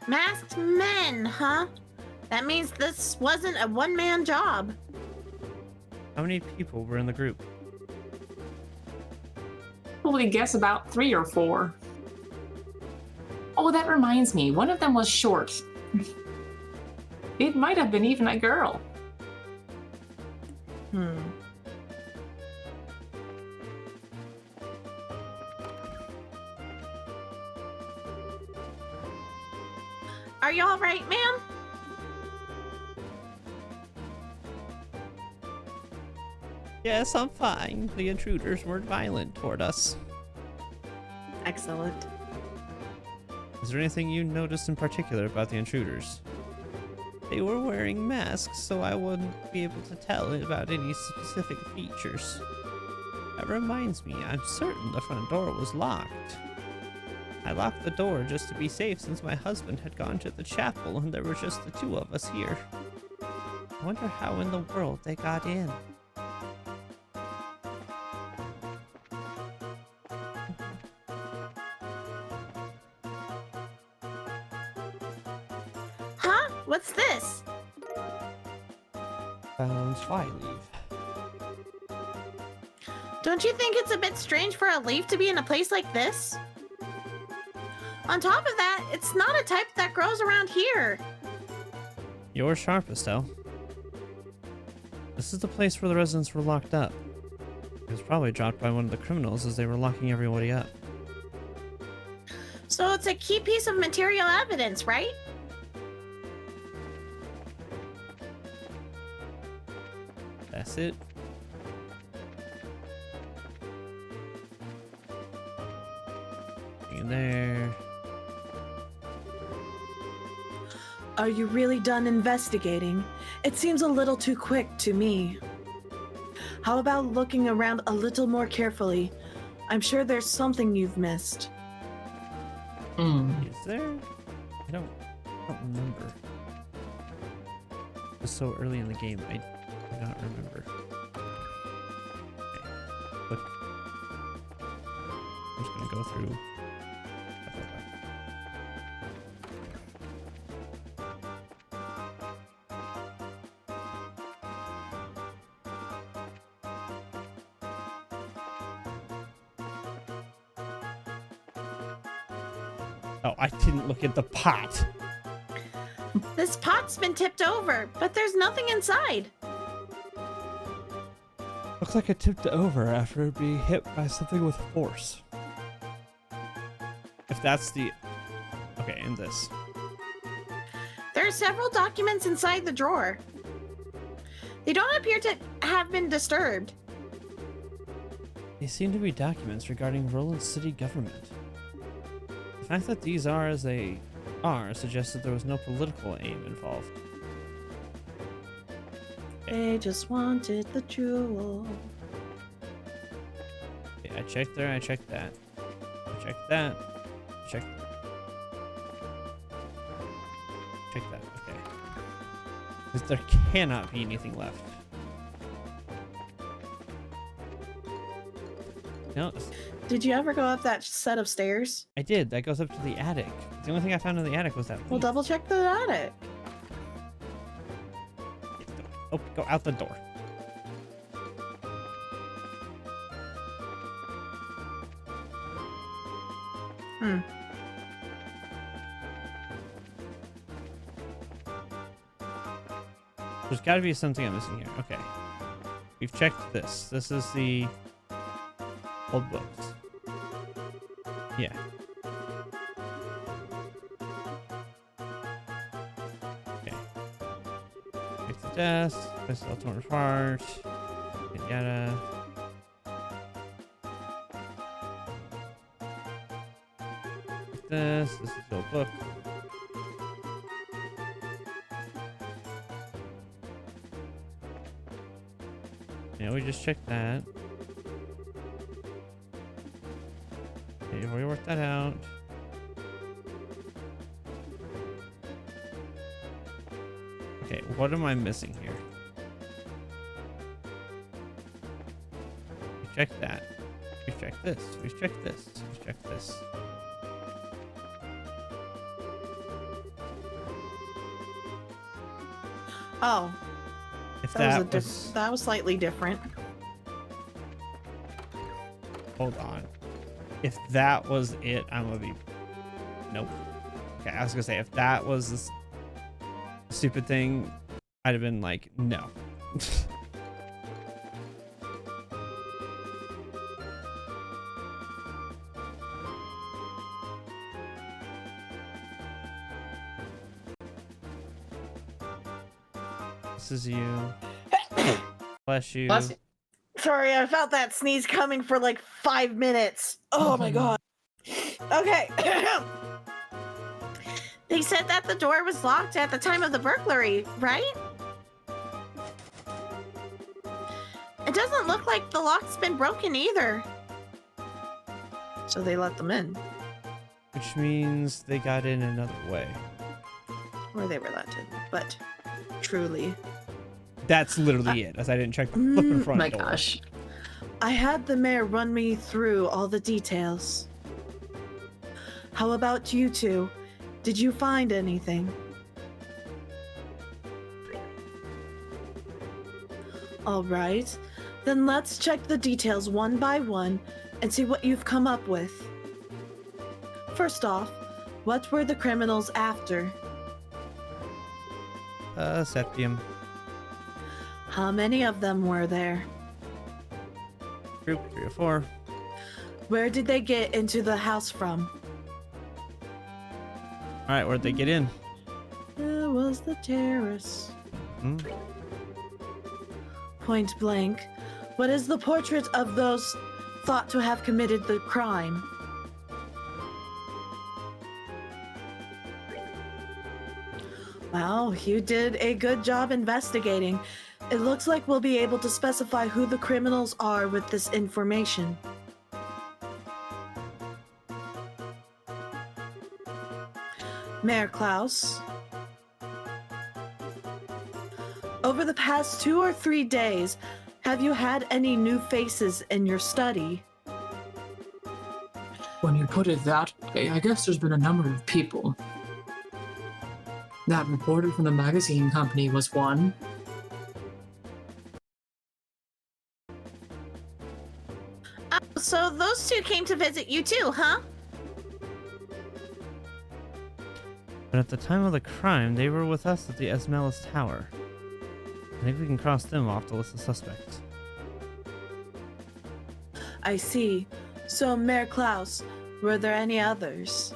S8: Masked men, huh? That means this wasn't a one-man job.
S1: How many people were in the group?
S4: Probably guess about 3 or 4. Oh, that reminds me. One of them was short. It might have been even a girl.
S8: Are you all right, ma'am?
S6: Yes, I'm fine. The intruders weren't violent toward us.
S8: Excellent.
S1: Is there anything you noticed in particular about the intruders?
S6: They were wearing masks, so I wouldn't be able to tell about any specific features. That reminds me, I'm certain the front door was locked. I locked the door just to be safe since my husband had gone to the chapel and there were just the two of us here. I wonder how in the world they got in.
S8: Huh? What's this?
S1: Found fly leaf.
S8: Don't you think it's a bit strange for a leaf to be in a place like this? On top of that, it's not a type that grows around here.
S1: You're sharp, Estelle. This is the place where the residents were locked up. It was probably dropped by one of the criminals as they were locking everybody up.
S8: So it's a key piece of material evidence, right?
S1: That's it. In there.
S3: Are you really done investigating? It seems a little too quick to me. How about looking around a little more carefully? I'm sure there's something you've missed.
S1: Is there? I don't remember. It was so early in the game, I do not remember. Okay. Look. I'm just gonna go through. Oh, I didn't look at the pot.
S8: This pot's been tipped over, but there's nothing inside.
S9: Looks like it tipped over after being hit by something with force.
S1: If that's the... Okay, and this.
S8: There are several documents inside the drawer. They don't appear to have been disturbed.
S1: They seem to be documents regarding Roland city government. The fact that these are as they are suggests that there was no political aim involved.
S3: They just wanted the jewel.
S1: Okay, I checked there, I checked that. I checked that. I checked... Check that, okay. Because there cannot be anything left. No,
S3: Did you ever go up that set of stairs?
S1: I did. That goes up to the attic. The only thing I found in the attic was that
S3: Well,
S1: leaf.
S3: double check the attic.
S1: Oh, go out the door. There's got to be something I'm missing here. Okay. We've checked this. This is the old books. Yeah. Okay. Fix the desk. This is ultimate heart. Yada. This is the old book. Yeah, we just checked that. Okay, we worked that out. Okay, what am I missing here? We checked that. We checked this. We checked this. We checked this.
S2: Oh,
S1: If
S2: that was slightly different.
S1: Hold on. If that was it, I'm gonna be. Nope. Okay, I was gonna say if that was this stupid thing, I'd have been like, no. This is you. Bless you.
S4: Bless you.
S2: Sorry, I felt that sneeze coming for like 5 minutes. Oh my god. Okay. They said that the door was locked at the time of the burglary, right? It doesn't look like the lock's been broken either. So they let them in.
S1: Which means they got in another way.
S2: Or they were let in. But truly.
S1: That's literally it, as I didn't check the flipping front
S4: My
S1: door.
S4: gosh.
S3: I had the mayor run me through all the details. How about you two? Did you find anything? All right, then let's check the details one by one and see what you've come up with. First off, what were the criminals after?
S1: Septium.
S3: How many of them were there?
S1: Group 3 or 4.
S3: Where did they get into the house from?
S1: Alright, where'd they get in?
S3: It was the terrace.
S1: Hmm?
S3: Point blank, what is the portrait of those thought to have committed the crime? Wow, you did a good job investigating. It looks like we'll be able to specify who the criminals are with this information. Mayor Klaus. Over the past 2 or 3 days, have you had any new faces in your study?
S4: When you put it that way, I guess there's been a number of people. That reporter from the magazine company was one.
S2: So those two came to visit you too, huh?
S1: But at the time of the crime, they were with us at the Esmelis Tower. I think we can cross them off the list of suspects.
S3: I see. So, Mayor Klaus, were there any others?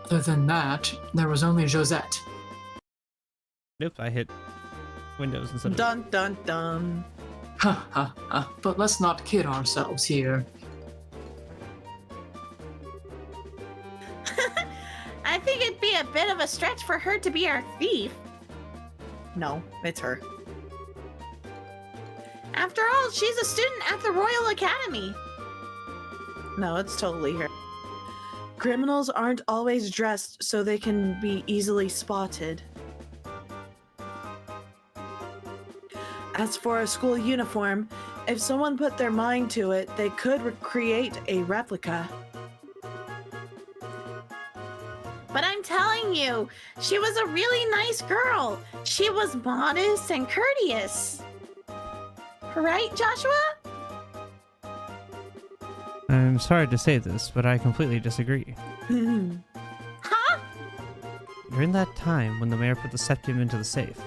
S4: Other than that, there was only Josette.
S1: Nope, I hit Windows instead of...
S2: Dun dun dun.
S4: Ha ha ha. But let's not kid ourselves here.
S2: I think it'd be a bit of a stretch for her to be our thief. No, it's her. After all, she's a student at the Royal Academy. No, it's totally her.
S3: Criminals aren't always dressed so they can be easily spotted. As for a school uniform, if someone put their mind to it, they could create a replica.
S2: But I'm telling you, she was a really nice girl. She was modest and courteous. Right, Joshua?
S1: I'm sorry to say this, but I completely disagree.
S2: Huh?
S1: During that time, when the mayor put the septium into the safe,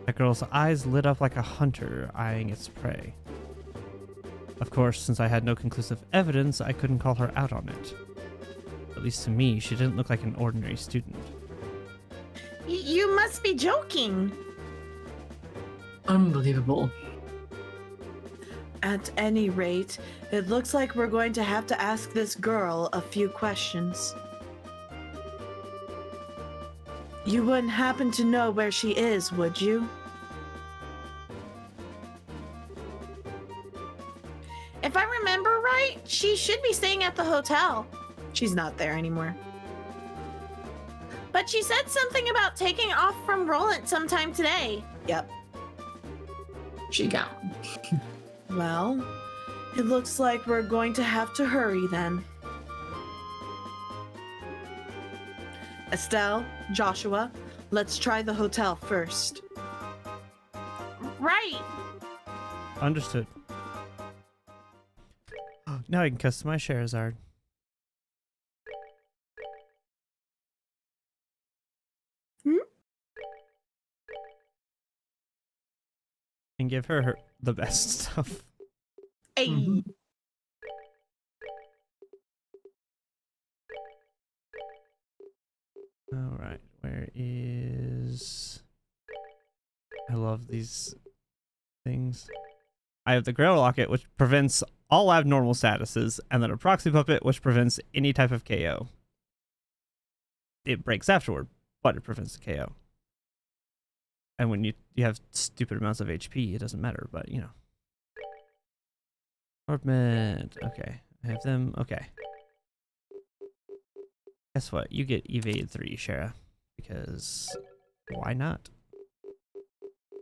S1: that girl's eyes lit up like a hunter eyeing its prey. Of course, since I had no conclusive evidence, I couldn't call her out on it. At least to me, she didn't look like an ordinary student.
S8: You must be joking.
S4: Unbelievable.
S3: At any rate, it looks like we're going to have to ask this girl a few questions. You wouldn't happen to know where she is, would you?
S8: If I remember right, she should be staying at the hotel.
S3: She's not there anymore.
S8: But she said something about taking off from Roland sometime today.
S3: Yep.
S4: She gone.
S3: Well, it looks like we're going to have to hurry then. Estelle, Joshua, let's try the hotel first.
S8: Right.
S1: Understood. Now I can customize Sherazard. And give her the best stuff.
S8: Hey.
S4: Mhm.
S1: All right, where is... I love these things. I have the Grail Locket, which prevents all abnormal statuses, and then a Proxy Puppet, which prevents any type of KO. It breaks afterward, but it prevents the KO. And when you have stupid amounts of HP, it doesn't matter, but you know. Orbment. Okay, I have them. Okay. Guess what? You get evade 3, Shara, because why not?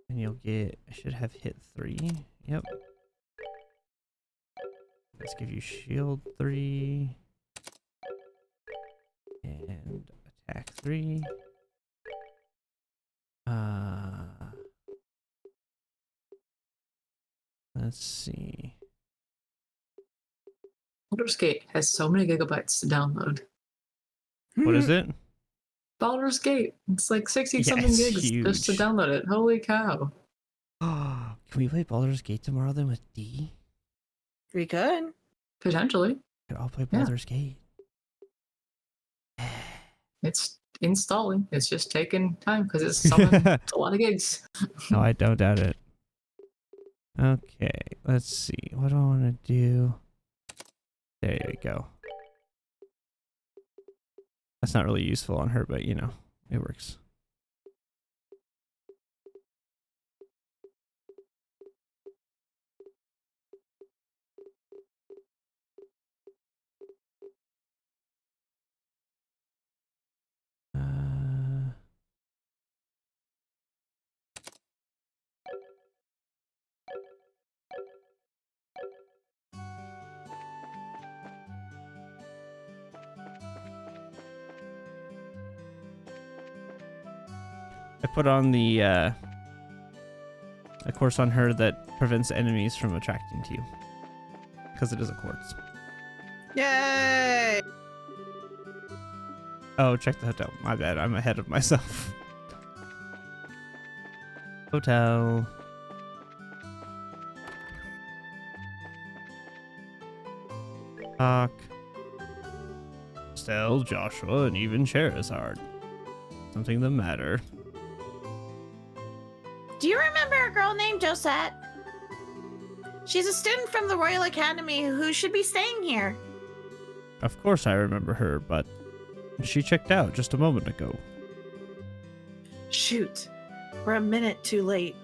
S1: And you'll get, I should have hit 3. Yep. Let's give you shield 3. And attack 3. Let's see.
S4: Baldur's Gate has so many gigabytes to download.
S1: What is it?
S4: Baldur's Gate. It's like 60 something
S1: it's
S4: gigs just to
S1: huge.
S4: download it. Holy cow.
S1: Can we play Baldur's Gate tomorrow then with D?
S3: We could.
S4: Potentially.
S1: Could all play
S4: Yeah.
S1: Baldur's Gate.
S4: It's installing. It's just taking time because it's it's a lot of gigs.
S1: No, I don't doubt it. Okay, let's see. What do I want to do? There we go. That's not really useful on her, but you know, it works. I put on the a course on her that prevents enemies from attracting to you, because it is a quartz.
S3: Yay!
S1: Oh, check the hotel. My bad. I'm ahead of myself. Hotel. Talk. Estelle, Joshua, and even Sherazard. Something the matter.
S8: Do you remember a girl named Josette? She's a student from the Royal Academy who should be staying here.
S1: Of course I remember her, but she checked out just a moment ago.
S3: Shoot. We're a minute too late.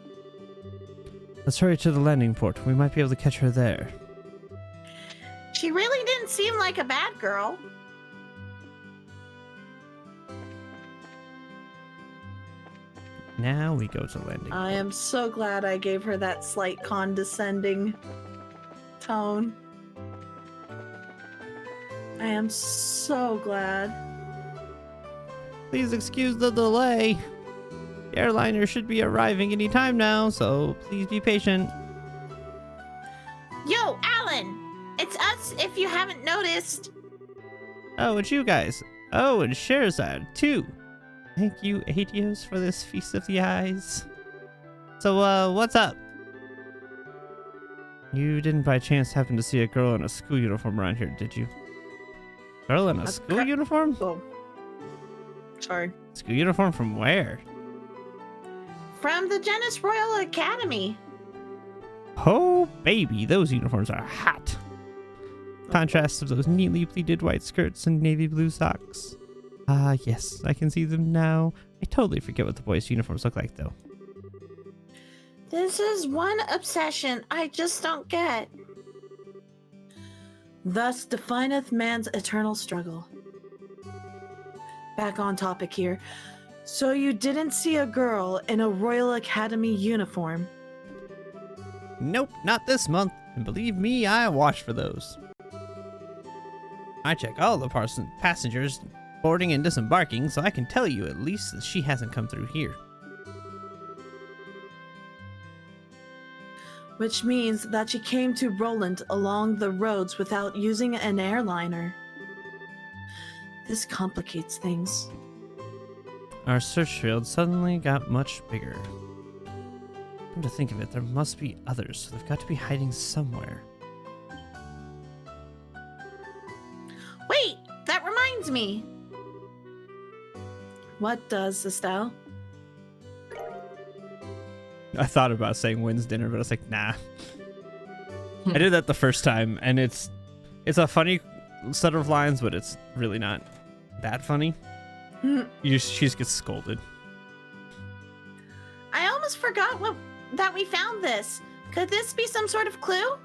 S1: Let's hurry to the landing port. We might be able to catch her there.
S8: She really didn't seem like a bad girl.
S1: Now we go to landing
S3: I
S1: port.
S3: am so glad I gave her that slight condescending tone. I am so glad.
S1: Please excuse the delay. The airliner should be arriving any time now, so please be patient.
S8: Yo, Alan! It's us if you haven't noticed.
S1: Oh, it's you guys. Oh, and Sherazad, too.
S6: Thank you, Adios, for this feast of the eyes. So, what's up? You didn't by chance happen to see a girl in a school uniform around here, did you? Girl in a school uniform?
S2: Oh. Sorry.
S6: School uniform from where?
S8: From the Genis Royal Academy.
S6: Oh, baby, those uniforms are hot. Contrast of those neatly pleated white skirts and navy blue socks. Ah, yes, I can see them now. I totally forget what the boys' uniforms look like, though.
S8: This is one obsession I just don't get.
S3: Thus defineth man's eternal struggle. Back on topic here. So you didn't see a girl in a Royal Academy uniform?
S6: Nope, not this month. And believe me, I watch for those. I check all the passengers boarding and disembarking, so I can tell you at least that she hasn't come through here.
S3: Which means that she came to Roland along the roads without using an airliner. This complicates things.
S6: Our search field suddenly got much bigger. Come to think of it, there must be others, so they've got to be hiding somewhere.
S8: Wait, that reminds me.
S3: What does, Estelle?
S6: I thought about saying when's dinner, but I was like, nah. I did that the first time, and it's a funny set of lines, but it's really not that funny. She just gets scolded.
S8: I almost forgot that we found this. Could this be some sort of clue?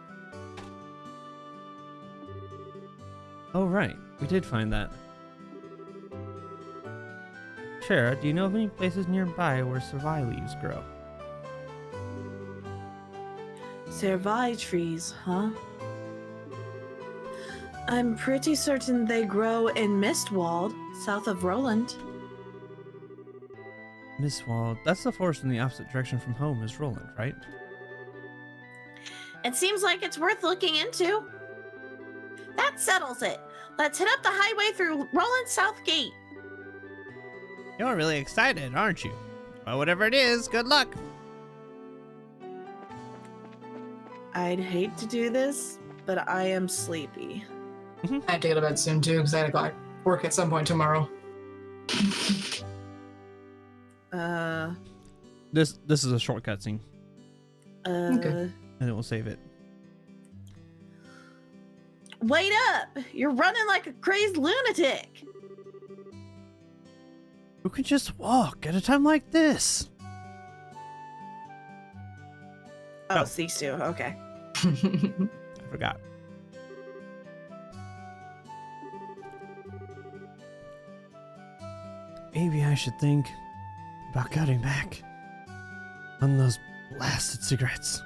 S6: Oh, right. We did find that. Shara, do you know of any places nearby where Savai leaves grow?
S3: Cervi trees, huh? I'm pretty certain they grow in Mistwald, south of Roland.
S6: Mistwald, that's the forest in the opposite direction from home is Roland, right?
S8: It seems like it's worth looking into. That settles it. Let's hit up the highway through Roland South Gate.
S6: You're really excited, aren't you? Well, whatever it is, good luck.
S3: I'd hate to do this, but I am sleepy.
S4: I have to go to bed soon too, because I gotta go work at some point tomorrow.
S6: This is a shortcut scene,
S4: Okay.
S6: and it will save it.
S8: Wait up! You're running like a crazed lunatic.
S6: Who can just walk at a time like this?
S2: Oh,
S6: Oh.
S2: it's these two. Okay.
S6: I forgot. Maybe I should think about cutting back on those blasted cigarettes.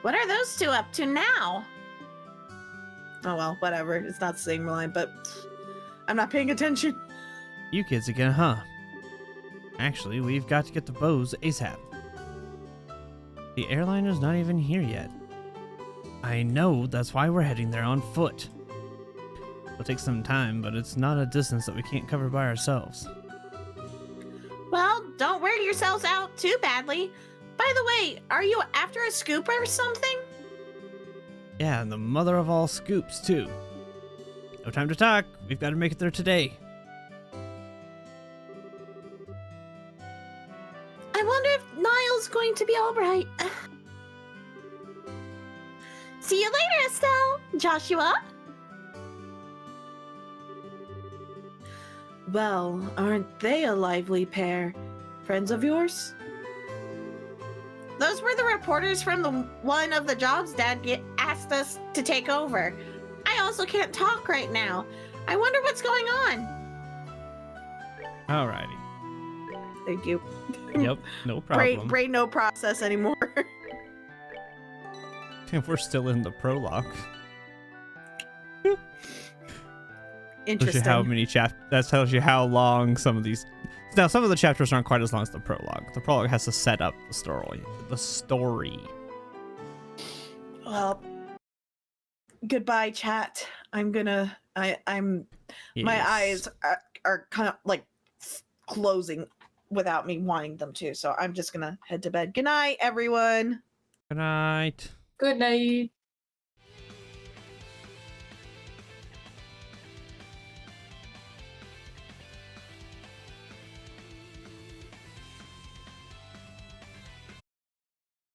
S8: What are those two up to now?
S2: Oh well, whatever. It's not the same line, but I'm not paying attention.
S6: You kids again, huh? Actually, we've got to get the bows ASAP. The airliner's not even here yet. I know, that's why we're heading there on foot. It'll take some time, but it's not a distance that we can't cover by ourselves.
S8: Well, don't wear yourselves out too badly. By the way, are you after a scoop or something?
S6: Yeah, and the mother of all scoops, too. No time to talk. We've got to make it there today.
S8: I wonder if Niall's going to be all right. See you later, Estelle. Joshua?
S3: Well, aren't they a lively pair? Friends of yours?
S8: Those were the reporters from the one of the jobs Dad asked us to take over. I also can't talk right now. I wonder what's going on.
S6: Alrighty.
S2: Thank you.
S6: Yep, no problem.
S2: Brain no process anymore.
S6: If we're still in the prologue.
S2: Interesting.
S6: Tells you how many that tells you how long some of these. Now, some of the chapters aren't quite as long as the prologue. The prologue has to set up the story.
S2: Well, goodbye, chat. I'm
S6: Yes.
S2: my eyes are kind of like closing without me wanting them to. So I'm just gonna head to bed. Good night, everyone.
S1: Good night.
S4: Good night.